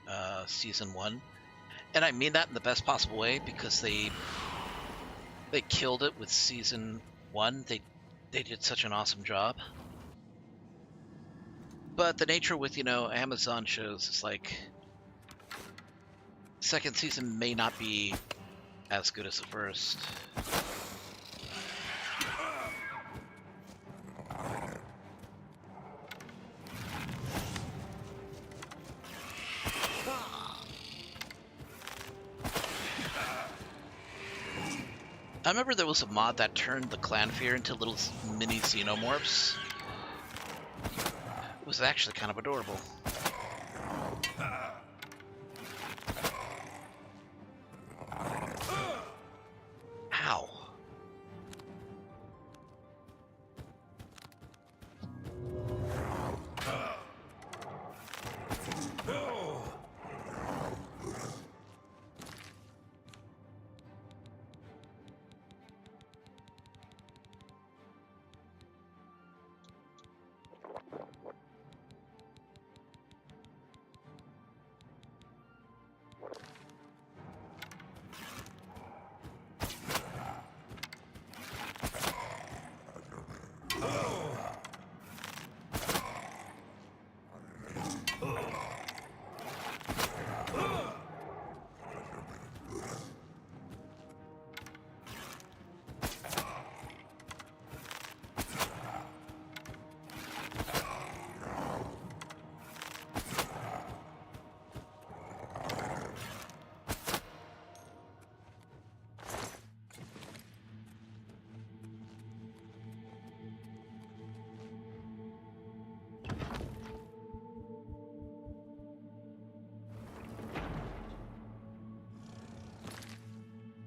Season 1. And I mean that in the best possible way, because they killed it with Season 1. They did such an awesome job. But the nature with, Amazon shows is like, second season may not be as good as the first. I remember there was a mod that turned the Clanfear into little mini xenomorphs. It was actually kind of adorable. Ow.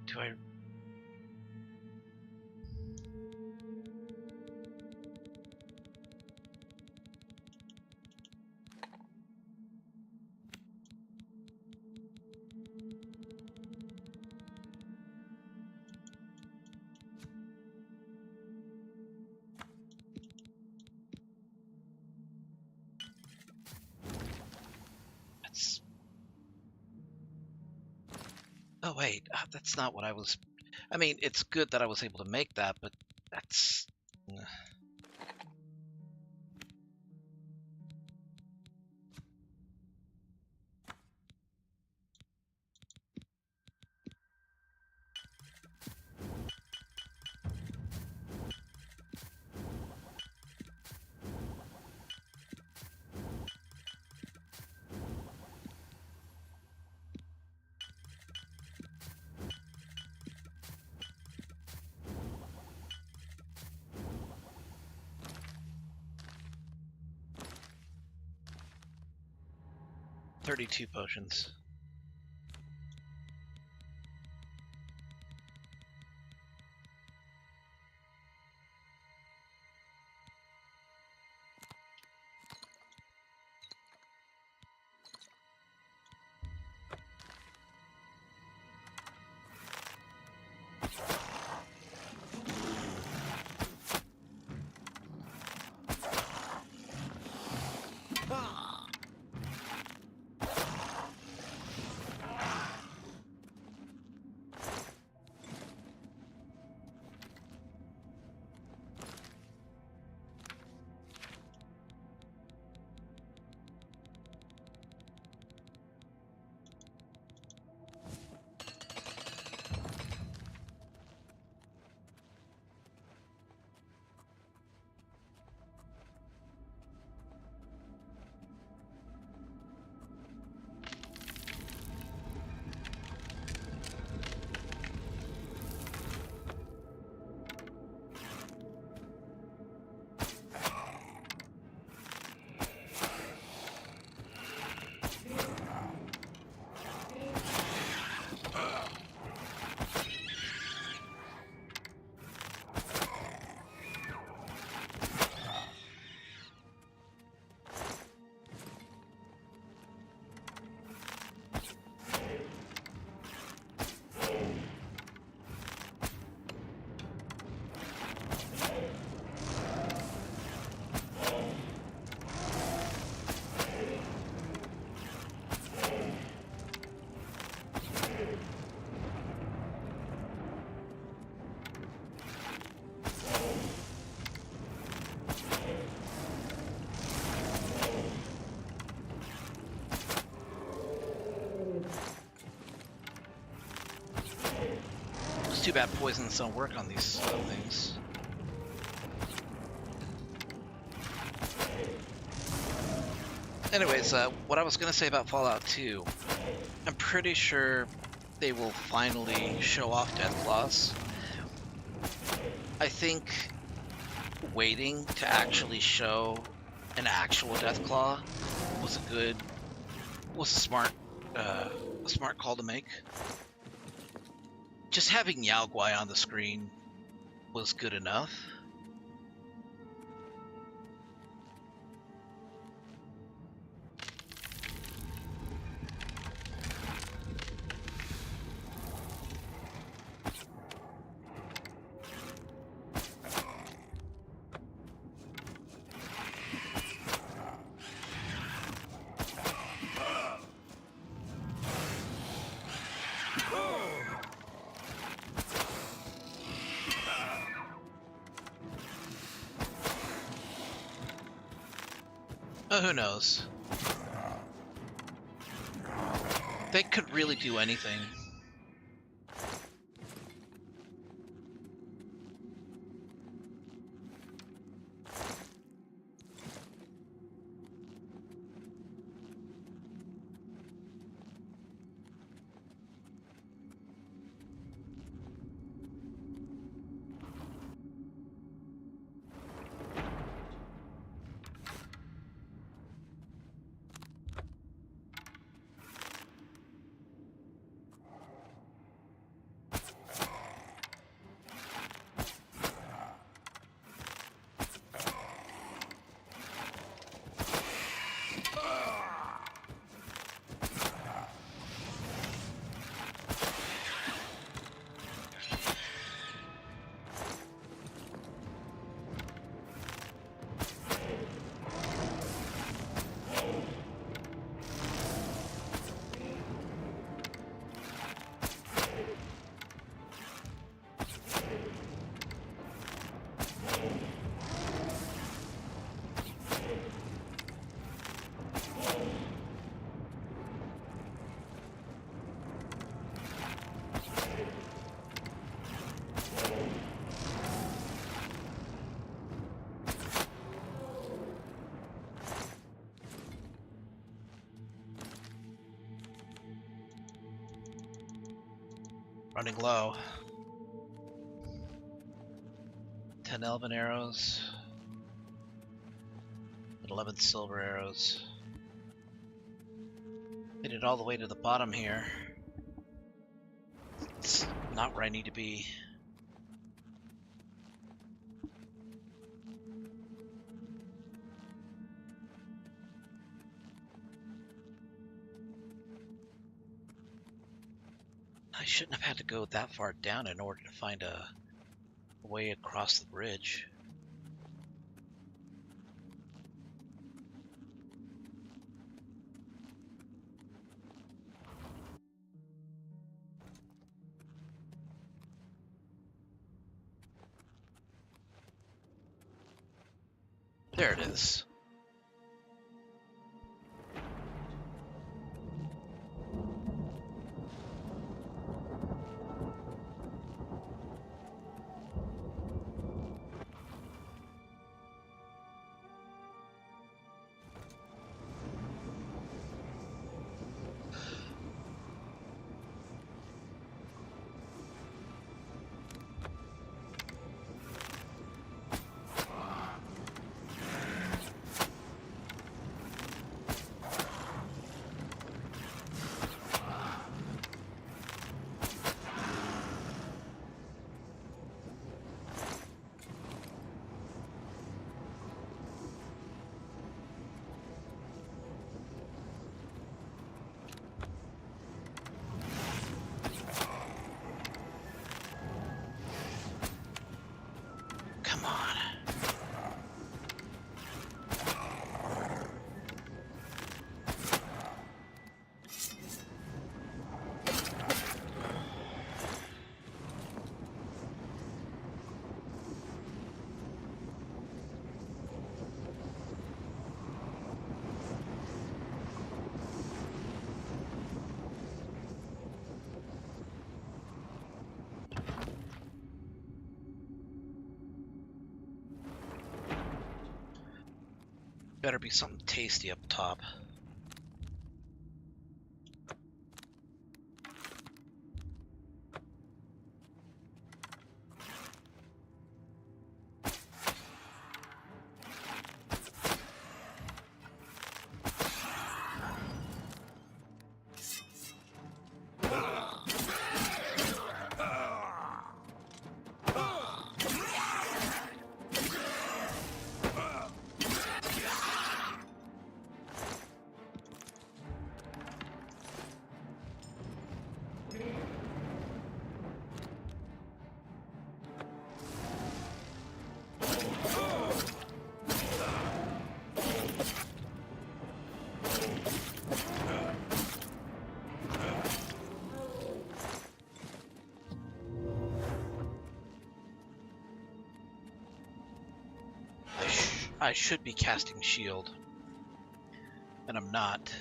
Do I... That's... Oh wait, that's not what I was... I mean, it's good that I was able to make that, but that's... 32 potions. Too bad poisons don't work on these things. Anyways, what I was going to say about Fallout 2, I'm pretty sure they will finally show off Deathclaws. I think waiting to actually show an actual Deathclaw was a good was a smart call to make. Just having Yao Guai on the screen was good enough. Who knows? They could really do anything. Running low. 10 elven arrows. And 11 silver arrows. Made it all the way to the bottom here. It's not where I need to be. I shouldn't have had to go that far down in order to find a way across the bridge. There it is. Better be something tasty up top. I should be casting shield, and I'm not.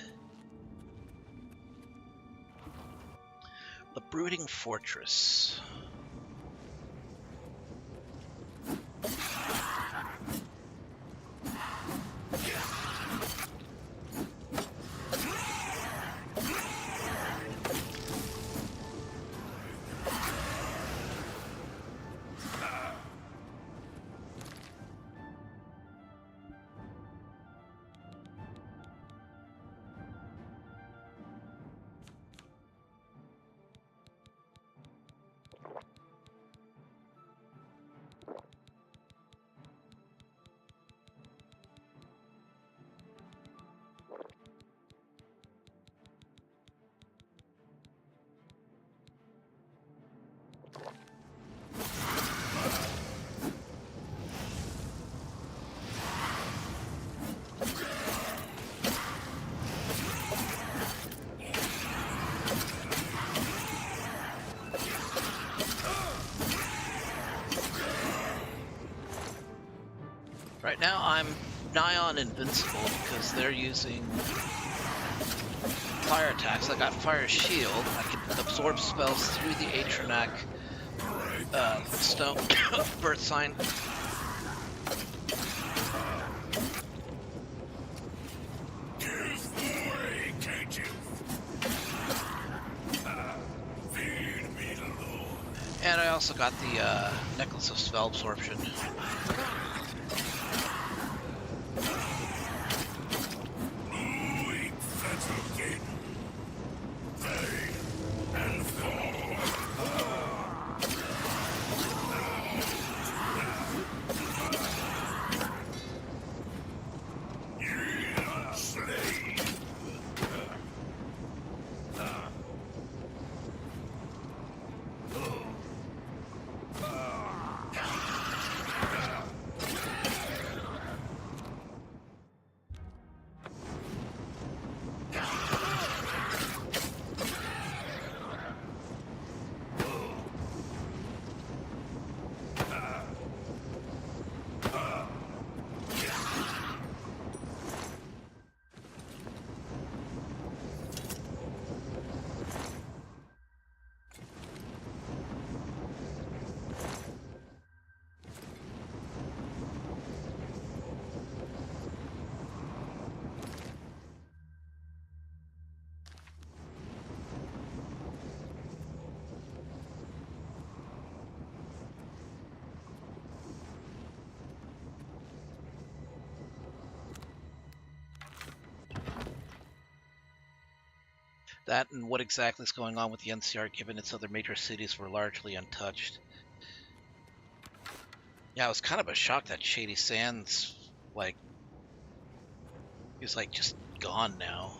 The Brooding Fortress. Right now I'm nigh on invincible because they're using fire attacks. I got fire shield. I can absorb spells through the Atronac stone birth sign. And I also got the necklace of spell absorption. That and what exactly is going on with the NCR given its other major cities were largely untouched. Yeah, I was kind of a shock that Shady Sands, like, is like just gone now.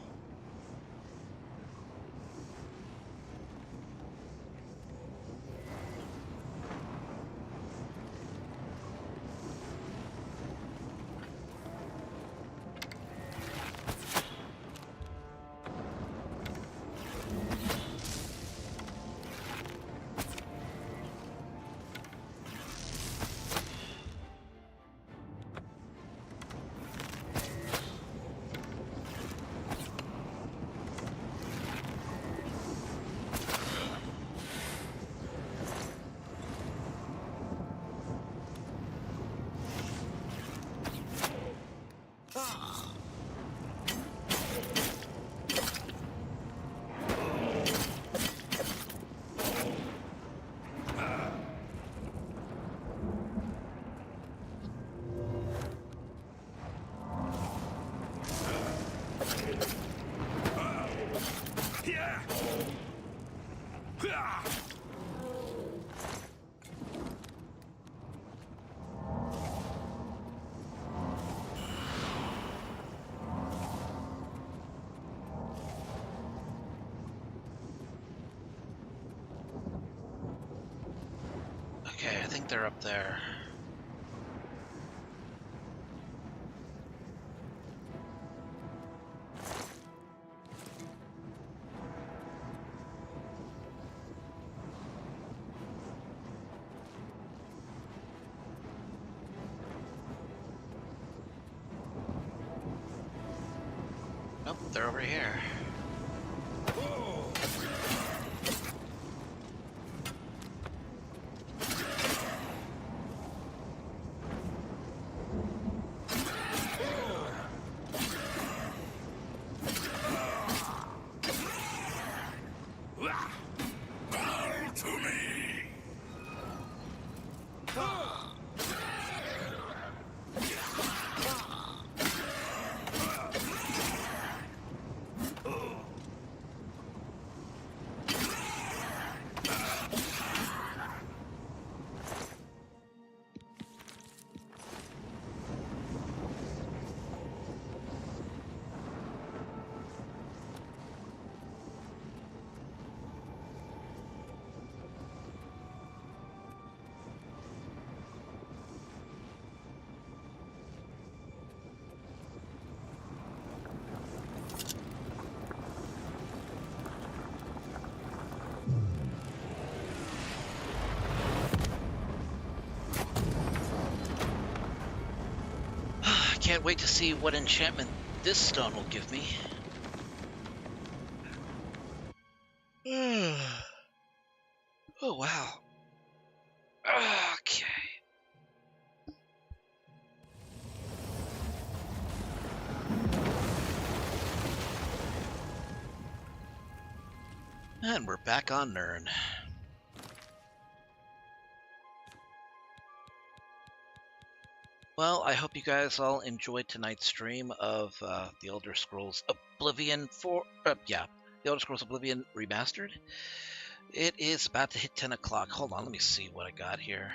Okay, I think they're up there. they're over here. Can't wait to see what enchantment this stone will give me. Oh, wow. Okay. And we're back on Nirn. Well, I hope you guys all enjoyed tonight's stream of The Elder Scrolls Oblivion The Elder Scrolls Oblivion Remastered. It is about to hit 10 o'clock. Hold on, let me see what I got here.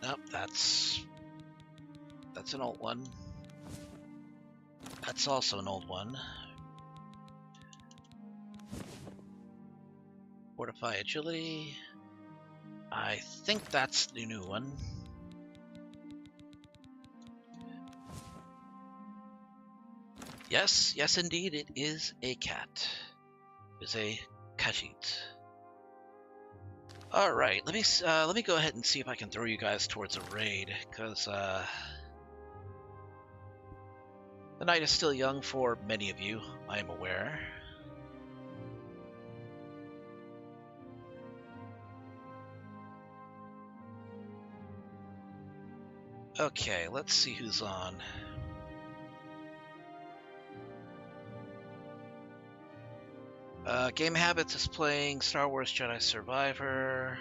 Nope, that's an old one. That's also an old one. Fortify Agility. I think that's the new one. Yes, indeed, it is a cat. It's a Khajiit. All right, let me go ahead and see if I can throw you guys towards a raid, because the night is still young for many of you, I am aware. Okay, let's see who's on. Game Habits is playing Star Wars Jedi Survivor.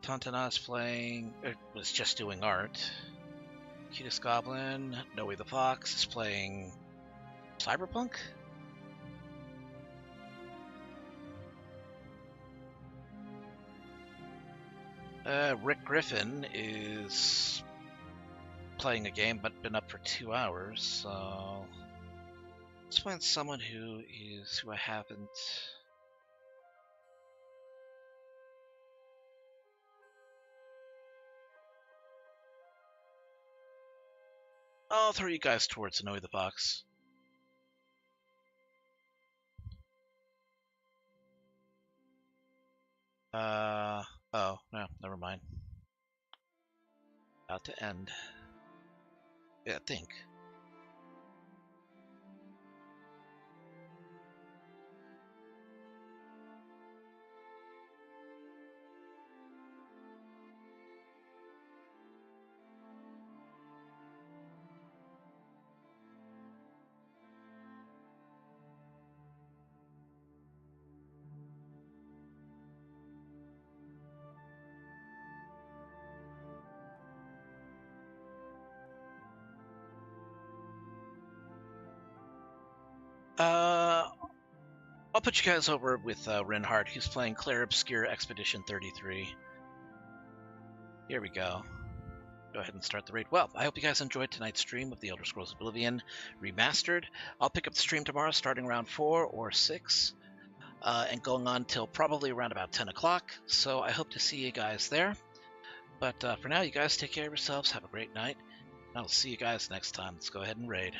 Tantana is playing, was just doing art. Cutest Goblin, Noe the Fox is playing Cyberpunk? Rick Griffin is playing a game but been up for 2 hours, so let's find someone who I haven't. I'll throw you guys towards Noe the Fox. Oh, no, never mind. About to end. Yeah, I think. I'll put you guys over with Reinhardt, who's playing Clair Obscure Expedition 33. Here we go. Go ahead and start the raid. Well, I hope you guys enjoyed tonight's stream of The Elder Scrolls Oblivion Remastered. I'll pick up the stream tomorrow starting around 4 or 6 and going on till probably around about 10 o'clock. So I hope to see you guys there. But for now, you guys take care of yourselves. Have a great night. And I'll see you guys next time. Let's go ahead and raid.